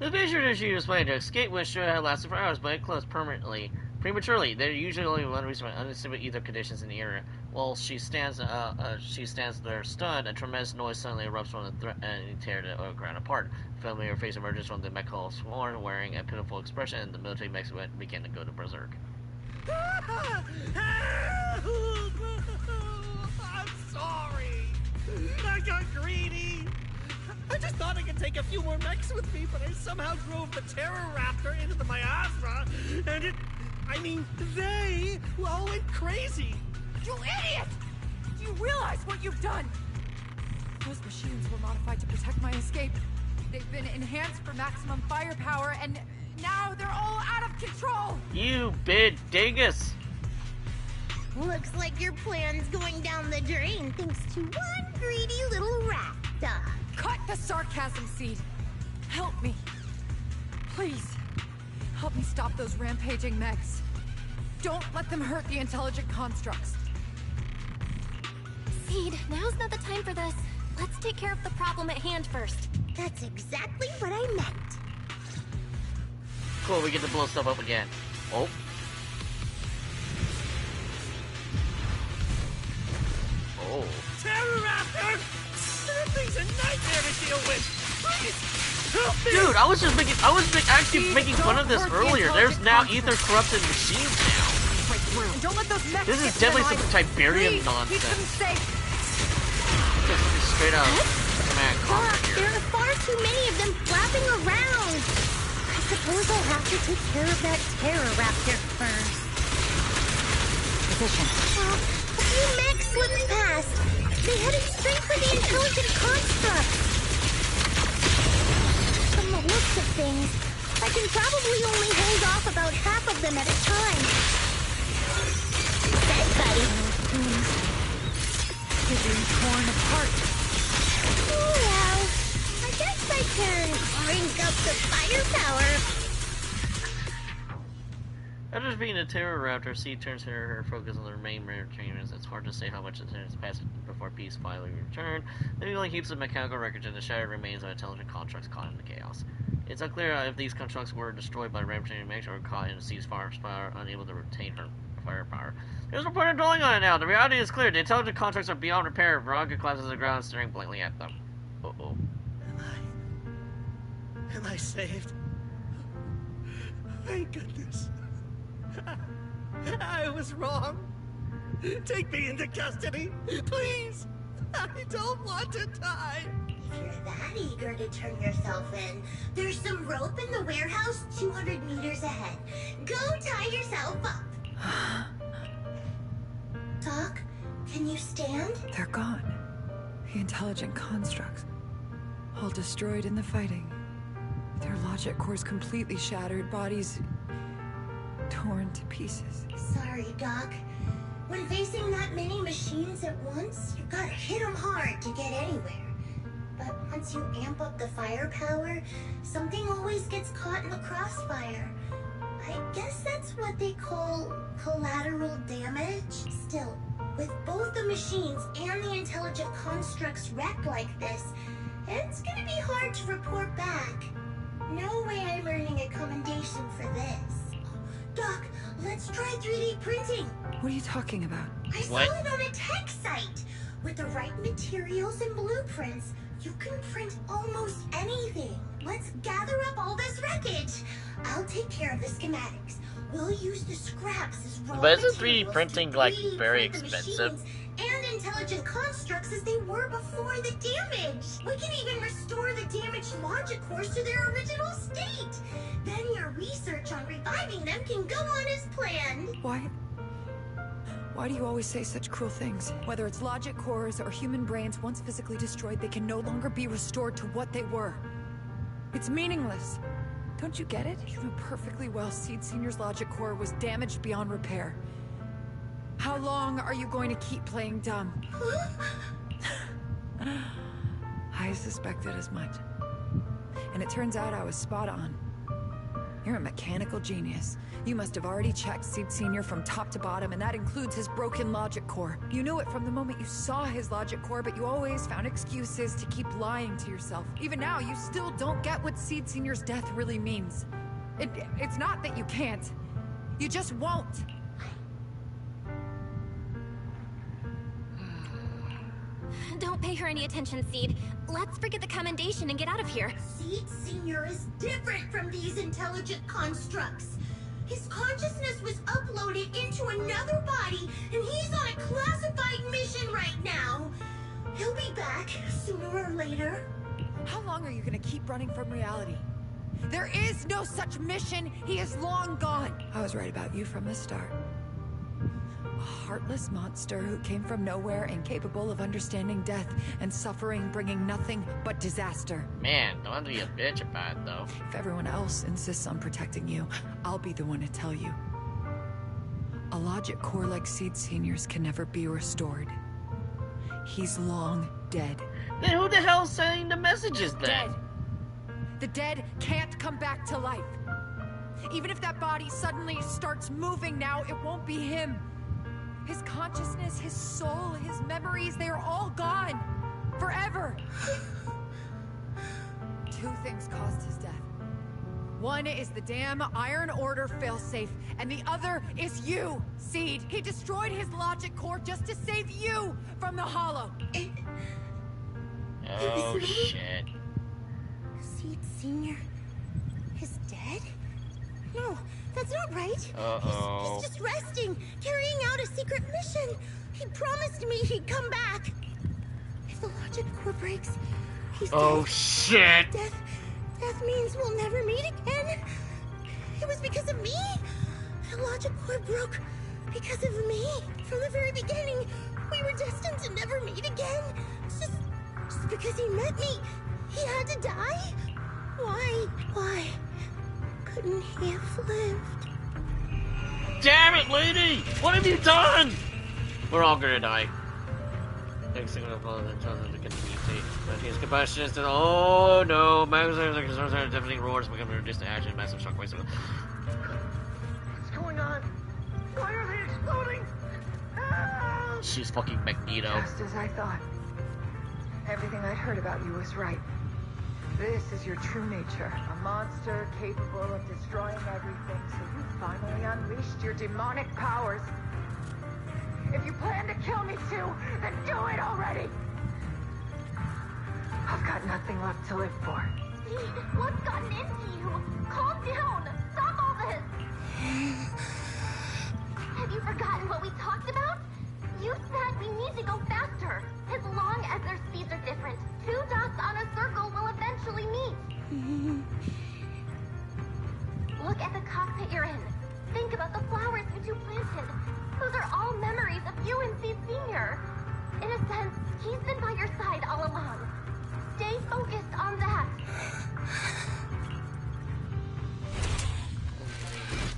The fissure that she was planning to escape with should have lasted for hours, but it closed prematurely. They're usually only one reason for unstable ether conditions in the area. While she stands there stunned, a tremendous noise suddenly erupts from the threat and tears the ground apart. A familiar face emerges from the mech hall sworn, wearing a pitiful expression, and the military mechs begin to go to berserk. I'm sorry. I got greedy. I just thought I could take a few more mechs with me, but I somehow drove the Terror Raptor into the miasma, and they all went crazy. You idiot! Do you realize what you've done? Those machines were modified to protect my escape. They've been enhanced for maximum firepower, and now they're all out of control! You big dingus! Looks like your plan's going down the drain thanks to one greedy little rat, Doc. Cut the sarcasm, Seed. Help me. Please. Help me stop those rampaging mechs. Don't let them hurt the intelligent constructs. Seed, now's not the time for this. Let's take care of the problem at hand first. That's exactly what I meant. Cool, we get to blow stuff up again. Oh. Oh. Terroraptor! That thing's a nightmare to deal with! Please! Help me! Dude, I was actually making fun of this earlier. There's now ether corrupted machines now. Don't let those mechs This is get definitely some behind. Tiberium Please, nonsense. keep them safe. Just straight out command Doc, conquer there here. are far too many of them flapping around. I suppose I'll have to take care of that terror raptor first. Position. A few mechs slipped past. They headed straight for the intelligent construct. From the looks of things, I can probably only hold off about half of them at a time. That buddy. They're being torn apart. Oh well. I guess I can crank up the firepower. After being a terror raptor, Seed turns her focus on the remaining units. It's hard to say how much time has passed before peace finally returned. Leaving heaps of mechanical wreckage and the shattered remains of intelligent constructs caught in the chaos. It's unclear if these constructs were destroyed by rampaging mechs or caught in Seed's firepower, unable to retain her firepower. There's no point in dwelling on it now. The reality is clear. The intelligent constructs are beyond repair. Veronica collapses to the ground, staring blankly at them. Uh-oh. Am I saved? Thank goodness. I was wrong. Take me into custody, please. I don't want to die. If you're that eager to turn yourself in, there's some rope in the warehouse 200 meters ahead. Go tie yourself up. Doc, can you stand? They're gone. The intelligent constructs. All destroyed in the fighting. Their logic cores completely shattered, bodies torn to pieces. Sorry, Doc. When facing that many machines at once, you gotta hit them hard to get anywhere. But once you amp up the firepower, something always gets caught in the crossfire. I guess that's what they call collateral damage. Still, with both the machines and the intelligent constructs wrecked like this, it's gonna be hard to report back. No way I'm earning a commendation for this. Doc, let's try 3D printing. What are you talking about? I saw it on a tech site. With the right materials and blueprints, you can print almost anything. Let's gather up all this wreckage. I'll take care of the schematics. We'll use the scraps as raw But isn't 3D materials printing to like 3D very print the expensive? machines and intelligent constructs as they were before the damage. We can even restore the damaged logic cores to their original state. Then your research on reviving them can go on as planned. Why do you always say such cruel things? Whether it's logic cores or human brains, once physically destroyed, they can no longer be restored to what they were. It's meaningless. Don't you get it? You know perfectly well Seed Senior's logic core was damaged beyond repair. How long are you going to keep playing dumb? I suspected as much. And it turns out I was spot on. You're a mechanical genius. You must have already checked Seed Senior from top to bottom, and that includes his broken logic core. You knew it from the moment you saw his logic core, but you always found excuses to keep lying to yourself. Even now, you still don't get what Seed Senior's death really means. It's not that you can't. You just won't. Don't pay her any attention, Seed. Let's forget the commendation and get out of here. Seed Senior is different from these intelligent constructs. His consciousness was uploaded into another body, and he's on a classified mission right now. He'll be back sooner or later. How long are you gonna keep running from reality? There is no such mission. He is long gone. I was right about you from the start. A heartless monster who came from nowhere, incapable of understanding death and suffering, bringing nothing but disaster. Man, don't have to be a bitch about it, though. If everyone else insists on protecting you, I'll be the one to tell you. A logic core like Seed Senior's can never be restored. He's long dead. Then who the hell's sending the messages then? Dead. The dead can't come back to life. Even if that body suddenly starts moving now, it won't be him. His consciousness, his soul, his memories, they are all gone. Forever. Two things caused his death. One is the damn Iron Order failsafe, and the other is you, Seed. He destroyed his logic core just to save you from the Hollow. Oh, shit. Seed Senior is dead? No, that's not right. Uh-oh. He's just resting, carrying out a secret mission. He promised me he'd come back. If the logic core breaks, he's Oh, dead. shit. Death means we'll never meet again. It was because of me. The logic core broke because of me. From the very beginning, we were destined to never meet again. Just because he met me, he had to die? Why couldn't he have lived? Damn it, lady! What have you done? We're all gonna die. Next thing of all, the children to continue to see. But his combustion is oh no, magazines are concerns are deafening roars become reduced to action, massive shockwaves. What's going on? Why are they exploding? Help! She's fucking Magneto. Just as I thought. Everything I'd heard about you was right. This is your true nature. A monster capable of destroying everything, so you finally unleashed your demonic powers. If you plan to kill me too, then do it already! I've got nothing left to live for. Seed, what's gotten into you? Calm down! Stop all this! Have you forgotten what we talked about? You said we need to go faster. As long as their speeds are different, two dots on a circle will eventually meet. Look at the cockpit you're in. Think about the flowers that you planted. Those are all memories of you and Seed Senior. In a sense, he's been by your side all along. Stay focused on that.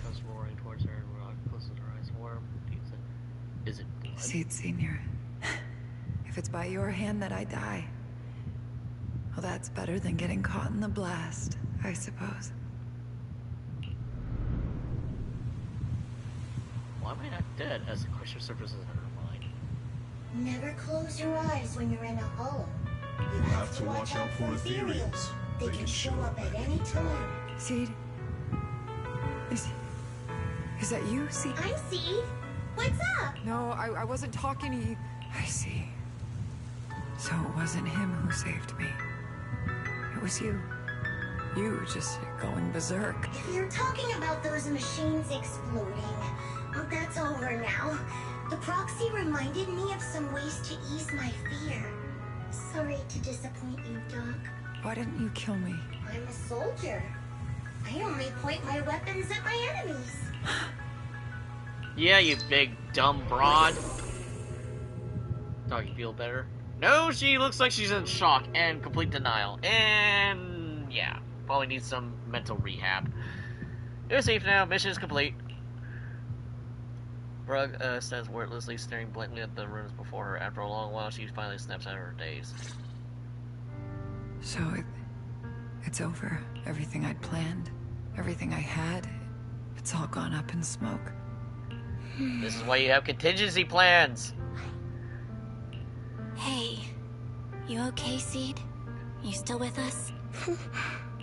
Comes roaring towards her and rock closes her eyes warm. Is it blood? Seed Senior. If it's by your hand that I die, well, that's better than getting caught in the blast, I suppose. Why am I not dead? As the question surfaces in her mind. Never close your eyes when you're in a hollow. You have to watch out for ethereals. They can show up at any time. Seed? Is that you, Seed? I'm Seed. What's up? No, I wasn't talking to you. I see. So it wasn't him who saved me. It was you. You just going berserk. If you're talking about those machines exploding, that's over now. The proxy reminded me of some ways to ease my fear. Sorry to disappoint you, Doc. Why didn't you kill me? I'm a soldier. I only point my weapons at my enemies. Yeah, you big dumb broad. Dog, you feel better? No, she looks like she's in shock and complete denial. And yeah, probably needs some mental rehab. You're safe now. Mission is complete. Brug stands wordlessly, staring blankly at the ruins before her. After a long while, she finally snaps out of her daze. So it's over. Everything I'd planned, everything I had, it's all gone up in smoke. This is why you have contingency plans. Hey, you okay, Seed? You still with us?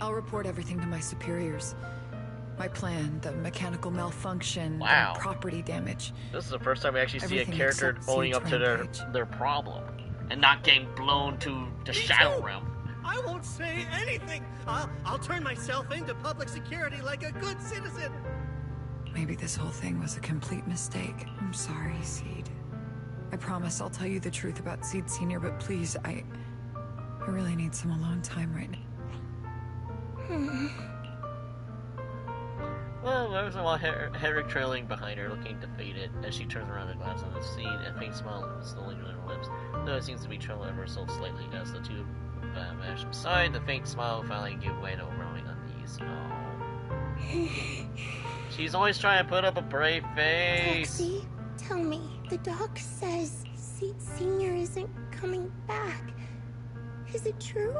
I'll report everything to my superiors. My plan, the mechanical malfunction, wow. The property damage. This is the first time we actually see a Everything character except owning up Seed's to rampage. their problem. And not getting blown to the Shadow Realm. I won't say anything. I'll turn myself into public security like a good citizen. Maybe this whole thing was a complete mistake. I'm sorry, Seed. I promise I'll tell you the truth about Seed Senior, but please, I really need some alone time right now. Well, there's a while Hedrick trailing behind her, looking defeated as she turns around and glances on the scene. A faint smile slowly on her lips, though it seems to be trembling ever so slightly as the two vanish aside. The faint smile finally gives way to overwhelming unease. Oh. She's always trying to put up a brave face. Foxy, tell me, the doc says Seed Senior isn't coming back. Is it true?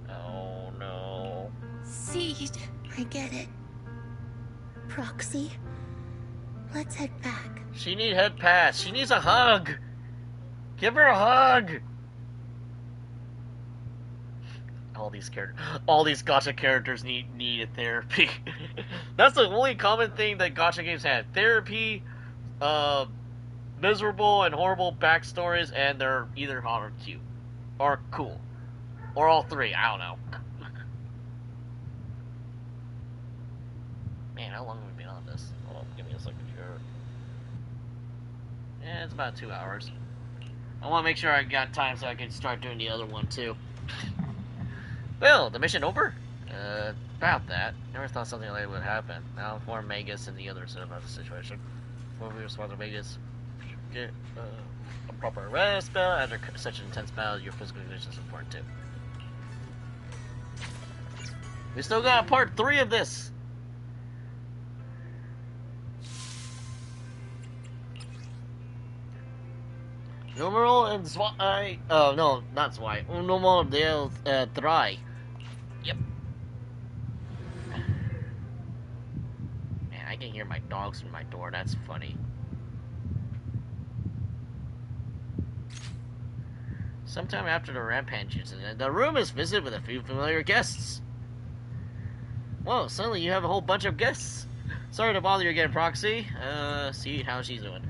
Oh no. Seed. I get it. Proxy, let's head back. She needs head pass. She needs a hug. Give her a hug. all these gacha characters needed therapy. That's the only common thing that gacha games had: therapy, miserable and horrible backstories, and they're either hot or cute, or cool, or all three. I don't know. Man, how long have we been on this? Hold on, give me a second here. Yeah, it's about 2 hours. I want to make sure I got time so I can start doing the other one too. Well, the mission over? About that. Never thought something like that would happen. Now inform Magus and the others about the situation. Before we respond to Magus, get a proper rest spell. After such an intense battle, your physical condition is important too. We still got part 3 of this. Numero and Zwei. Oh, no, not Zwei. Numero del Drei. Yep. Man, I can hear my dogs through my door. That's funny. Sometime after the rampage incident, the room is visited with a few familiar guests. Whoa, suddenly you have a whole bunch of guests. Sorry to bother you again, Proxy. See how she's doing.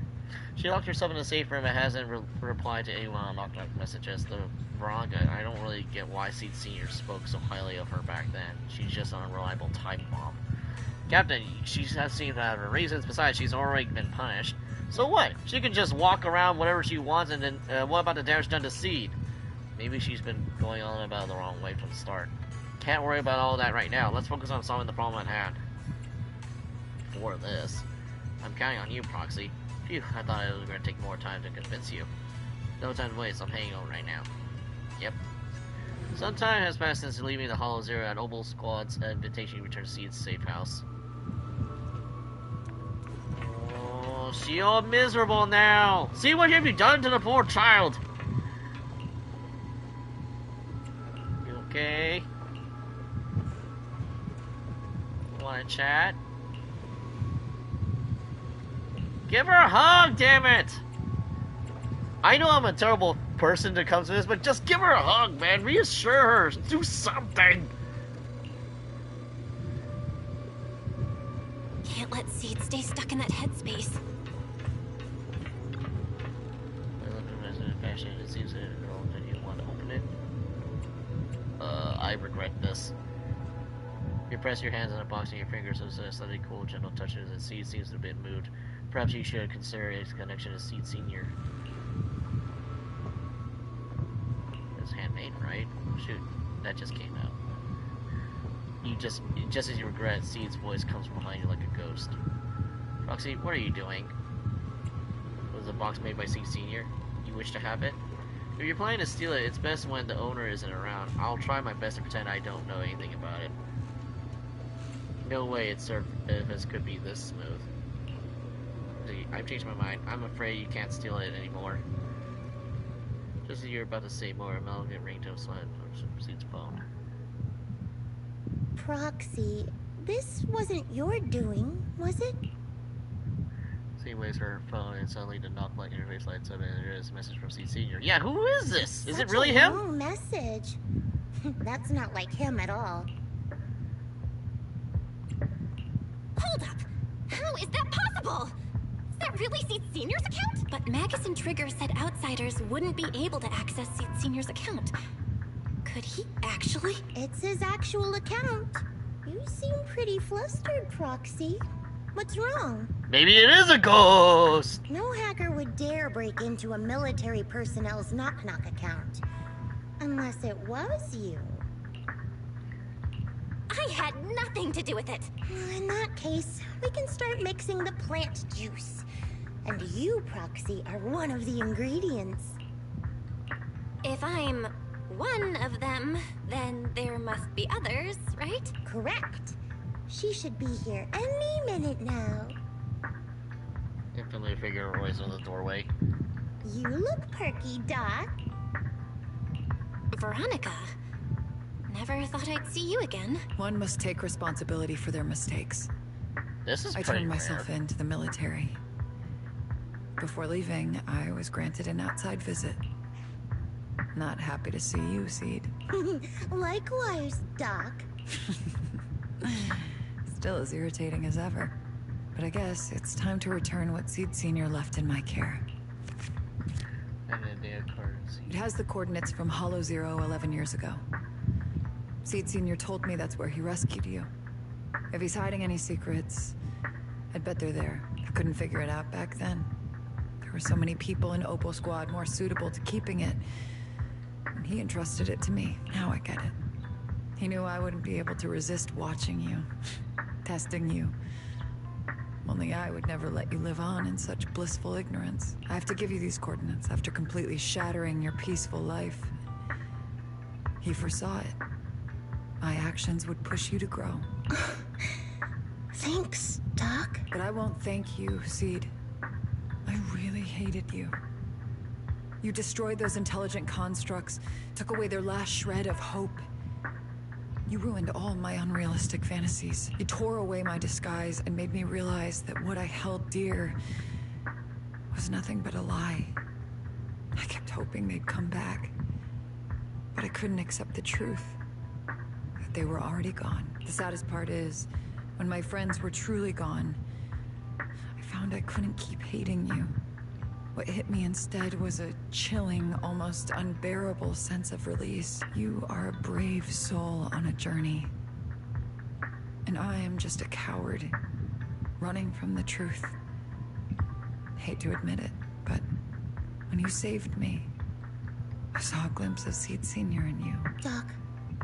She locked herself in a safe room and hasn't replied to anyone on knock messages. The Veronica, I don't really get why Seed Senior spoke so highly of her back then. She's just an unreliable time bomb. Captain, she has seemed to have her reasons. Besides, she's already been punished. So what? She can just walk around whatever she wants, and then what about the damage done to Seed? Maybe she's been going on about it the wrong way from the start. Can't worry about all that right now. Let's focus on solving the problem at hand. For this, I'm counting on you, Proxy. Phew, I thought it was going to take more time to convince you. No time to waste, I'm hanging on right now. Yep. Some time has passed since leaving the Hollow Zero at Obel Squad's invitation to return to Seed's safe house. Oh, she all miserable now! See what have you done to the poor child? You okay? Wanna chat? Give her a hug, damn it! I know I'm a terrible person to come to this, but just give her a hug, man. Reassure her. Do something. Can't let Seed stay stuck in that headspace. It seems that you want to open it. I regret this. You press your hands on the box and your fingers so it's slightly cool, gentle touches, and Seed seems to be in mood. Perhaps you should consider his connection to Seed Senior. It's handmade, right? Shoot, that just came out. You just as you regret, Seed's voice comes from behind you like a ghost. Roxy, what are you doing? Was the box made by Seed Senior? You wish to have it? If you're planning to steal it, it's best when the owner isn't around. I'll try my best to pretend I don't know anything about it. No way its surface could be this smooth. I've changed my mind. I'm afraid you can't steal it anymore. Just as you're about to say more, a melodic ringtone slid from Seed's phone. Proxy, this wasn't your doing, was it? Seed waves her phone and suddenly the knock light interface lights up and there is a message from Seed Senior. Yeah, who is this? Is it really him? Such a long message. That's not like him at all. Hold up! How is that possible? Is that really Seed Senior's account? But Magus and Trigger said outsiders wouldn't be able to access Seed Senior's account. Could he actually? It's his actual account. You seem pretty flustered, Proxy. What's wrong? Maybe it is a ghost! No hacker would dare break into a military personnel's knock-knock account. Unless it was you. I had nothing to do with it. In that case, we can start mixing the plant juice. And you, Proxy, are one of the ingredients. If I'm one of them, then there must be others, right? Correct. She should be here any minute now. A familiar figure always in the doorway. You look perky, Dot. Veronica. Never thought I'd see you again. One must take responsibility for their mistakes. This is I pretty turned myself rare. into the military. Before leaving, I was granted an outside visit. Not happy to see you, Seed. Likewise, Doc. Still as irritating as ever. But I guess it's time to return what Seed Senior left in my care. It has the coordinates from Hollow Zero 11 years ago. Seed Senior told me that's where he rescued you. If he's hiding any secrets, I'd bet they're there. I couldn't figure it out back then. There were so many people in Opal Squad more suitable to keeping it. And he entrusted it to me. Now I get it. He knew I wouldn't be able to resist watching you, testing you. Only I would never let you live on in such blissful ignorance. I have to give you these coordinates after completely shattering your peaceful life. He foresaw it. My actions would push you to grow. Thanks, Doc. But I won't thank you, Seed. I really hated you. You destroyed those intelligent constructs, took away their last shred of hope. You ruined all my unrealistic fantasies. You tore away my disguise and made me realize that what I held dear was nothing but a lie. I kept hoping they'd come back, but I couldn't accept the truth, that they were already gone. The saddest part is, when my friends were truly gone, I found I couldn't keep hating you. What hit me instead was a chilling, almost unbearable sense of release. You are a brave soul on a journey. And I am just a coward, running from the truth. Hate to admit it, but when you saved me, I saw a glimpse of Seed Senior in you. Doc,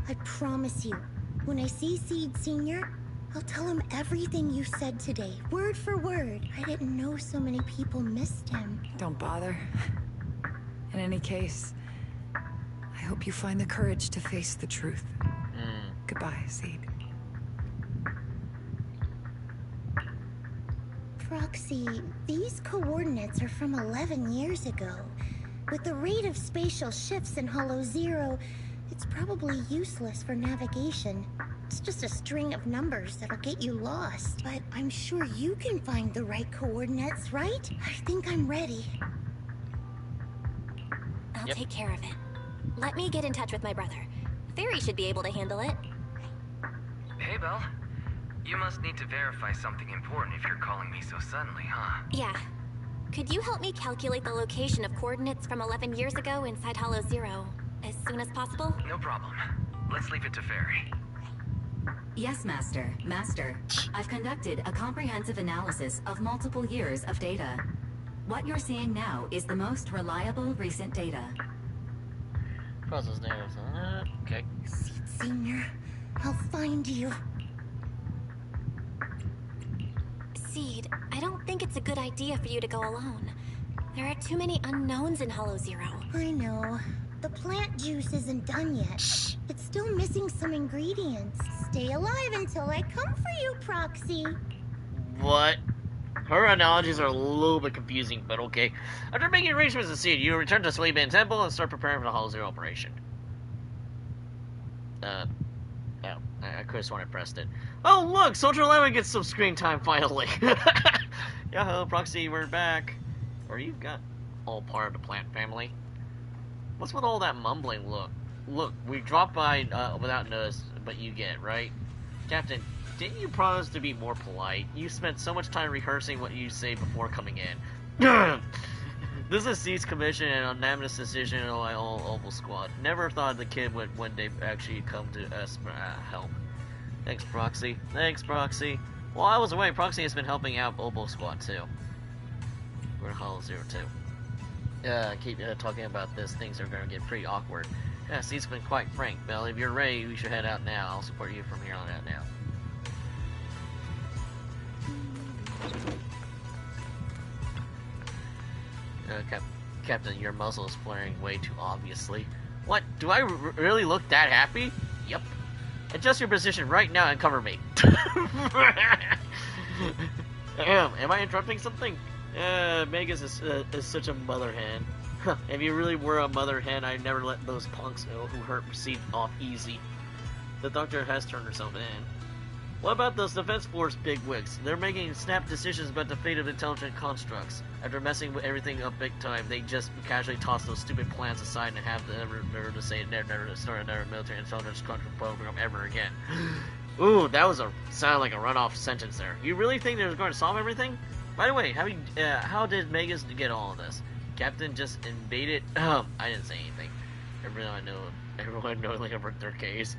I promise you, when I see Seed Senior, I'll tell him everything you said today, word for word. I didn't know so many people missed him. Don't bother. In any case, I hope you find the courage to face the truth. Goodbye, Seed. Proxy, these coordinates are from 11 years ago. With the rate of spatial shifts in Hollow Zero, it's probably useless for navigation. It's just a string of numbers that'll get you lost. But I'm sure you can find the right coordinates, right? I think I'm ready. I'll take care of it. Let me get in touch with my brother. Fairy should be able to handle it. Hey, Belle. You must need to verify something important if you're calling me so suddenly, huh? Yeah. Could you help me calculate the location of coordinates from 11 years ago inside Hollow Zero as soon as possible? No problem. Let's leave it to Fairy. Yes, Master. Master, I've conducted a comprehensive analysis of multiple years of data. What you're seeing now is the most reliable recent data. Process names. Okay. Seed Senior, I'll find you. Seed, I don't think it's a good idea for you to go alone. There are too many unknowns in Hollow Zero. I know. The plant juice isn't done yet. Shh. It's still missing some ingredients. Stay alive until I come for you, Proxy. What? Her analogies are a little bit confusing, but okay. After making arrangements to Seed, you return to Sleep Band Temple and start preparing for the Hollow Zero operation. Oh, I could have sworn I pressed it. Oh, look! Soldier 11 gets some screen time finally. Yahoo, Proxy, we're back. Or you've got all part of the plant family. What's with all that mumbling? Look, we dropped by without notice, but you get it, right? Captain, didn't you promise to be more polite? You spent so much time rehearsing what you say before coming in. This is Seed's commission and an unanimous decision of my whole Opal Squad. Never thought the kid would one day actually come to us for help. Thanks, Proxy. Thanks, Proxy. While I was away, Proxy has been helping out Opal Squad, too. We're in Hollow Zero, too. Keep talking about this, things are going to get pretty awkward. Yeah, Seed's been quite frank. Belle, if you're ready, we should head out now. I'll support you from here on out now. Captain, your muzzle is flaring way too obviously. What? Do I really look that happy? Yep. Adjust your position right now and cover me. Am I interrupting something? Megas is such a mother hen. If you really were a mother hen, I'd never let those punks know who hurt Seed off easy. The doctor has turned herself in. What about those Defense Force bigwigs? They're making snap decisions about the fate of intelligent constructs. After messing with everything up big time, they just casually toss those stupid plans aside and have the nerve to say never to start another military intelligence control program ever again. Ooh, that was sounded like a runoff sentence there. You really think they were going to solve everything? By the way, how did Megas get all of this? Captain just invaded. I didn't say anything. Everyone knowingly averted their case.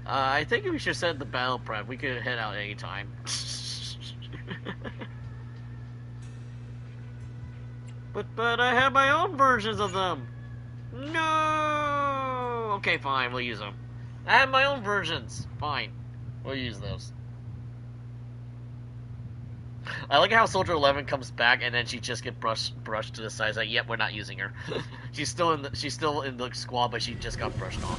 I think we should set the battle prep. We could head out anytime. but I have my own versions of them. No. Okay, fine. We'll use them. I have my own versions. Fine. We'll use those. I like how Soldier 11 comes back and then she just gets brushed to the side. It's like, yep, we're not using her. she's still in the squad, but she just got brushed off.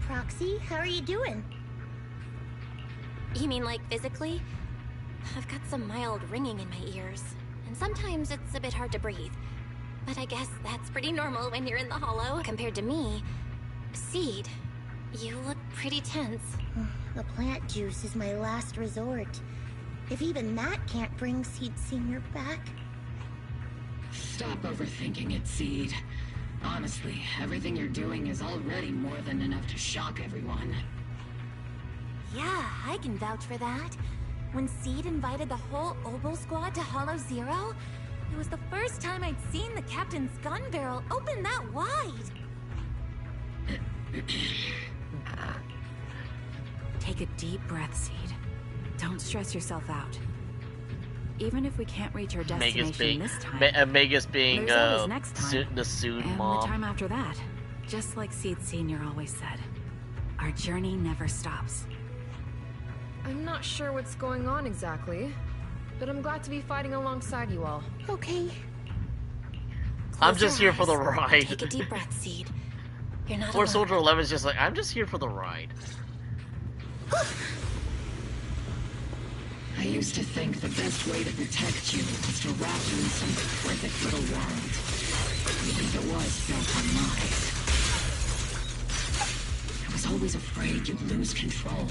Proxy, how are you doing? You mean like physically? I've got some mild ringing in my ears, and sometimes it's a bit hard to breathe. But I guess that's pretty normal when you're in the hollow. Compared to me, Seed, you look pretty tense. The plant juice is my last resort. If even that can't bring Seed Senior back. Stop overthinking it, Seed. Honestly, everything you're doing is already more than enough to shock everyone. Yeah, I can vouch for that. When Seed invited the whole Obel squad to Hollow Zero, it was the first time I'd seen the captain's gun barrel open that wide. Take a deep breath, Seed. Don't stress yourself out. Even if we can't reach our destination this time, Megas being next time, the sued and mom. the time after that. Just like Seed Senior always said, our journey never stops. I'm not sure what's going on exactly, but I'm glad to be fighting alongside you all. Okay. I'm just here for the ride. Take a deep breath, Seed. You're not Or alone. Soldier 11's just like, I'm just here for the ride. I used to think the best way to protect you was to wrap you in some perfect little world. Even if it was built on lies. I was always afraid you'd lose control.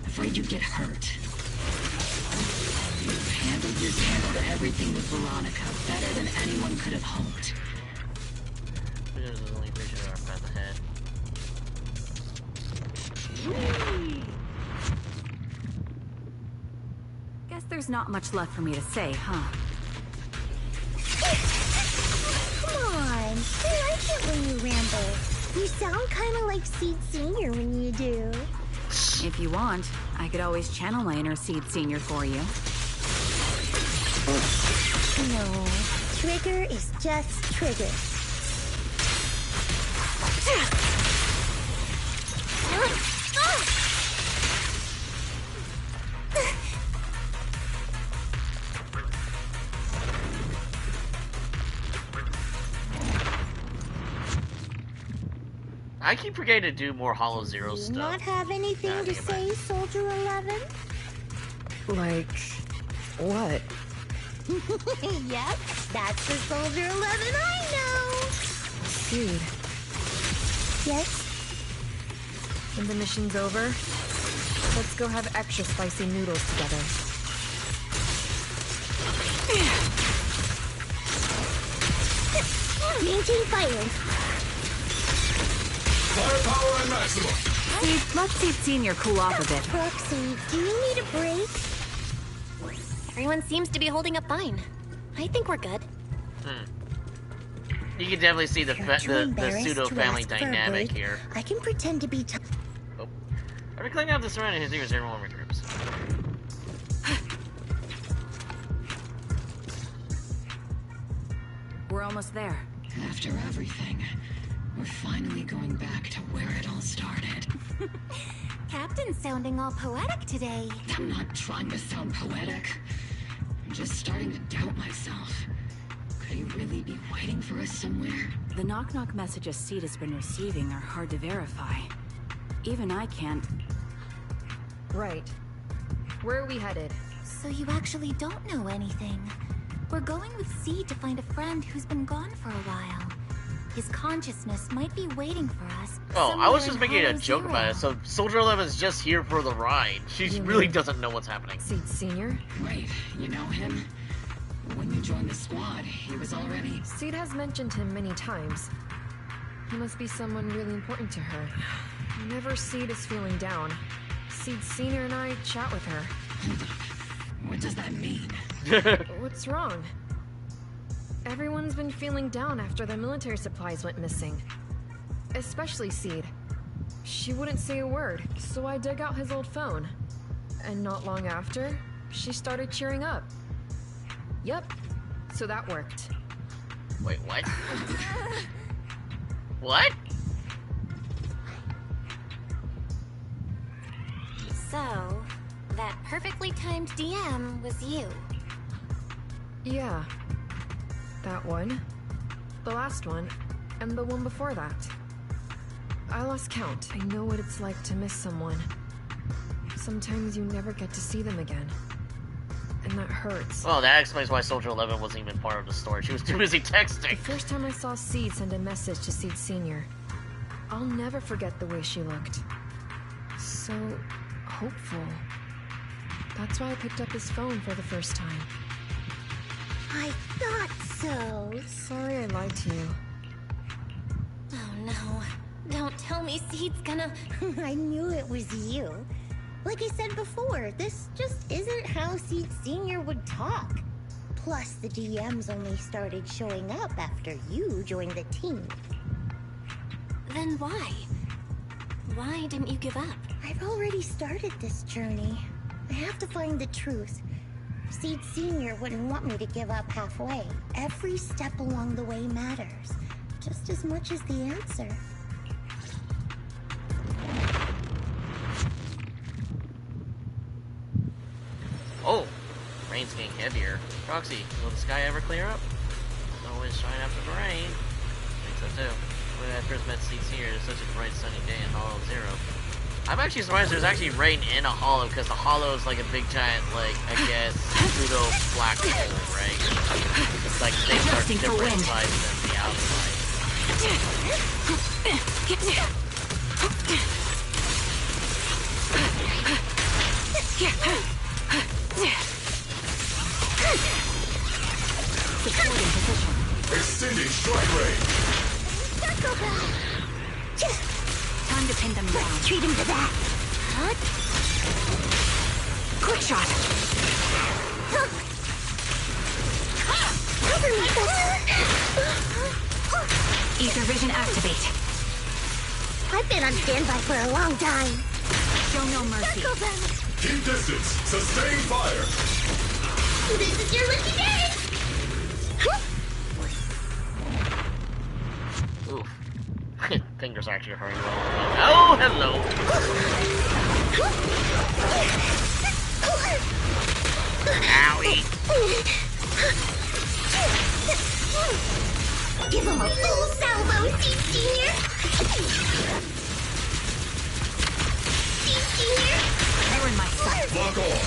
Afraid you'd get hurt. You've handled everything with Veronica better than anyone could have hoped. Guess there's not much left for me to say, huh? Come on. I like it when you ramble. You sound kind of like Seed Senior when you do. If you want, I could always channel my inner Seed Senior for you. No. Trigger is just Trigger. I keep forgetting to do more Hollow Zero Do you stuff. not have anything to say, Soldier 11? Like, what? Yep, that's the Soldier 11 I know! Seed, Yes? when the mission's over, let's go have extra spicy noodles together. Maintain fire! Firepower and maximum! Seed, let Seed Senior cool off a bit. Proxy, do you need a break? Everyone seems to be holding up fine. I think we're good. You can definitely see the Too embarrassed pseudo to family ask for a dynamic break. here. I can pretend to be After cleaning out the surrounding areas, everyone regroups. We're almost there. After everything, we're finally going back to where it all started. Captain's sounding all poetic today. I'm not trying to sound poetic. I'm just starting to doubt myself. Could he really be waiting for us somewhere? The knock-knock messages Seed has been receiving are hard to verify. Even I can't... Right. Where are we headed? So you actually don't know anything. We're going with Seed to find a friend who's been gone for a while. His consciousness might be waiting for us. Oh, I was just somewhere making in a joke Hollow about it. Zero. So Soldier 11's just here for the ride. She You really mean- doesn't know what's happening. Seed Senior? Wait, you know him? When you joined the squad, he was already... Seed has mentioned him many times. He must be someone really important to her. Whenever Seed is feeling down, Seed Senior and I chat with her. Hold up. What does that mean? What's wrong? Everyone's been feeling down after the military supplies went missing. Especially Seed. She wouldn't say a word, so I dug out his old phone. And not long after, she started cheering up. Yep, so that worked. Wait, what? What? So, that perfectly timed DM was you. Yeah. That one, the last one, and the one before that. I lost count. I know what it's like to miss someone. Sometimes you never get to see them again. And that hurts. Well, that explains why Soldier 11 wasn't even part of the story. She was too busy The texting. first time I saw Seed send a message to Seed Senior, I'll never forget the way she looked. So hopeful. That's why I picked up his phone for the first time. I thought so. Sorry I lied to you. Oh no. Don't tell me Seed's gonna... I knew it was you. Like I said before, this just isn't how Seed Senior would talk. Plus, the DMs only started showing up after you joined the team. Then why? Why didn't you give up? I've already started this journey. I have to find the truth. Seed Senior wouldn't want me to give up halfway. Every step along the way matters, just as much as the answer. Oh, rain's getting heavier. Roxy, will the sky ever clear up? Always shine after the rain. I think so too. When I first met Seed Senior, it was such a bright sunny day in Hollow Zero. I'm actually surprised there's actually rain in a hollow, because the hollow is like a big giant, like, I guess, pseudo black hole, right? It's like they are different sides than the outside. Extending strike range. Time to pin them down. Treat him to that. Quick shot. Cover me, Ether vision activate. I've been on standby for a long time. Show no mercy. Keep distance. Sustain fire. This is your lucky day. Oof. Fingers actually hurting well. Oh, hello. Owie. Give him a full salvo, Seed Senior. Seed Senior. You're in my sight. Lock on.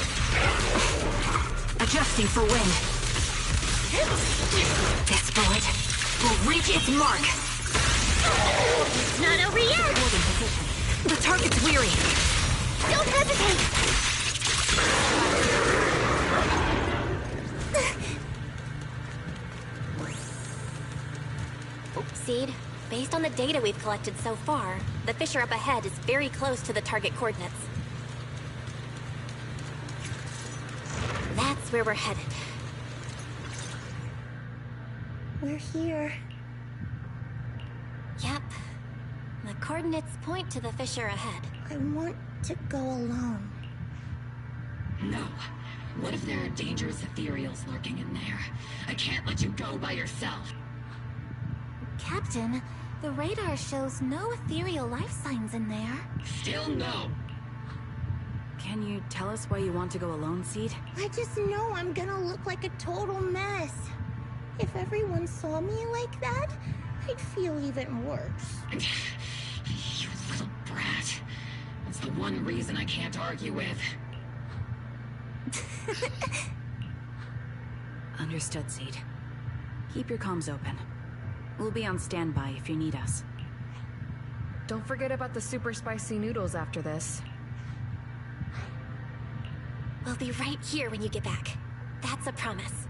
Adjusting for wind. This bullet will reach its mark. Not over yet. Holding position. The target's weary. Don't hesitate. Seed, based on the data we've collected so far, the fissure up ahead is very close to the target coordinates. That's where we're headed. We're here. Yep. The coordinates point to the fissure ahead. I want to go alone. No. What if there are dangerous ethereals lurking in there? I can't let you go by yourself. Captain, the radar shows no ethereal life signs in there. Still no. Can you tell us why you want to go alone, Seed? I just know I'm gonna look like a total mess. If everyone saw me like that, I'd feel even worse. You little brat. That's the one reason I can't argue with. Understood, Seed. Keep your comms open. We'll be on standby if you need us. Don't forget about the super spicy noodles after this. We'll be right here when you get back. That's a promise.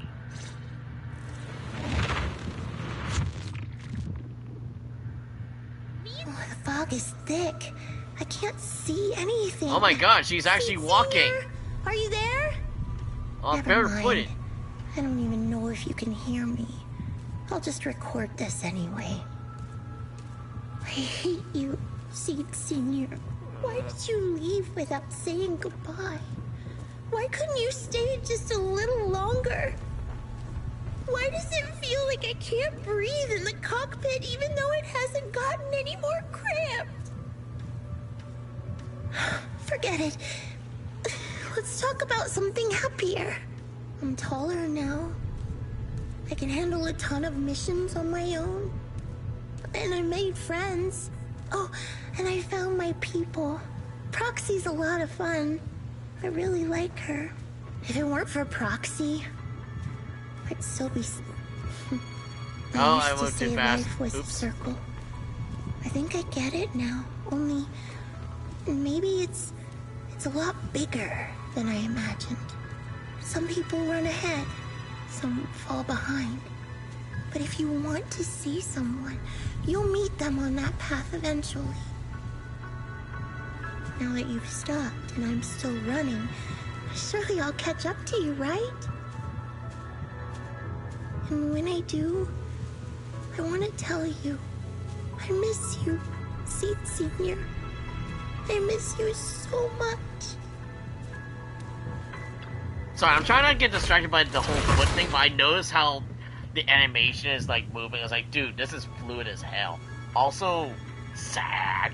Oh, the fog is thick. I can't see anything. Oh my god, she's actually walking. Senior? Are you there? Oh, Never better put it. mind. I don't even know if you can hear me. I'll just record this anyway. I hate you, Seed Senior. Why did you leave without saying goodbye? Why couldn't you stay just a little longer? Why does it feel like I can't breathe in the cockpit even though it hasn't gotten any more cramped? Forget it. Let's talk about something happier. I'm taller now. I can handle a ton of missions on my own. And I made friends. Oh, and I found my people. Proxy's a lot of fun. I really like her. If it weren't for Proxy, I'd still be... I used to moved too say fast. life was a Oops. circle. I think I get it now. Only... maybe it's a lot bigger than I imagined. Some people run ahead. Some fall behind. But if you want to see someone, you'll meet them on that path eventually. Now that you've stopped and I'm still running, surely I'll catch up to you, right? And when I do, I want to tell you, I miss you, Seed Senior. I miss you so much. Sorry, I'm trying not to get distracted by the whole foot thing, but I noticed how the animation is like moving. I was like, dude, this is fluid as hell. Also, sad.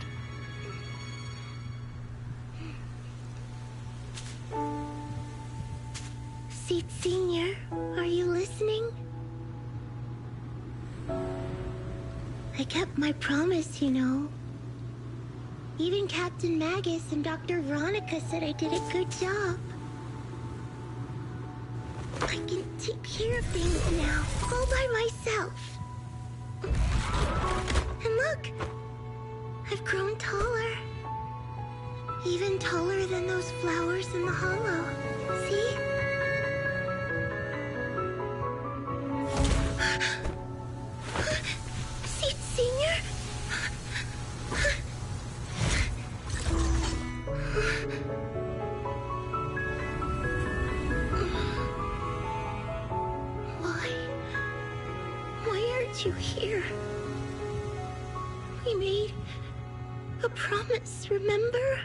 Seed Senior, are you listening? I kept my promise, you know. Even Captain Magus and Dr. Veronica said I did a good job. I can take care of things now, all by myself. And look, I've grown taller. Even taller than those flowers in the hollow. See? Seed Senior? Why aren't you here? We made a promise, remember?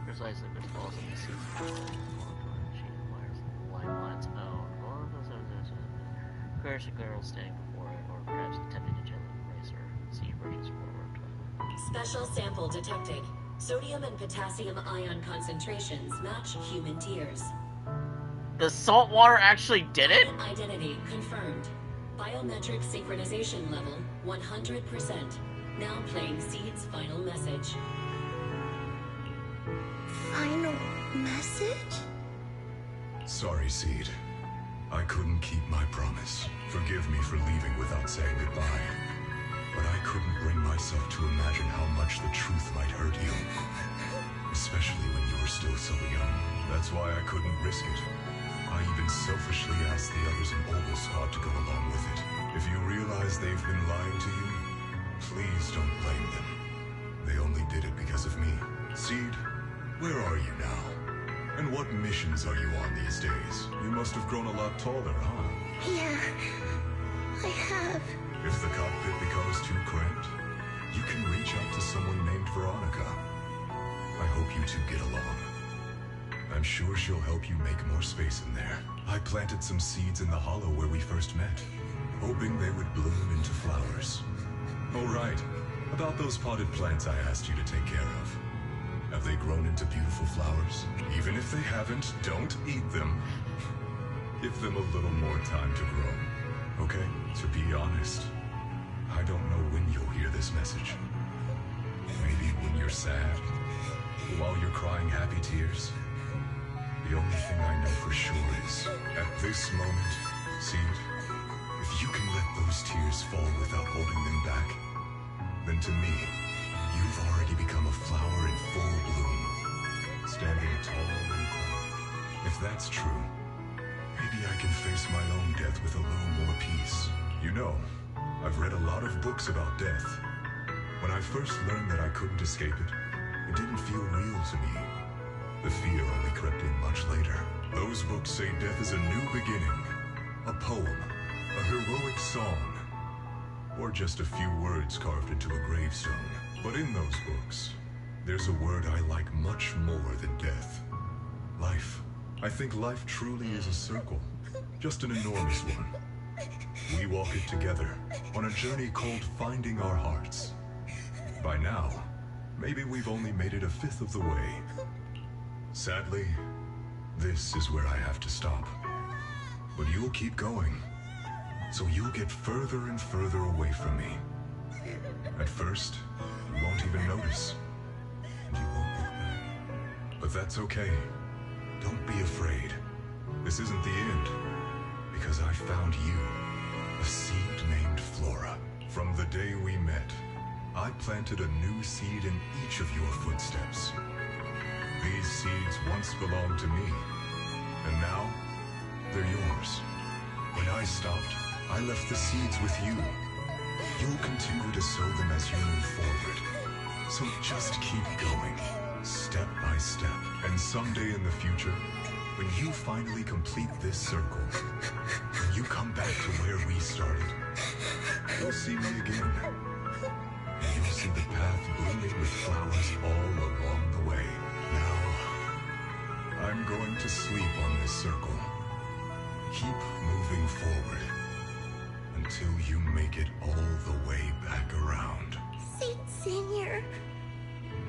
Precisely, which falls in the season. She admires the line lines. Curious girl standing before it, or perhaps attempting to gently embrace her. Seed rushes forward. Special sample detected. Sodium and potassium ion concentrations match human tears. The salt water actually did it? Identity confirmed. Biometric synchronization level 100%. Now playing Seed's final message. Final message? Sorry, Seed. I couldn't keep my promise. Forgive me for leaving without saying goodbye. But I couldn't bring myself to imagine how much the truth might hurt you. Especially when you were still so young. That's why I couldn't risk it. I even selfishly asked the others in Orbital Squad to go along with it. If you realize they've been lying to you, please don't blame them. They only did it because of me. Seed, where are you now? And what missions are you on these days? You must have grown a lot taller, huh? Yeah, I have. If the cockpit becomes too cramped, you can reach out to someone named Veronica. I hope you two get along. I'm sure she'll help you make more space in there. I planted some seeds in the hollow where we first met, hoping they would bloom into flowers. Oh right, about those potted plants I asked you to take care of. Have they grown into beautiful flowers? Even if they haven't, don't eat them. Give them a little more time to grow. Okay? To be honest, I don't know when you'll hear this message. Maybe when you're sad, while you're crying happy tears. The only thing I know for sure is, at this moment, Seed, if you can let those tears fall without holding them back, then to me, you've already become a flower in full bloom, standing tall and proud. If that's true, maybe I can face my own death with a little more peace. You know, I've read a lot of books about death. When I first learned that I couldn't escape it, it didn't feel real to me. The fear only crept in much later. Those books say death is a new beginning, a poem, a heroic song, or just a few words carved into a gravestone. But in those books, there's a word I like much more than death. Life. I think life truly is a circle, just an enormous one. We walk it together, on a journey called finding our hearts. By now, maybe we've only made it a fifth of the way. Sadly, this is where I have to stop. But you'll keep going, so you'll get further and further away from me. At first, you won't even notice, and you won't look back. But that's okay. Don't be afraid. This isn't the end, because I found you, a seed named Flora. From the day we met, I planted a new seed in each of your footsteps. These seeds once belonged to me, and now they're yours. When I stopped, I left the seeds with you. You'll continue to sow them as you move forward. So just keep going, step by step. And someday in the future, when you finally complete this circle, when you come back to where we started, you'll see me again. And you'll see the path blooming with flowers all along the way. Now, I'm going to sleep on this circle. Keep moving forward until you make it all the way back around. Seed Senior,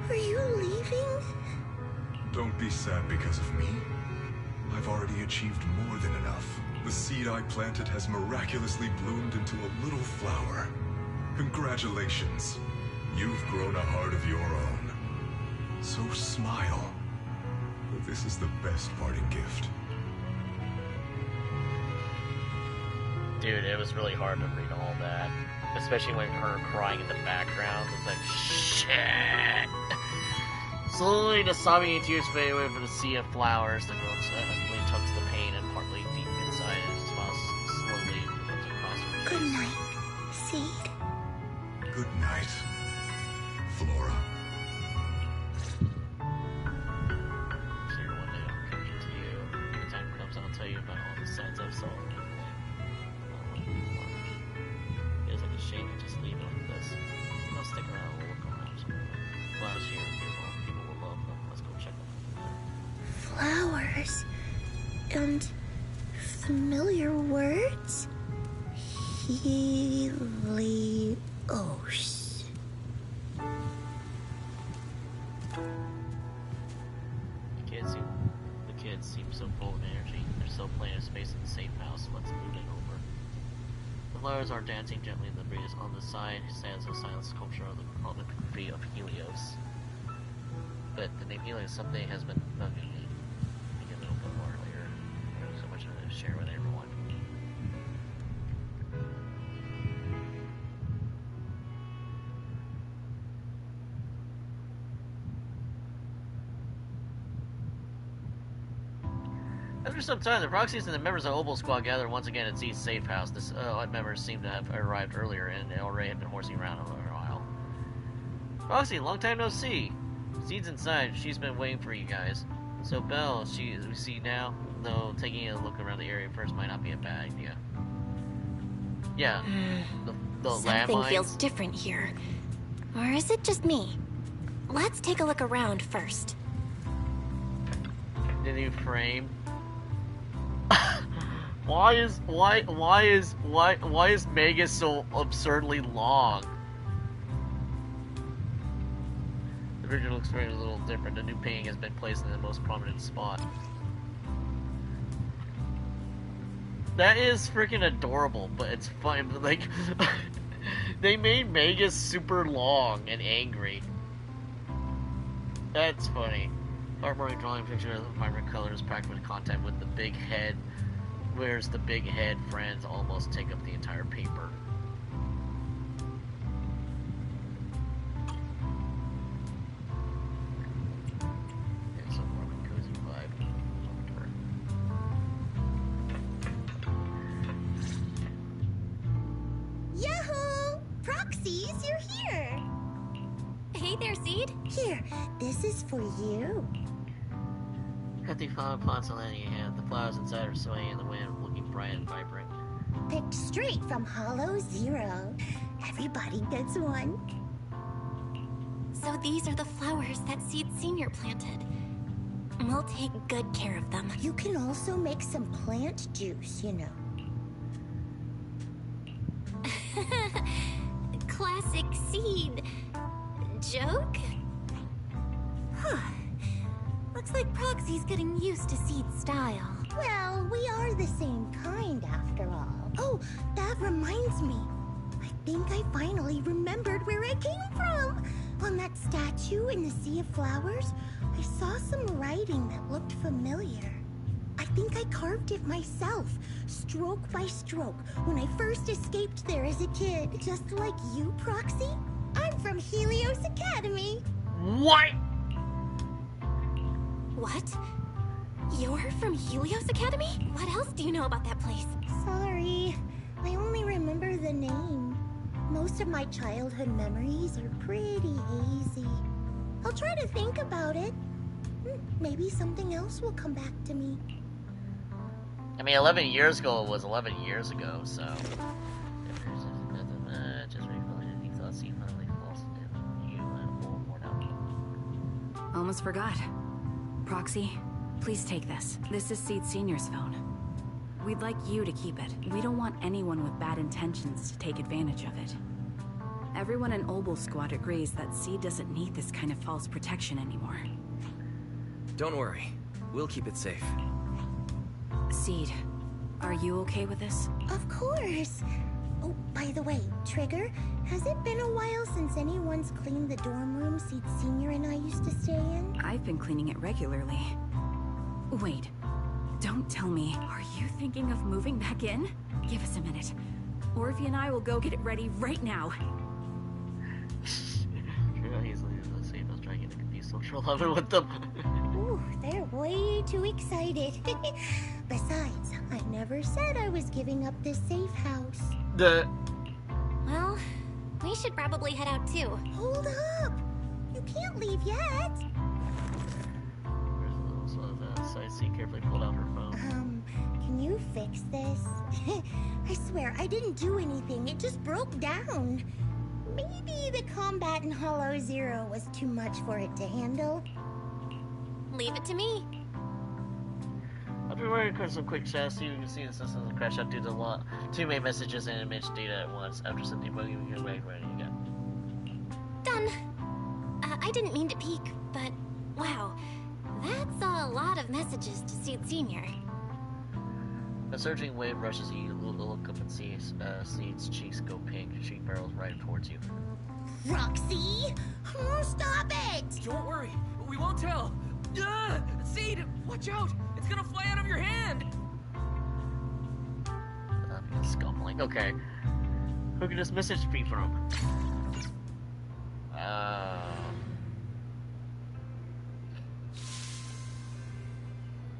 are you leaving? Don't be sad because of me. I've already achieved more than enough. The seed I planted has miraculously bloomed into a little flower. Congratulations. You've grown a heart of your own. So smile. For this is the best parting gift. Dude, it was really hard to read all that. Especially when her crying in the background. It's like, shit! Slowly the sobbing tears fade away from the sea of flowers. The girl suddenly tucks the pain and partly deep inside and smiles slowly comes across her face. Good night, Seed. Good night, Flora. Here one day I'll come into you. When the time comes, I'll tell you about all the signs I've saw. Feels like a shame to just leave it like this. I'll stick around and look around. Flowers here are beautiful. People will love them. Let's go check them. Flowers. And familiar words? Helios. The kids seem so full of energy. There's still plenty of space in the safe house. Let's move it over. The flowers are dancing gently in the breeze. On the side stands a silent sculpture of the calligraphy of Helios. But the name Helios someday has been bugging me. I can open more later. There's so much to share with everyone. After some time, the proxies and the members of Opal Squad gather once again at Z's safe house. The members seem to have arrived earlier and already have been horsing around for a while. Proxy, long time no see. Seed's inside. She's been waiting for you guys. So Belle, we see now, though taking a look around the area first might not be a bad idea. Yeah, the Something landmines. feels different here. Or is it just me? Let's take a look around first. The new frame. Why is Megas so absurdly long? The picture looks very a little different. The new painting has been placed in the most prominent spot. That is freaking adorable, but it's fun. Like, they made Magus super long and angry. That's funny. Heartwarming drawing picture of the vibrant colors packed with content with the big head. Where's the big head friends almost take up the entire paper. It's a warm and cozy vibe. Yahoo! Proxies, you're here! Hey there, Seed. Here, this is for you. Hefty flower plots on any hand. The flowers inside are swaying in the wind, looking bright and vibrant. Picked straight from Hollow Zero. Everybody gets one. So these are the flowers that Seed Senior planted. We'll take good care of them. You can also make some plant juice, you know. Classic Seed. Joke? Huh. Looks like Proxy's getting used to Seed's style. Well, we are the same kind after all. Oh, that reminds me. I think I finally remembered where I came from. On that statue in the Sea of Flowers, I saw some writing that looked familiar. I think I carved it myself, stroke by stroke, when I first escaped there as a kid. Just like you, Proxy. I'm from Helios Academy. What? What? You're from Helios Academy? What else do you know about that place? Sorry, I only remember the name. Most of my childhood memories are pretty hazy. I'll try to think about it. Maybe something else will come back to me. I mean, 11 years ago was 11 years ago, so... Almost forgot. Proxy, please take this. This is Seed Senior's phone. We'd like you to keep it. We don't want anyone with bad intentions to take advantage of it. Everyone in Obel Squad agrees that Seed doesn't need this kind of false protection anymore. Don't worry. We'll keep it safe. Seed, are you okay with this? Of course. Oh, by the way, Trigger, has it been a while since anyone's cleaned the dorm room Seed Senior and I used to stay in? I've been cleaning it regularly. Wait, don't tell me. Are you thinking of moving back in? Give us a minute. Orphe and I will go get it ready right now. He's the same as trying to confuse social level with them. Ooh, they're way too excited. Besides, I never said I was giving up this safe house. Well, we should probably head out too. Hold up! You can't leave yet! Sightsee carefully pulled out her phone. Can you fix this? I swear, I didn't do anything. It just broke down. Maybe the combat in Hollow Zero was too much for it to handle. Leave it to me. After recording some quick chats, you can see the system will crash out due to two main messages and image data at once. After some debugging, you're ready again. Done. I didn't mean to peek, but wow. That's a lot of messages to Seed Senior. A surging wave rushes you. Look up and see Seed's cheeks go pink. She barrels right towards you. Roxy! Oh, stop it! Don't worry. We won't tell. Seed! Watch out! It's gonna fly out of your hand! Scumbling. Okay. Who can this message be from?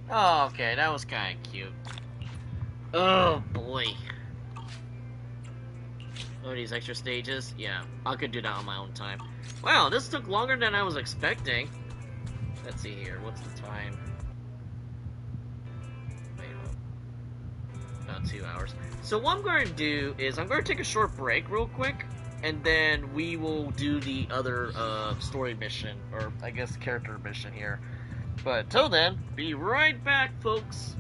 Oh, okay, that was kind of cute. Oh, boy. Oh, these extra stages? Yeah, I could do that on my own time. Wow, this took longer than I was expecting. Let's see here, what's the time? Wait, about 2 hours. So what I'm going to do is I'm going to take a short break real quick, and then we will do the other story mission, or I guess character mission here. But till then, be right back, folks.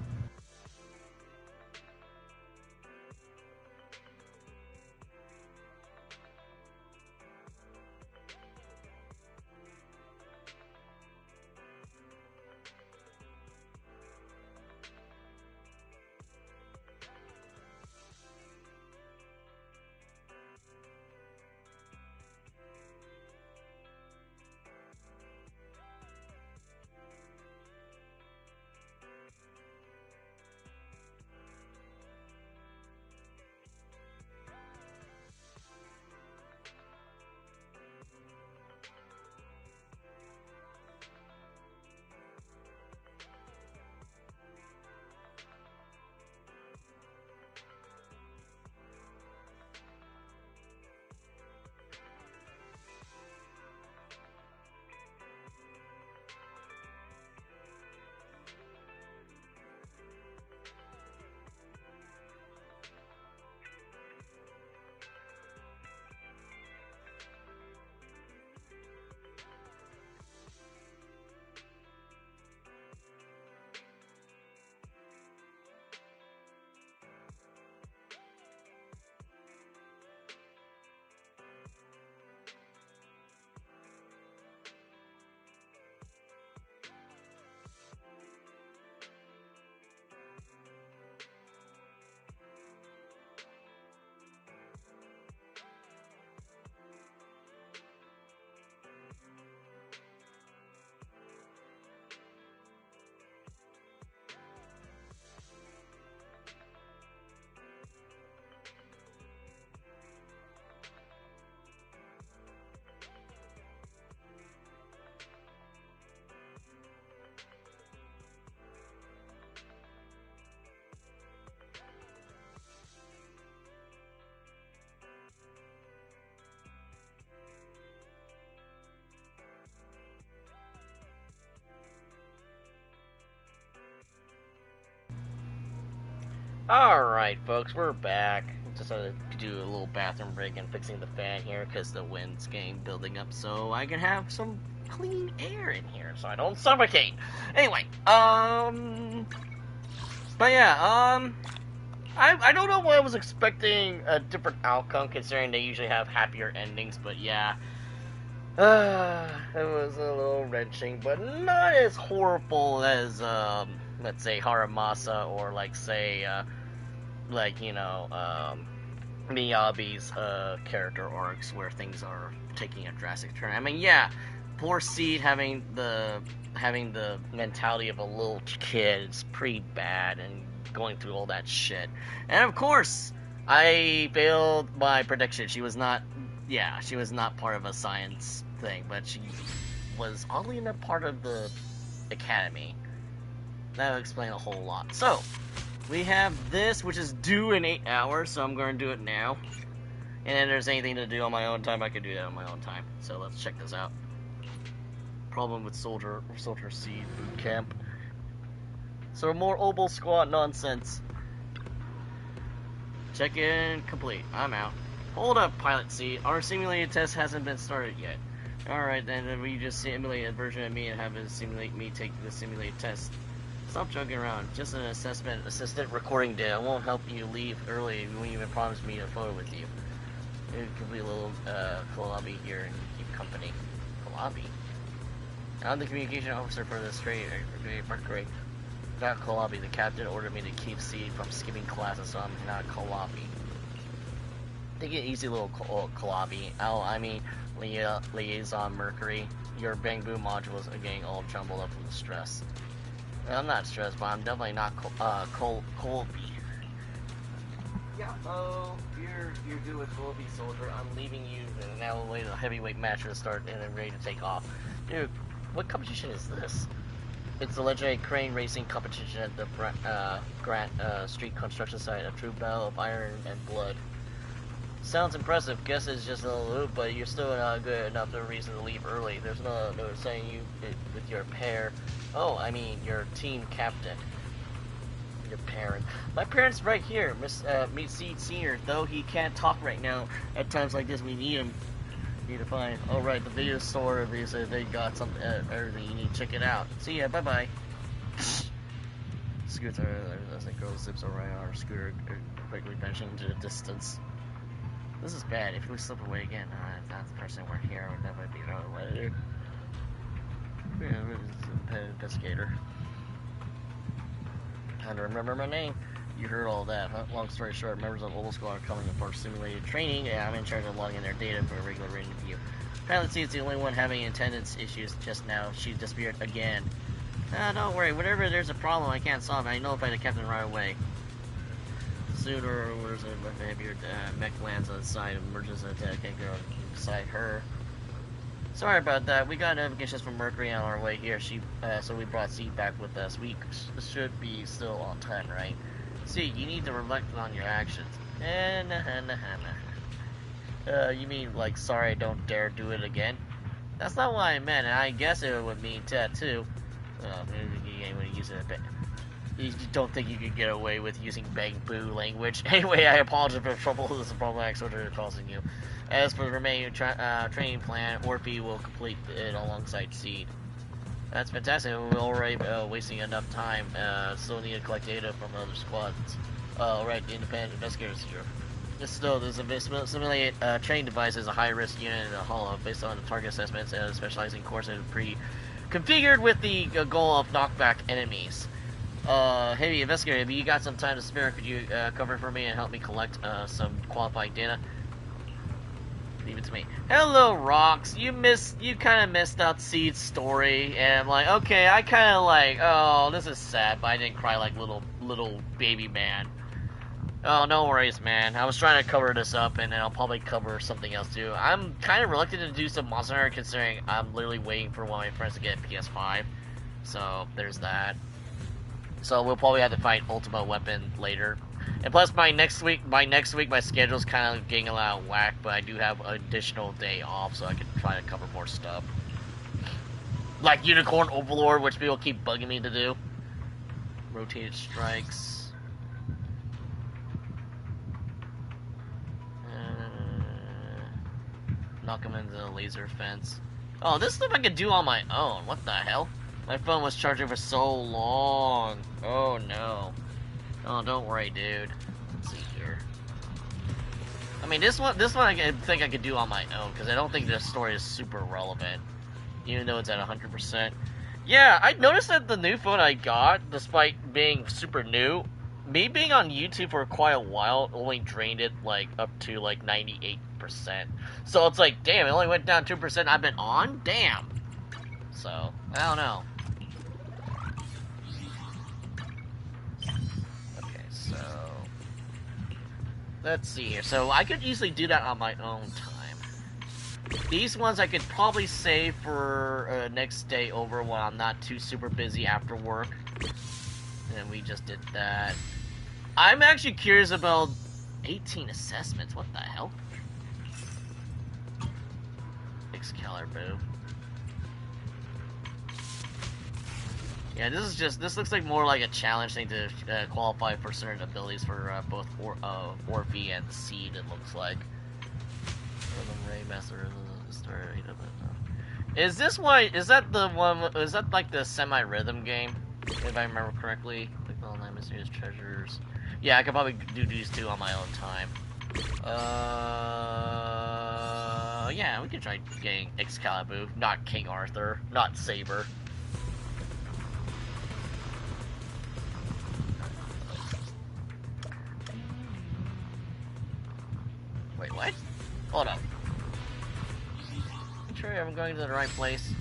Alright, folks, we're back. Just had to do a little bathroom break and fixing the fan here because the wind's getting building up so I can have some clean air in here so I don't suffocate. Anyway, but yeah, I don't know why I was expecting a different outcome considering they usually have happier endings, but yeah. It was a little wrenching, but not as horrible as, let's say Haramasa or like, say, Miyabi's, character arcs where things are taking a drastic turn. I mean, yeah, poor Seed having the mentality of a little kid is pretty bad and going through all that shit. And of course, I failed my prediction. She was not part of a science thing, but she was oddly enough part of the academy. That would explain a whole lot. So, we have this, which is due in 8 hours, so I'm going to do it now. And if there's anything to do on my own time, I can do that on my own time. So let's check this out. Problem with Soldier Seed Boot Camp. So more Obel Squad nonsense. Check-in complete. I'm out. Hold up, Pilot Seed. Our simulated test hasn't been started yet. Alright, then we just simulate a version of me and have it simulate me take the simulated test. Stop joking around. Just an assistant recording data. I won't help you leave early. You won't even promise me a photo with you. It could be a little Kalabi here and keep company. Kalabi? I'm the communication officer for the Strait Mercury. Not Kalabi. The captain ordered me to keep Seed from skipping classes, so I'm not Kalabi. Take it easy, little Kalabi. I mean, Liaison Mercury. Your Bang Boom modules are getting all jumbled up from the stress. Well, I'm not stressed, but I'm definitely not Colby. Yeah, you're good with Colby, soldier. I'm leaving you and now away the heavyweight match to start and then ready to take off. Dude, what competition is this? It's the legendary crane racing competition at the Grant Street construction site. A true battle of iron and blood. Sounds impressive. Guess it's just a little loop, but you're still not good enough of a reason to leave early. There's no saying you with your pair. Oh, I mean your team captain. Your parent. My parent's right here. Meet Seed Senior. Though he can't talk right now. At times like this, we need him. Need to find. Oh right, the video store. They got something. Everything you need. Check it out. See ya. Bye bye. Scooter. As a girl zips around our scooter, quickly benching into the distance. This is bad. If we slip away again, if that's the person we're here, that might be another way. Yeah, investigator. Time to remember my name. You heard all that, huh? Long story short, members of Obel Squad are coming in for simulated training, and I'm in charge of logging their data for a regular interview. Pilot Seed's the only one having attendance issues just now. She disappeared again. Don't worry. Whenever there's a problem I can't solve, I notify the captain right away. Sooner or there's a heavier mech lands on the side of emergency attack can't go beside her. Sorry about that. We got notifications from Mercury on our way here. So we brought Seed back with us. We should be still on time, right? Seed, you need to reflect on your actions. You mean like sorry, don't dare do it again? That's not what I meant, and I guess it would mean tattoo. Maybe anyone use it a bit. You don't think you could get away with using bang boo language? Anyway, I apologize for the trouble. This is a problematic soldier causing you. As for the remaining training plan, Orphe will complete it alongside Seed. That's fantastic. We're already wasting enough time. Still need to collect data from other squads. Alright, the independent investigators here. Still, this simulated training device is a high-risk unit in the Hollow. Based on the target assessments and specializing course and pre-configured with the goal of knockback enemies. Hey, investigator, if you got some time to spare, could you cover for me and help me collect some qualified data? Leave it to me. Hello, Rox. You kind of missed out Seed's story, and I'm like, okay, I kind of like, oh, this is sad, but I didn't cry like little baby man. Oh, no worries, man. I was trying to cover this up, and then I'll probably cover something else too. I'm kind of reluctant to do some Monster Hunter, considering I'm literally waiting for one of my friends to get a PS5. So there's that. So we'll probably have to fight Ultimate Weapon later. And plus, by next week, my schedule's kind of getting a lot of whack, but I do have an additional day off, so I can try to cover more stuff. Like Unicorn Overlord, which people keep bugging me to do. Rotated strikes. Knock him into the laser fence. Oh, this stuff I could do on my own. What the hell? My phone was charging for so long. Oh no. Oh, don't worry, dude. Let's see here. I mean, this one I think I could do on my own because I don't think this story is super relevant, even though it's at 100%. Yeah, I noticed that the new phone I got, despite being super new, me being on YouTube for quite a while only drained it like up to like 98%. So it's like, damn, it only went down 2%. I've been on? Damn. So, I don't know. Okay, so let's see here. So I could easily do that on my own time. These ones I could probably save for next day over when I'm not too super busy after work. And we just did that. I'm actually curious about 18 assessments. What the hell? Excalibur. Yeah, this looks like more like a challenge thing to qualify for certain abilities for both Orphe and Seed, it looks like. Is this why? Is that the one? Is that like the semi-rhythm game? If I remember correctly, like all nine mysterious treasures. Yeah, I could probably do these two on my own time. Yeah, we could try getting Excalibur, not King Arthur, not Saber. Wait, what? Hold up. I'm sure I'm going to the right place.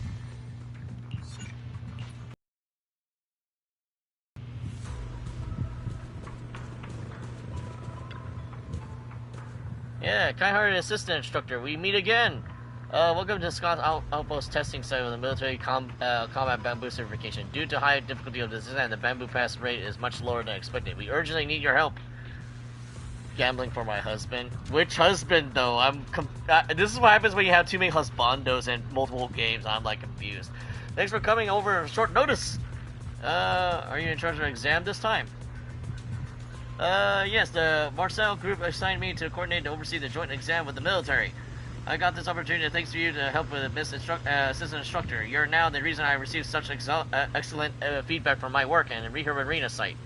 Yeah, kind-hearted assistant instructor, we meet again. Welcome to Scott's Outpost testing site with the military combat bamboo certification. Due to high difficulty of the design, the bamboo pass rate is much lower than expected. We urgently need your help. Gambling for my husband. Which husband, though? This is what happens when you have too many husbandos in multiple games. I'm like confused. Thanks for coming over at short notice. Are you in charge of an exam this time? Yes, the Marcel group assigned me to coordinate and oversee the joint exam with the military. I got this opportunity thanks to you to help with Miss Assistant Instructor. You're now the reason I received such excellent feedback from my work and Rehab Arena site.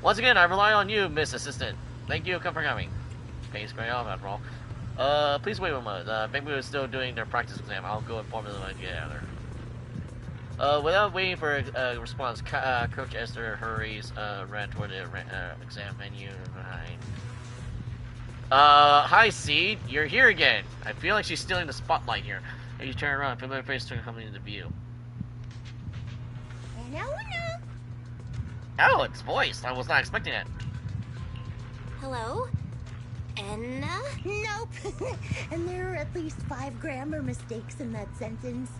Once again, I rely on you, Miss Assistant. Thank you for coming. Okay, it's going off after all. Please wait a moment. Bamboo is still doing their practice exam. I'll go inform them when I get out there. Without waiting for a response, Coach Esther hurries ran toward the exam venue behind. Hi, Seed. You're here again. I feel like she's stealing the spotlight here. As you turn around, a familiar face coming into view. Hello. Oh, it's voiced. I was not expecting it. Hello? Enna? Nope. And there are at least 5 grammar mistakes in that sentence.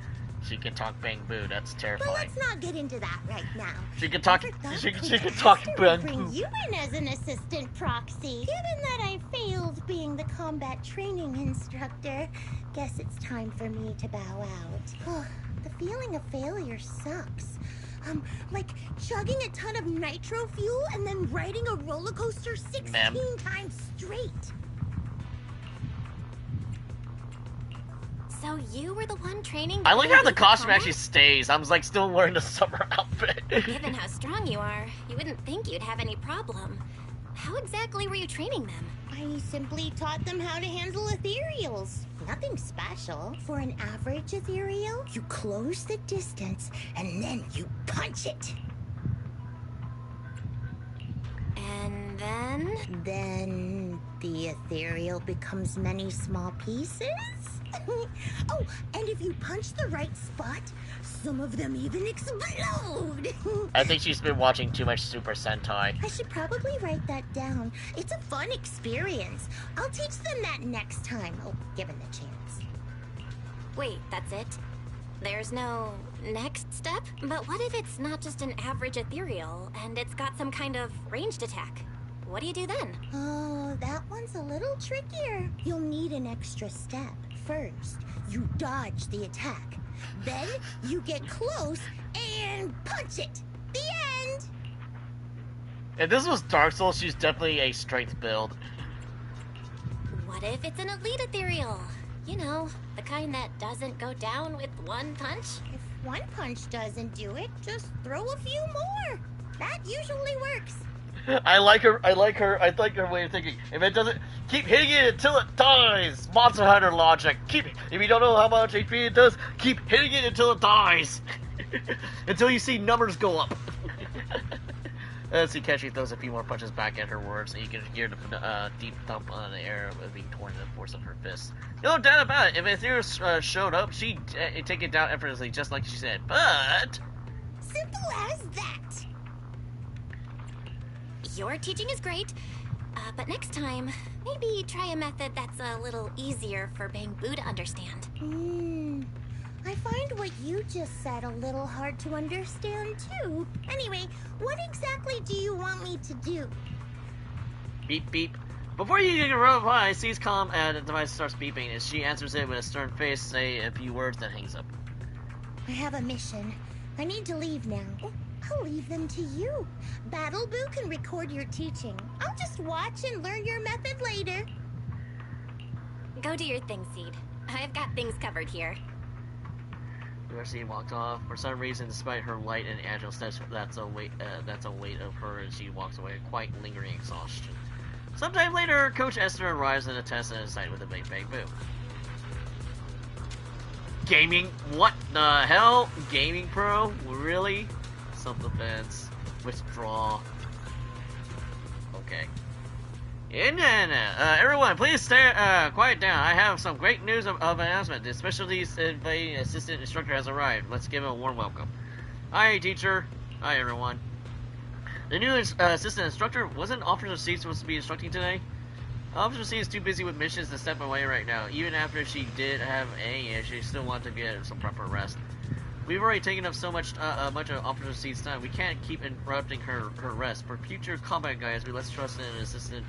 She can talk bamboo. That's terrifying. But let's not get into that right now. She can talk. She can talk bamboo. Bring you in as an assistant proxy. Given that I failed being the combat training instructor, guess it's time for me to bow out. Oh, the feeling of failure sucks. Like chugging a ton of nitro fuel and then riding a roller coaster 16 times straight. So you were the one training. I like how the costume actually stays. I'm like still wearing the summer outfit. Given how strong you are, you wouldn't think you'd have any problem. How exactly were you training them? I simply taught them how to handle ethereals. Nothing special. For an average ethereal, you close the distance and then you punch it. And then? Then the ethereal becomes many small pieces. Oh, and if you punch the right spot, some of them even explode. I think she's been watching too much Super Sentai. I should probably write that down. It's a fun experience. I'll teach them that next time. Oh, given the chance. Wait, that's it? There's no next step? But what if it's not just an average ethereal, and it's got some kind of ranged attack? What do you do then? Oh, that one's a little trickier. You'll need an extra step. First, you dodge the attack. Then, you get close and punch it. The end! If this was Dark Souls, she's definitely a strength build. What if it's an elite ethereal? You know, the kind that doesn't go down with one punch. If one punch doesn't do it, just throw a few more. That usually works. I like her way of thinking. If it doesn't, keep hitting it until it dies. Monster Hunter logic. If you don't know how much HP it does, keep hitting it until it dies. Until you see numbers go up. As Takeshi throws a few more punches back at her words, and you can hear the deep thump on the air of being torn in the force of her fists. No doubt about it. If Aetherius showed up, she'd take it down effortlessly, just like she said. But simple as that. Your teaching is great, but next time, maybe try a method that's a little easier for Bangbu to understand. I find what you just said a little hard to understand, too. Anyway, what exactly do you want me to do? Beep, beep. Before you can reply, sees calm and the device starts beeping. As she answers it with a stern face, say a few words, then hangs up. I have a mission. I need to leave now. I'll leave them to you. Battleboo can record your teaching. I'll just watch and learn your method later. Go do your thing, Seed. I've got things covered here. She walked off. For some reason, despite her light and agile steps, that's a weight of her, and she walks away, quite lingering exhaustion. Sometime later, Coach Esther arrives at a test and a site with a big bang boom. Gaming? What the hell? Gaming Pro? Really? Self-defense. Withdraw. Okay. Everyone, please stay quiet down. I have some great news of announcement. The specialty assistant instructor has arrived. Let's give him a warm welcome. Hi, teacher. Hi, everyone. The new assistant instructor wasn't Officer C supposed to be instructing today? Officer C is too busy with missions to step away right now. Even after she did have a, she still wanted to get some proper rest. We've already taken up so much of Officer C's time. We can't keep interrupting her rest. For future combat guys, let's trust in an assistant.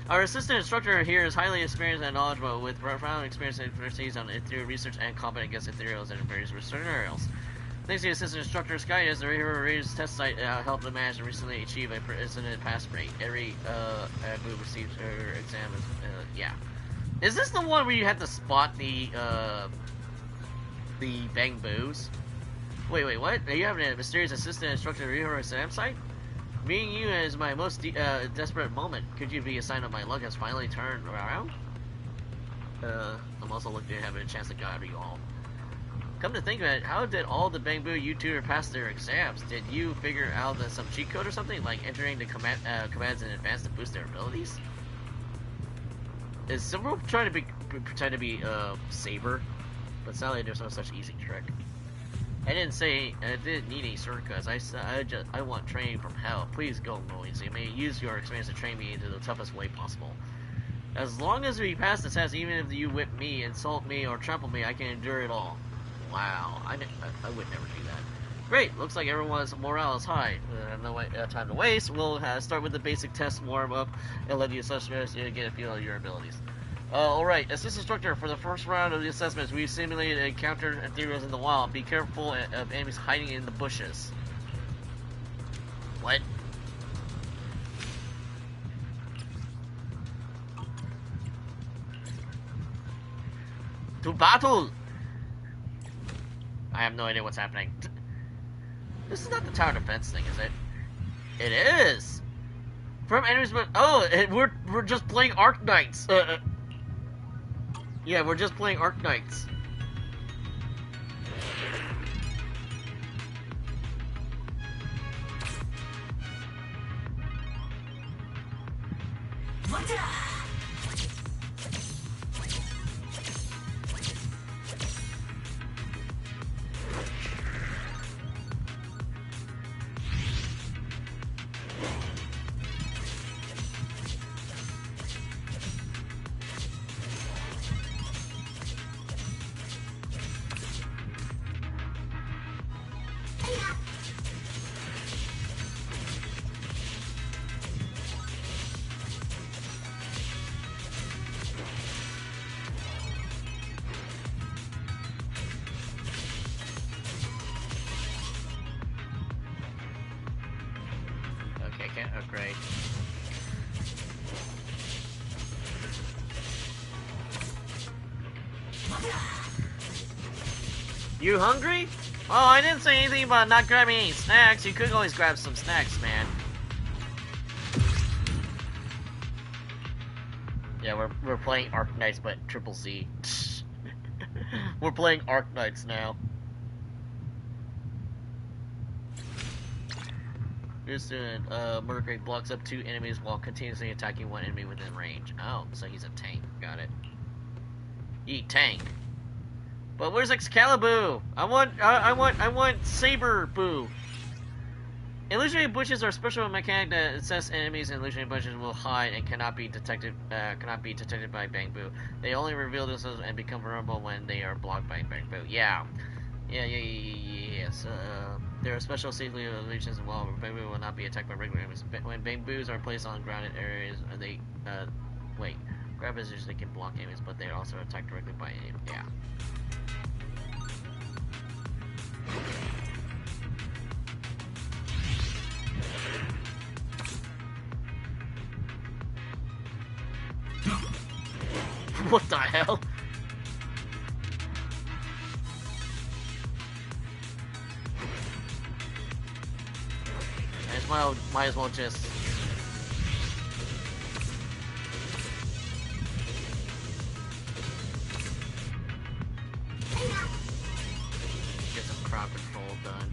Our assistant instructor here is highly experienced and knowledgeable, with profound experience and expertise on ethereal research and combat against ethereals and various scenarios. Thanks to the assistant instructor's guidance, the Raiders test site helped the manage to recently achieve a president pass rate. Every move receives her exam. Yeah. Is this the one where you have to spot the Bang Boos? Wait, what? Are you having a mysterious assistant instructor read her exam site? Meeting you is my most desperate moment. Could you be a sign of my luck has finally turned around? I'm also looking at having a chance to guide you all. Come to think of it, how did all the Bang Boo YouTubers pass their exams? Did you figure out some cheat code or something, like entering the commands in advance to boost their abilities? Is someone trying to pretend to be Saber? But sadly, there's no such easy trick. I didn't need any shortcuts. I want training from hell. Please go, Noisy. May use your experience to train me into the toughest way possible. As long as we pass the test, even if you whip me, insult me, or trample me, I can endure it all. Wow, I would never do that. Great, looks like everyone's morale is high. No time to waste. We'll start with the basic test warm up and let the assessments get a feel of your abilities. Alright, assistant instructor, for the first round of the assessments, we simulated an encounter ethereals in the wild. Be careful of enemies hiding in the bushes. What? To battle! I have no idea what's happening. This is not the tower defense thing, is it? It is! From enemies, but we're just playing Arc Knights. Yeah, we're just playing Arc Knights. You hungry? Oh, I didn't say anything about not grabbing any snacks. You could always grab some snacks, man. Yeah, we're playing Arknights, but Triple Z. We're playing Arknights now. This student, Murdergrave blocks up 2 enemies while continuously attacking 1 enemy within range. Oh, so he's a tank. Got it. Eat tank. But where's Excalibur? I want Saber Boo. Illusionary bushes are a special mechanic that assess enemies in illusionary bushes will hide and cannot be detected by Bang Boo. They only reveal themselves and become vulnerable when they are blocked by Bang Boo. Yeah. Yes. There are special safely illusions while Bang Boo will not be attacked by regular enemies. When Bang Boos are placed on grounded areas, they grab positions they can block enemies, but they are also attacked directly by enemies. Yeah. What the hell? Might as well just get some crowd control done.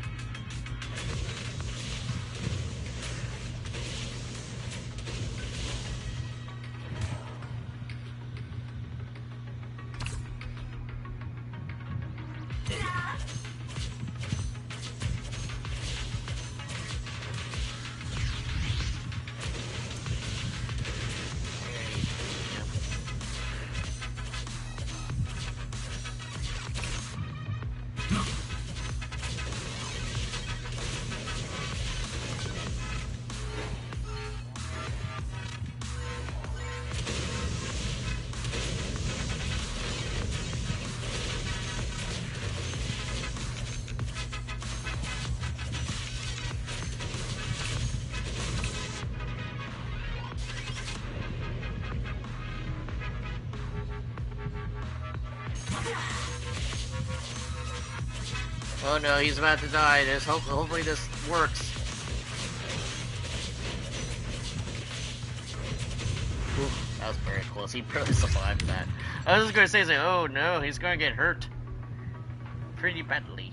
Oh no, he's about to die. Hopefully this works. Oof, that was very close. He barely survived that. I was just gonna say, oh no, he's gonna get hurt pretty badly.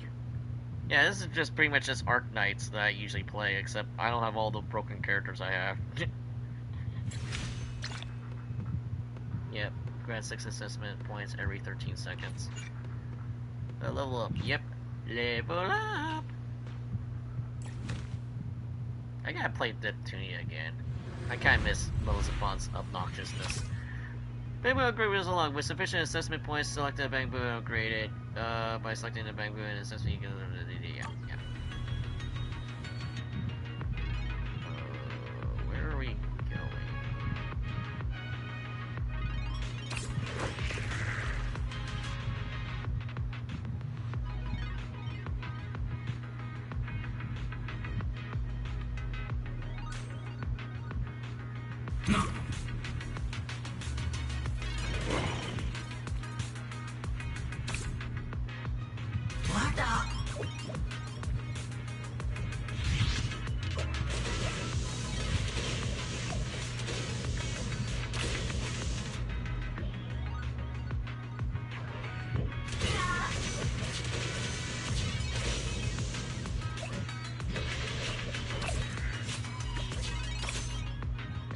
Yeah, this is just pretty much just Arknights that I usually play, except I don't have all the broken characters I have. Yep, grant 6 assessment points every 13 seconds. Level up. Yep. Level up! I gotta play Neptunia again. I kinda miss Melizafon's obnoxiousness. Bang Boo upgrade was along. With sufficient assessment points, select a Bang Boo and upgrade it. By selecting the Bang Boo and assessment, you can... Yeah. Where are we going?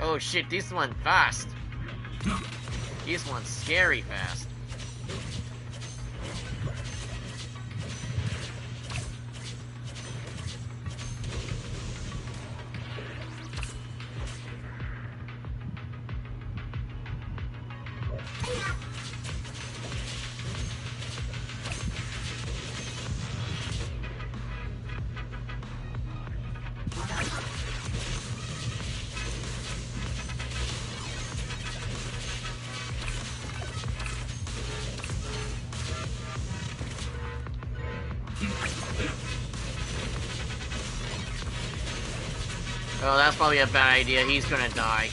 Oh shit, this one fast. This one's scary fast. Oh, that's probably a bad idea. He's gonna die.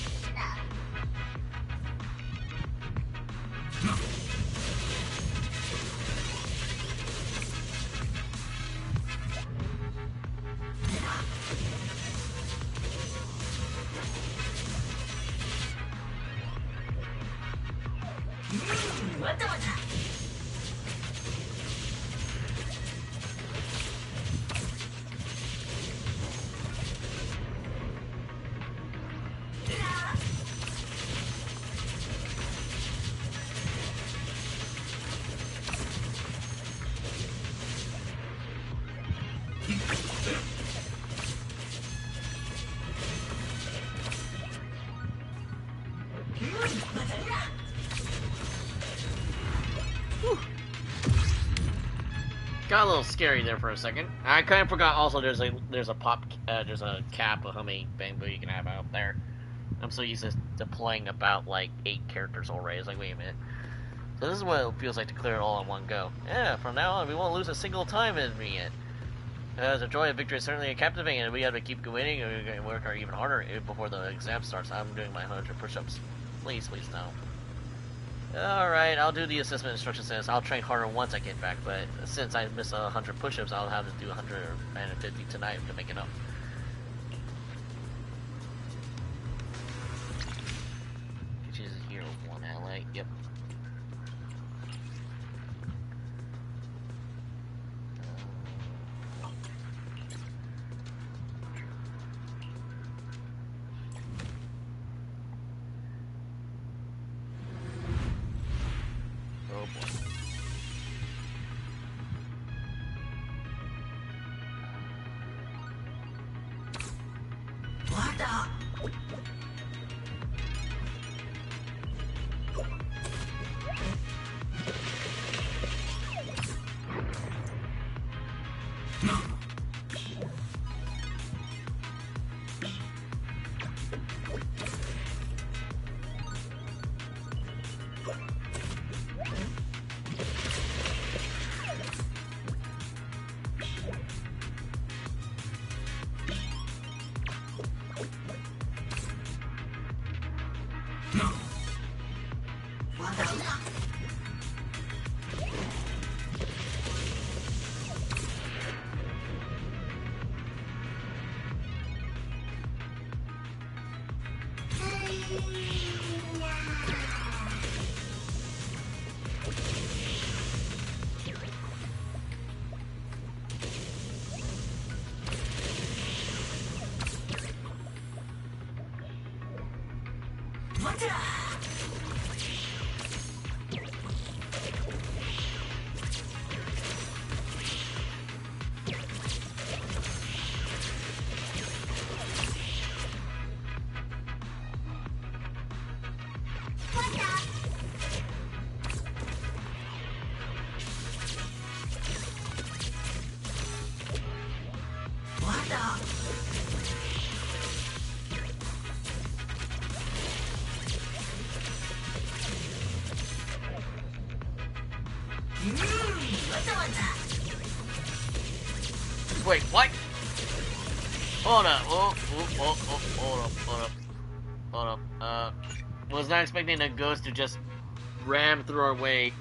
Got a little scary there for a second. I kind of forgot also there's a cap of how many bamboo you can have out there. I'm so used to deploying about like 8 characters already. It's like, wait a minute. So this is what it feels like to clear it all in one go. Yeah, from now on we won't lose a single time in doing it. The joy of victory is certainly captivating, and we have to keep winning, and we're going to work even harder before the exam starts. I'm doing my 100 push-ups. Please don't. Alright, I'll do the assessment instructions. I'll train harder once I get back, but since I missed 100 push-ups, I'll have to do 150 tonight to make it up. Which is hero 1 ally, yep. Wait, what? Hold up. Hold up. Was not expecting a ghost to just ram through our way.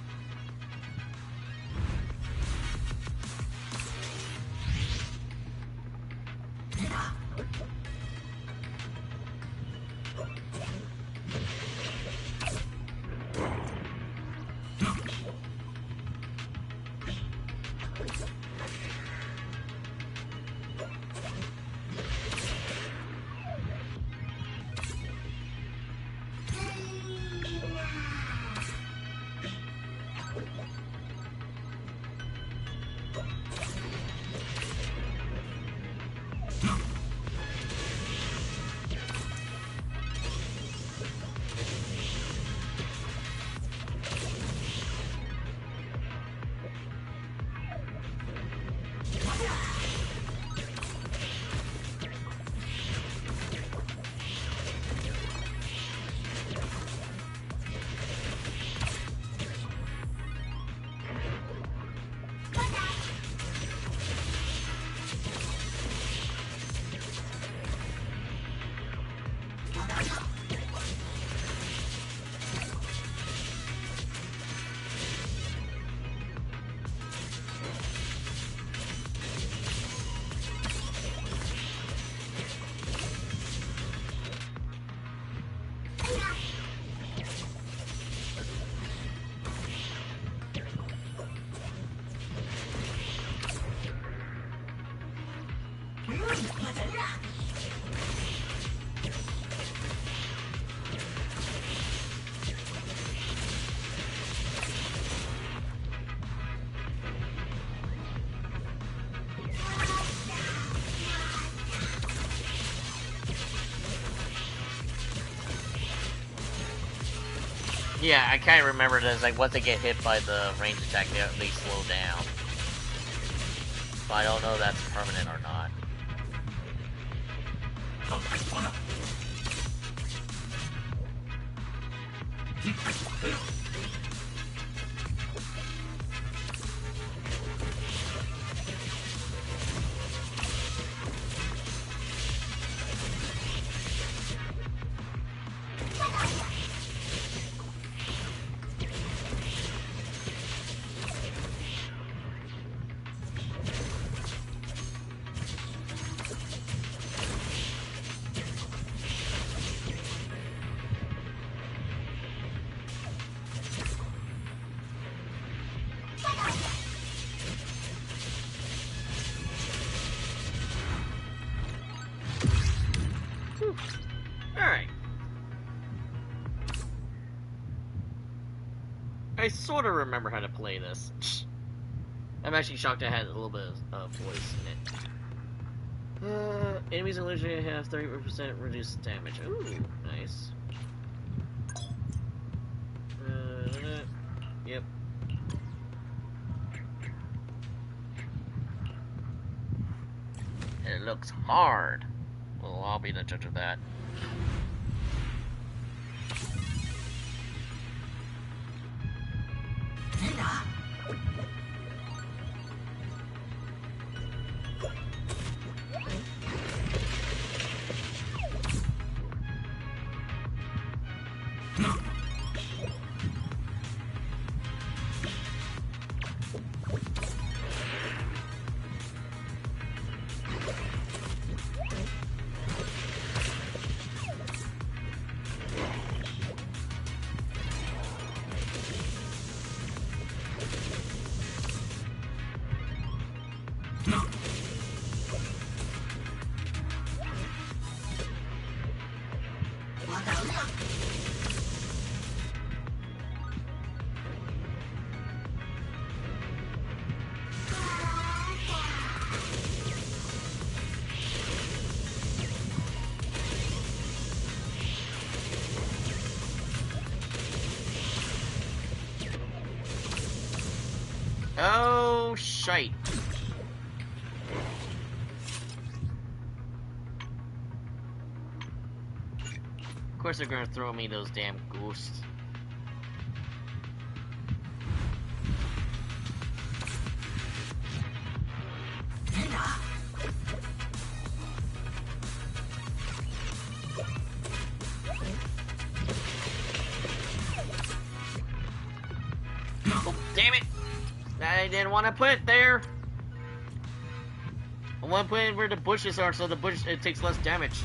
Yeah, I kind of remember it as like once they get hit by the range attack, they slow down. But I don't know if that's permanent or not. Alright. I sort of remember how to play this. I'm actually shocked I had a little bit of voice in it. Enemies in illusion have 30% reduced damage. Ooh, nice. Yep. It looks hard. Well, I'll be the judge of that. Oh, shite. Of course they're gonna throw me those damn ghosts. Oh, damn it! I didn't want to put it there. I want to put it where the bushes are, so the bush it takes less damage.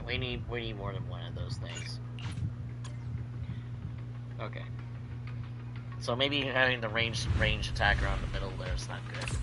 we need more than one of those things. Okay. So maybe having the range attack around the middle there is not good.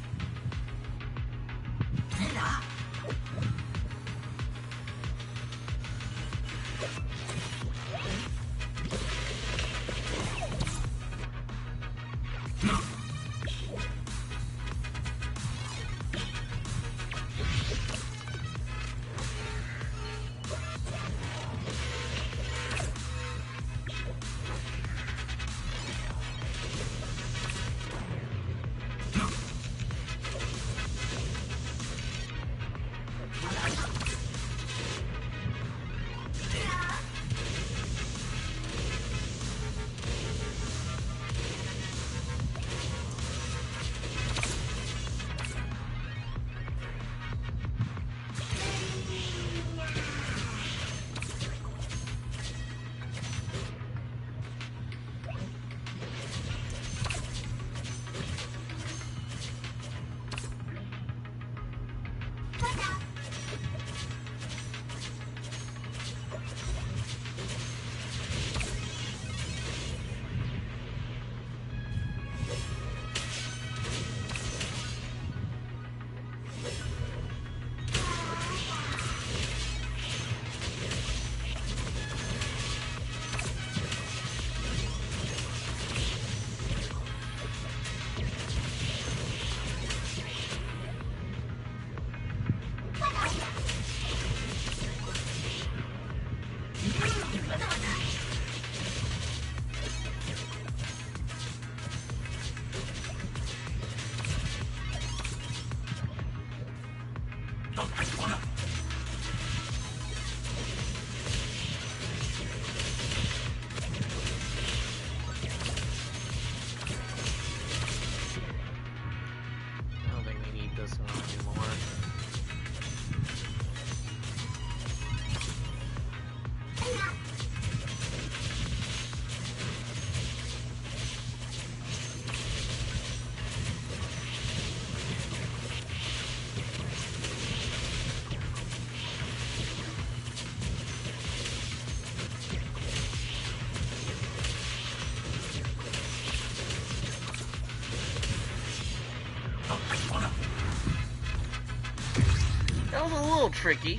That was a little tricky.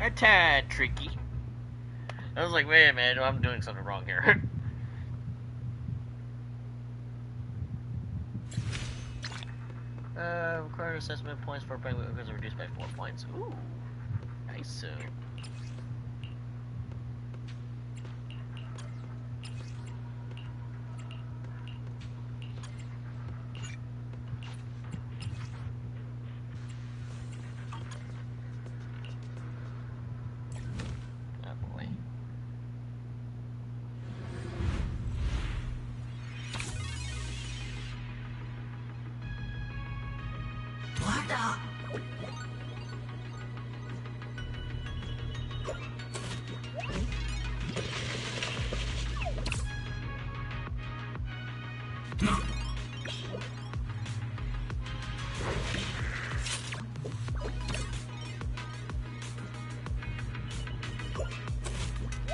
A tad tricky. I was like, wait a minute, I'm doing something wrong here. Required assessment points for playing because reduced by 4 points. Ooh, nice.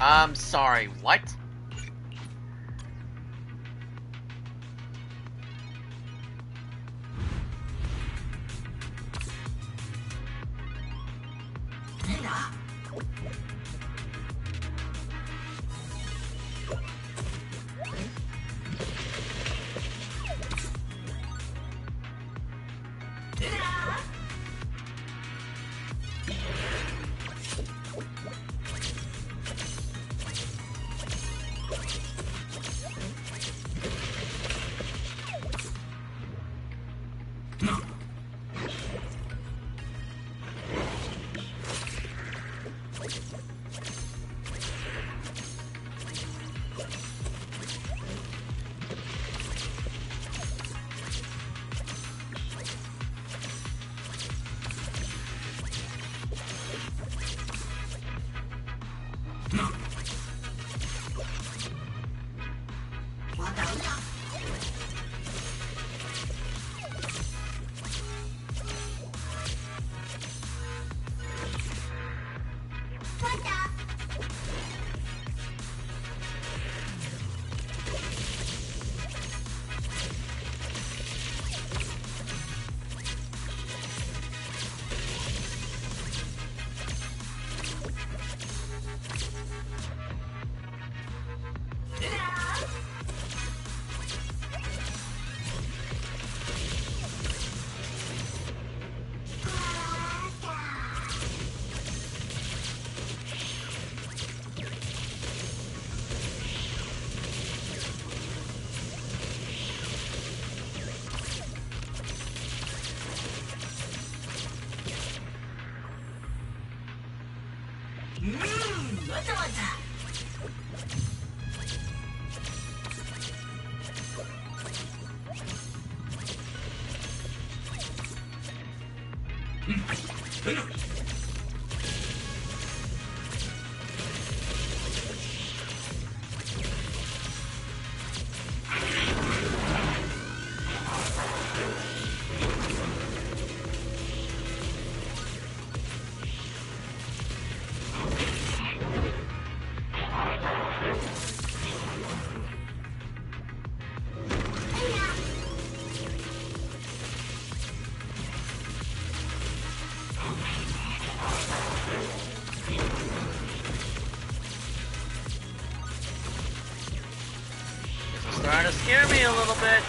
I'm sorry, what? Starting to scare me a little bit.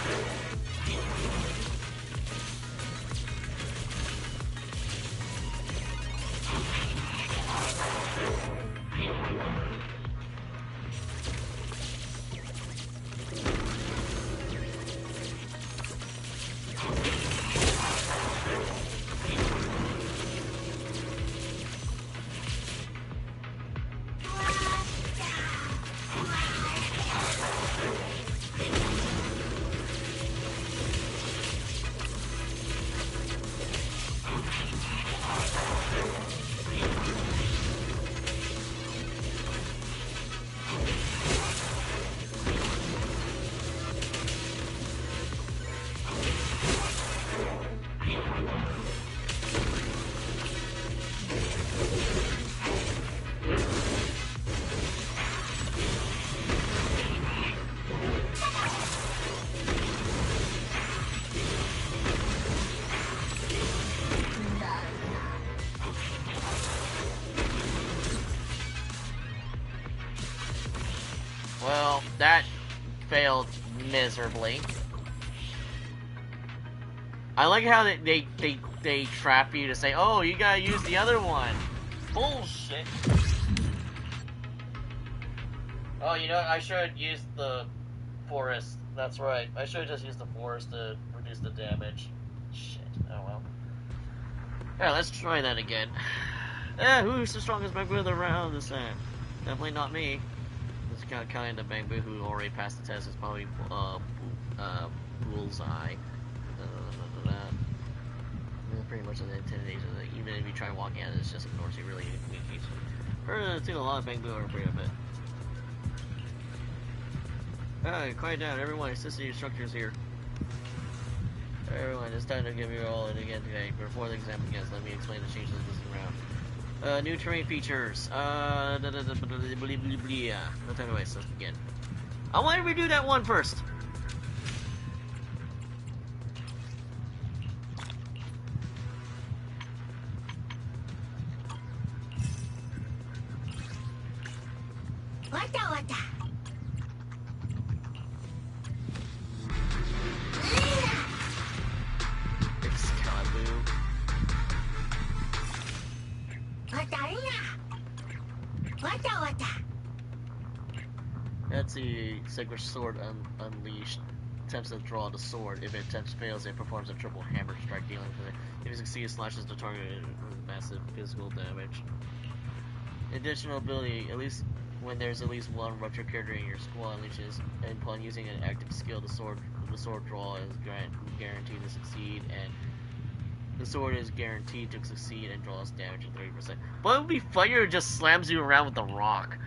Well, that failed miserably. I like how they trap you to say, oh, you gotta use the other one. Bullshit. Oh, you know what? I should use the forest. That's right. I should just use the forest to reduce the damage. Shit. Oh well. Yeah, let's try that again. Who's the strongest Bangbu around this time? Definitely not me. This kind of Bangbu who already passed the test is probably Bullseye. Pretty much an intimidation. Even if you try walking at it, it just ignores you. Really weak. I've seen a lot of Bangbu over here, but quiet down, everyone. Assistant instructors here. Everyone, it's time to give you all in again today. Before the exam begins, let me explain the changes this round. New terrain features. No time to waste. Let's begin. I want to redo that one first. That's the Sacred Sword unleashed. Attempts to draw the sword. If it attempts fails, it performs a triple hammer strike, dealing with it. If it succeeds, slashes the target with massive physical damage. Additional ability: at least when there's at least one rupture character in your squad unleashes, and upon using an active skill, the sword draw is guaranteed to succeed, and the sword is guaranteed to succeed and draws damage at 30%. But it would be funnier if it just slams you around with a rock.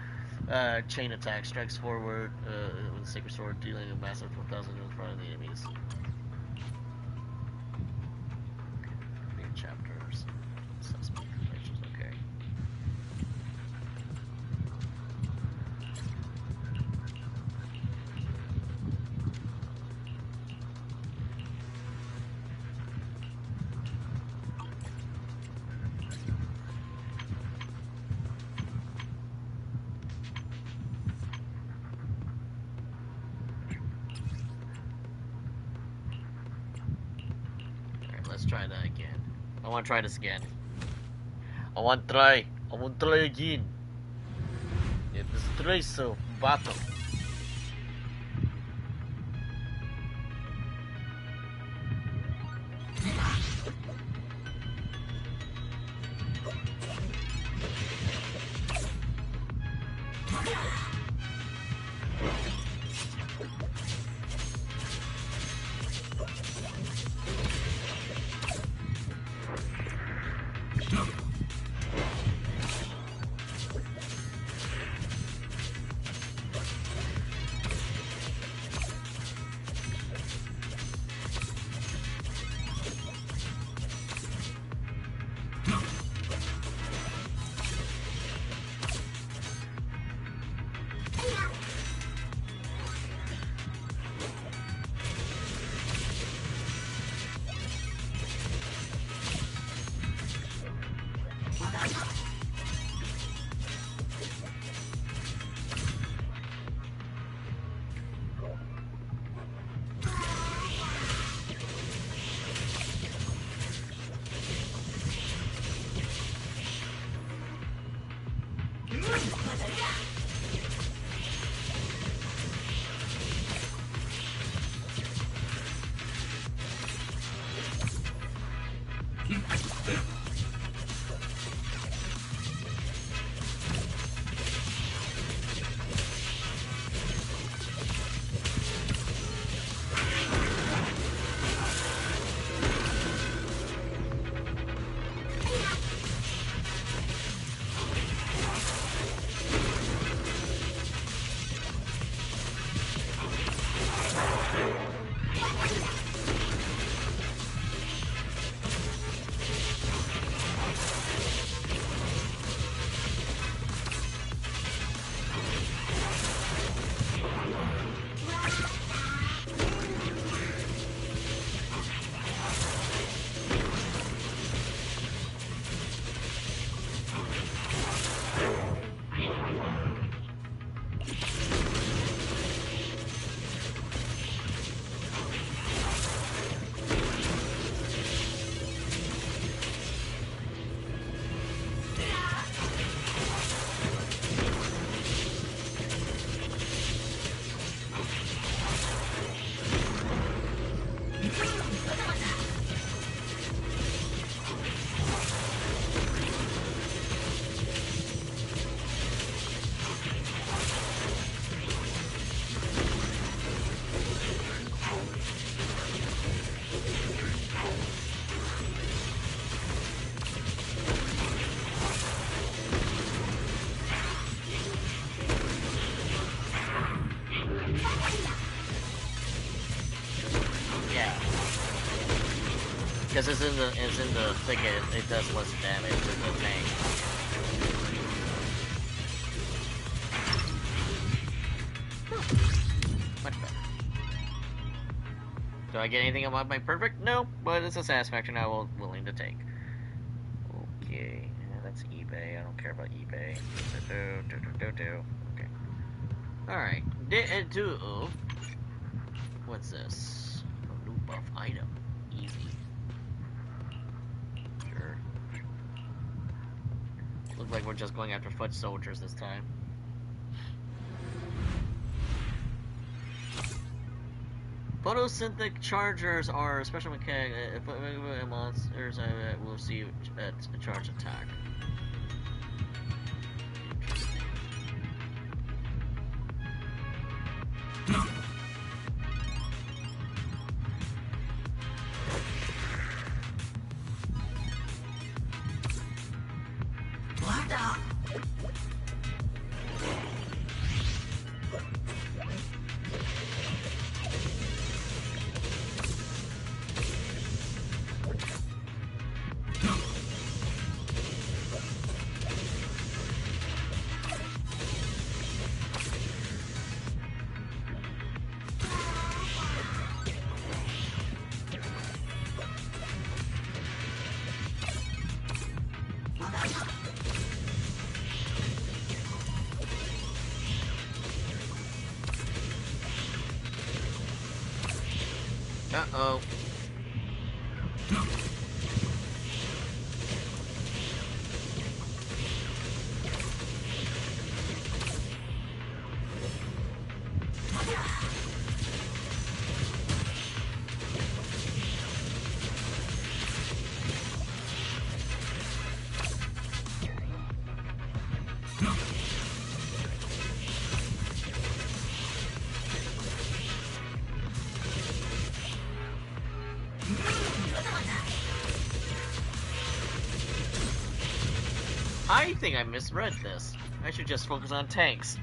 Chain attack strikes forward with a Sacred Sword, dealing a massive 12,000 in front of the enemies. Main chapters. Assessment information. Okay. Let's try that again. I want to try this again. I want to try again. Yeah, this try so battle. Because it's in the thing, it does less damage than the tank. Much better. Do I get anything about my perfect? No, but it's a satisfaction I will willing to take. Okay, yeah, that's eBay. I don't care about eBay. Okay. Alright. What's this? A new buff item. Easy. Sure. Looks like we're just going after foot soldiers this time. Photosynthetic chargers are special mechanic. If monsters will receive a charge attack. Interesting. Uh-oh. I think I misread this. I should just focus on tanks.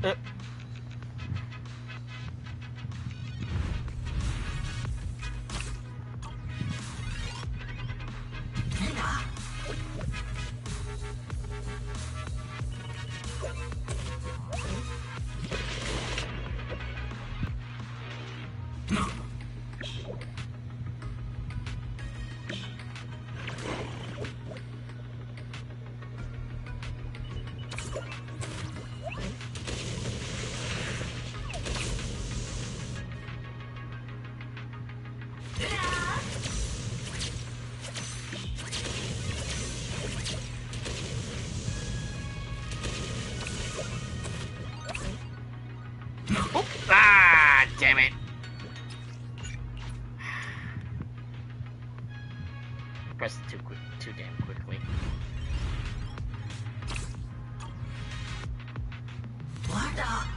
Damn it. Pressed it too damn quickly. What up?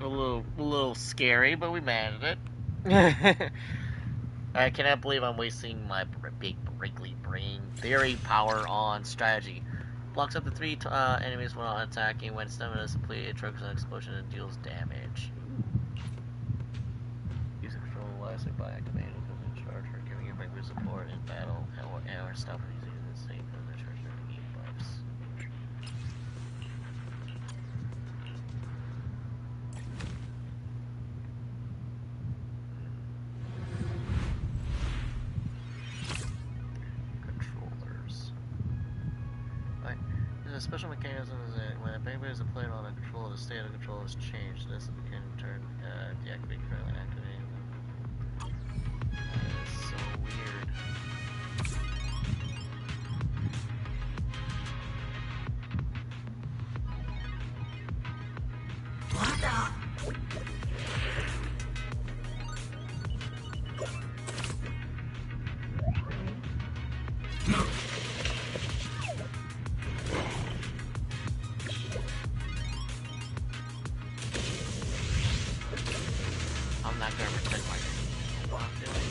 A little scary, but we managed it. I cannot believe I'm wasting my big wrinkly brain theory power on strategy. Blocks up to 3 enemies while attacking. When stamina is depleted, it triggers an explosion and deals damage. Use control wisely by activating the charge for giving your regular support in battle or stuff using the same for the charge to gain buffs. A special mechanism is that when a bang is applied on a controller, the state of control is changed. This can turn deactivate currently activating them. That is so weird. What the? I'm not gonna protect my while I'm doing it.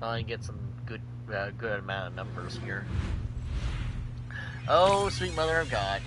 Probably get some good amount of numbers here. Oh, sweet mother of God.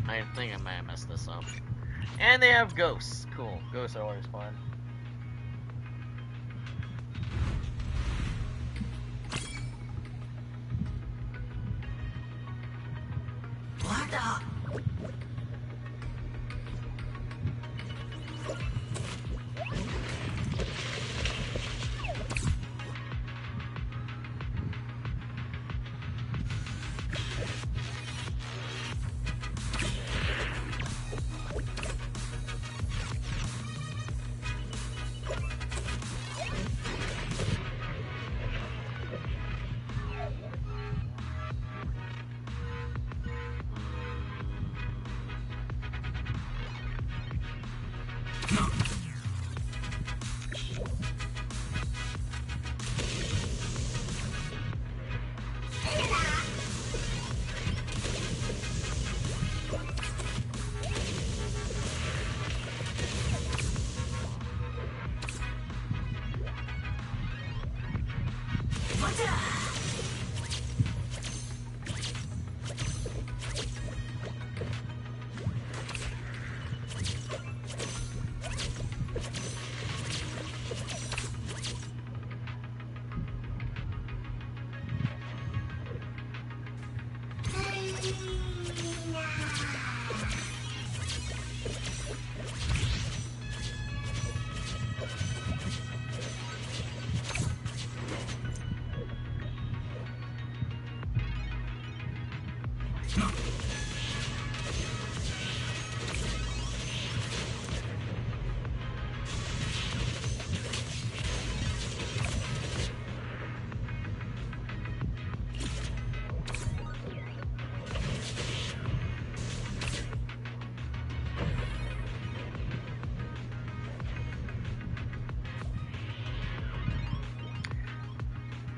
I think I might have messed this up. And they have ghosts. Cool. Ghosts are always fun.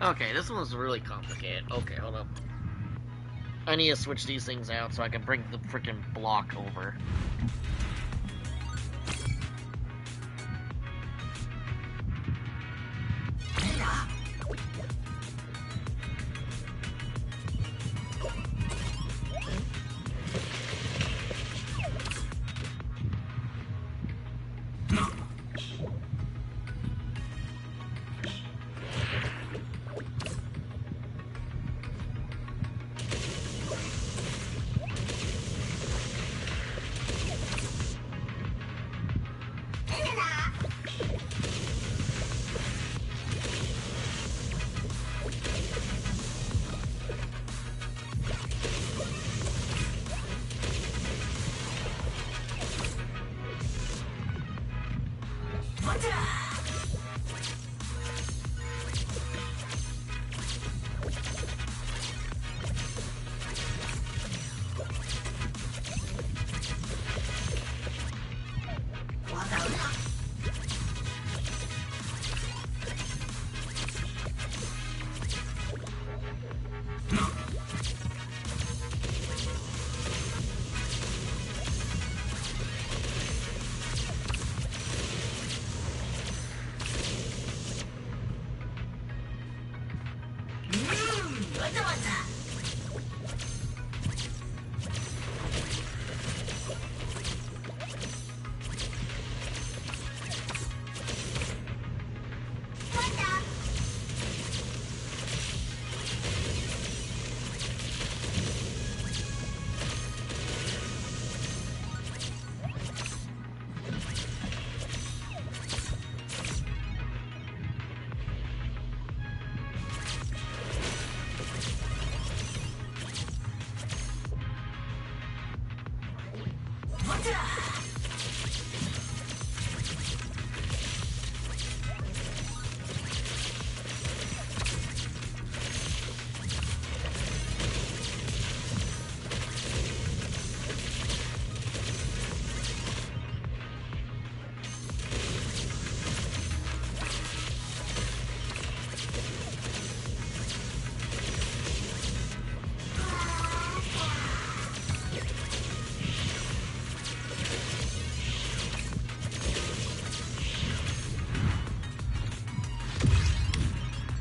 Okay, this one's really complicated. Okay, hold up. I need to switch these things out so I can bring the freaking block over.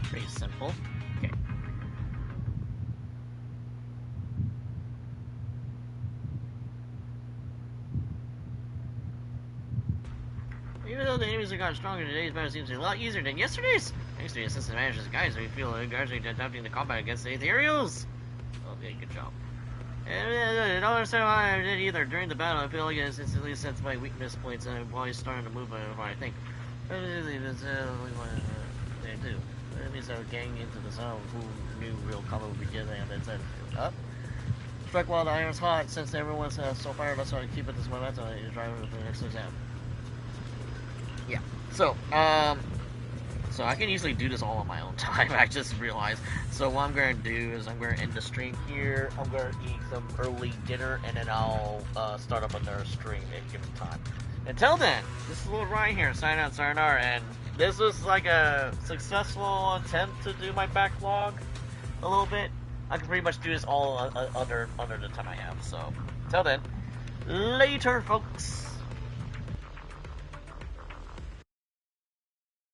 Pretty simple. Okay. Even though the enemies have gotten stronger, today's battle seems a lot easier than yesterday's. Thanks to the assistant manager's guys, we feel gradually adapting the combat against the Ethereals. Okay, good job. And I don't understand why I did either. During the battle, I feel like it's instantly sensed my weakness points, and I'm always starting to move before I think. They do. Enemies are getting into the zone. Who knew real combat would begin? And then said, up. Strike while the iron's hot. Since everyone's so fired, let's try to keep it this momentum and drive it to the next exam. Yeah. So, so I can easily do this all on my own time. I just realized. So what I'm going to do is I'm going to end the stream here. I'm going to eat some early dinner, and then I'll start up another stream at given time. Until then, this is Little Ryan here, signing out, sayonara, and this was like a successful attempt to do my backlog a little bit. I can pretty much do this all under the time I have. So, until then, later, folks.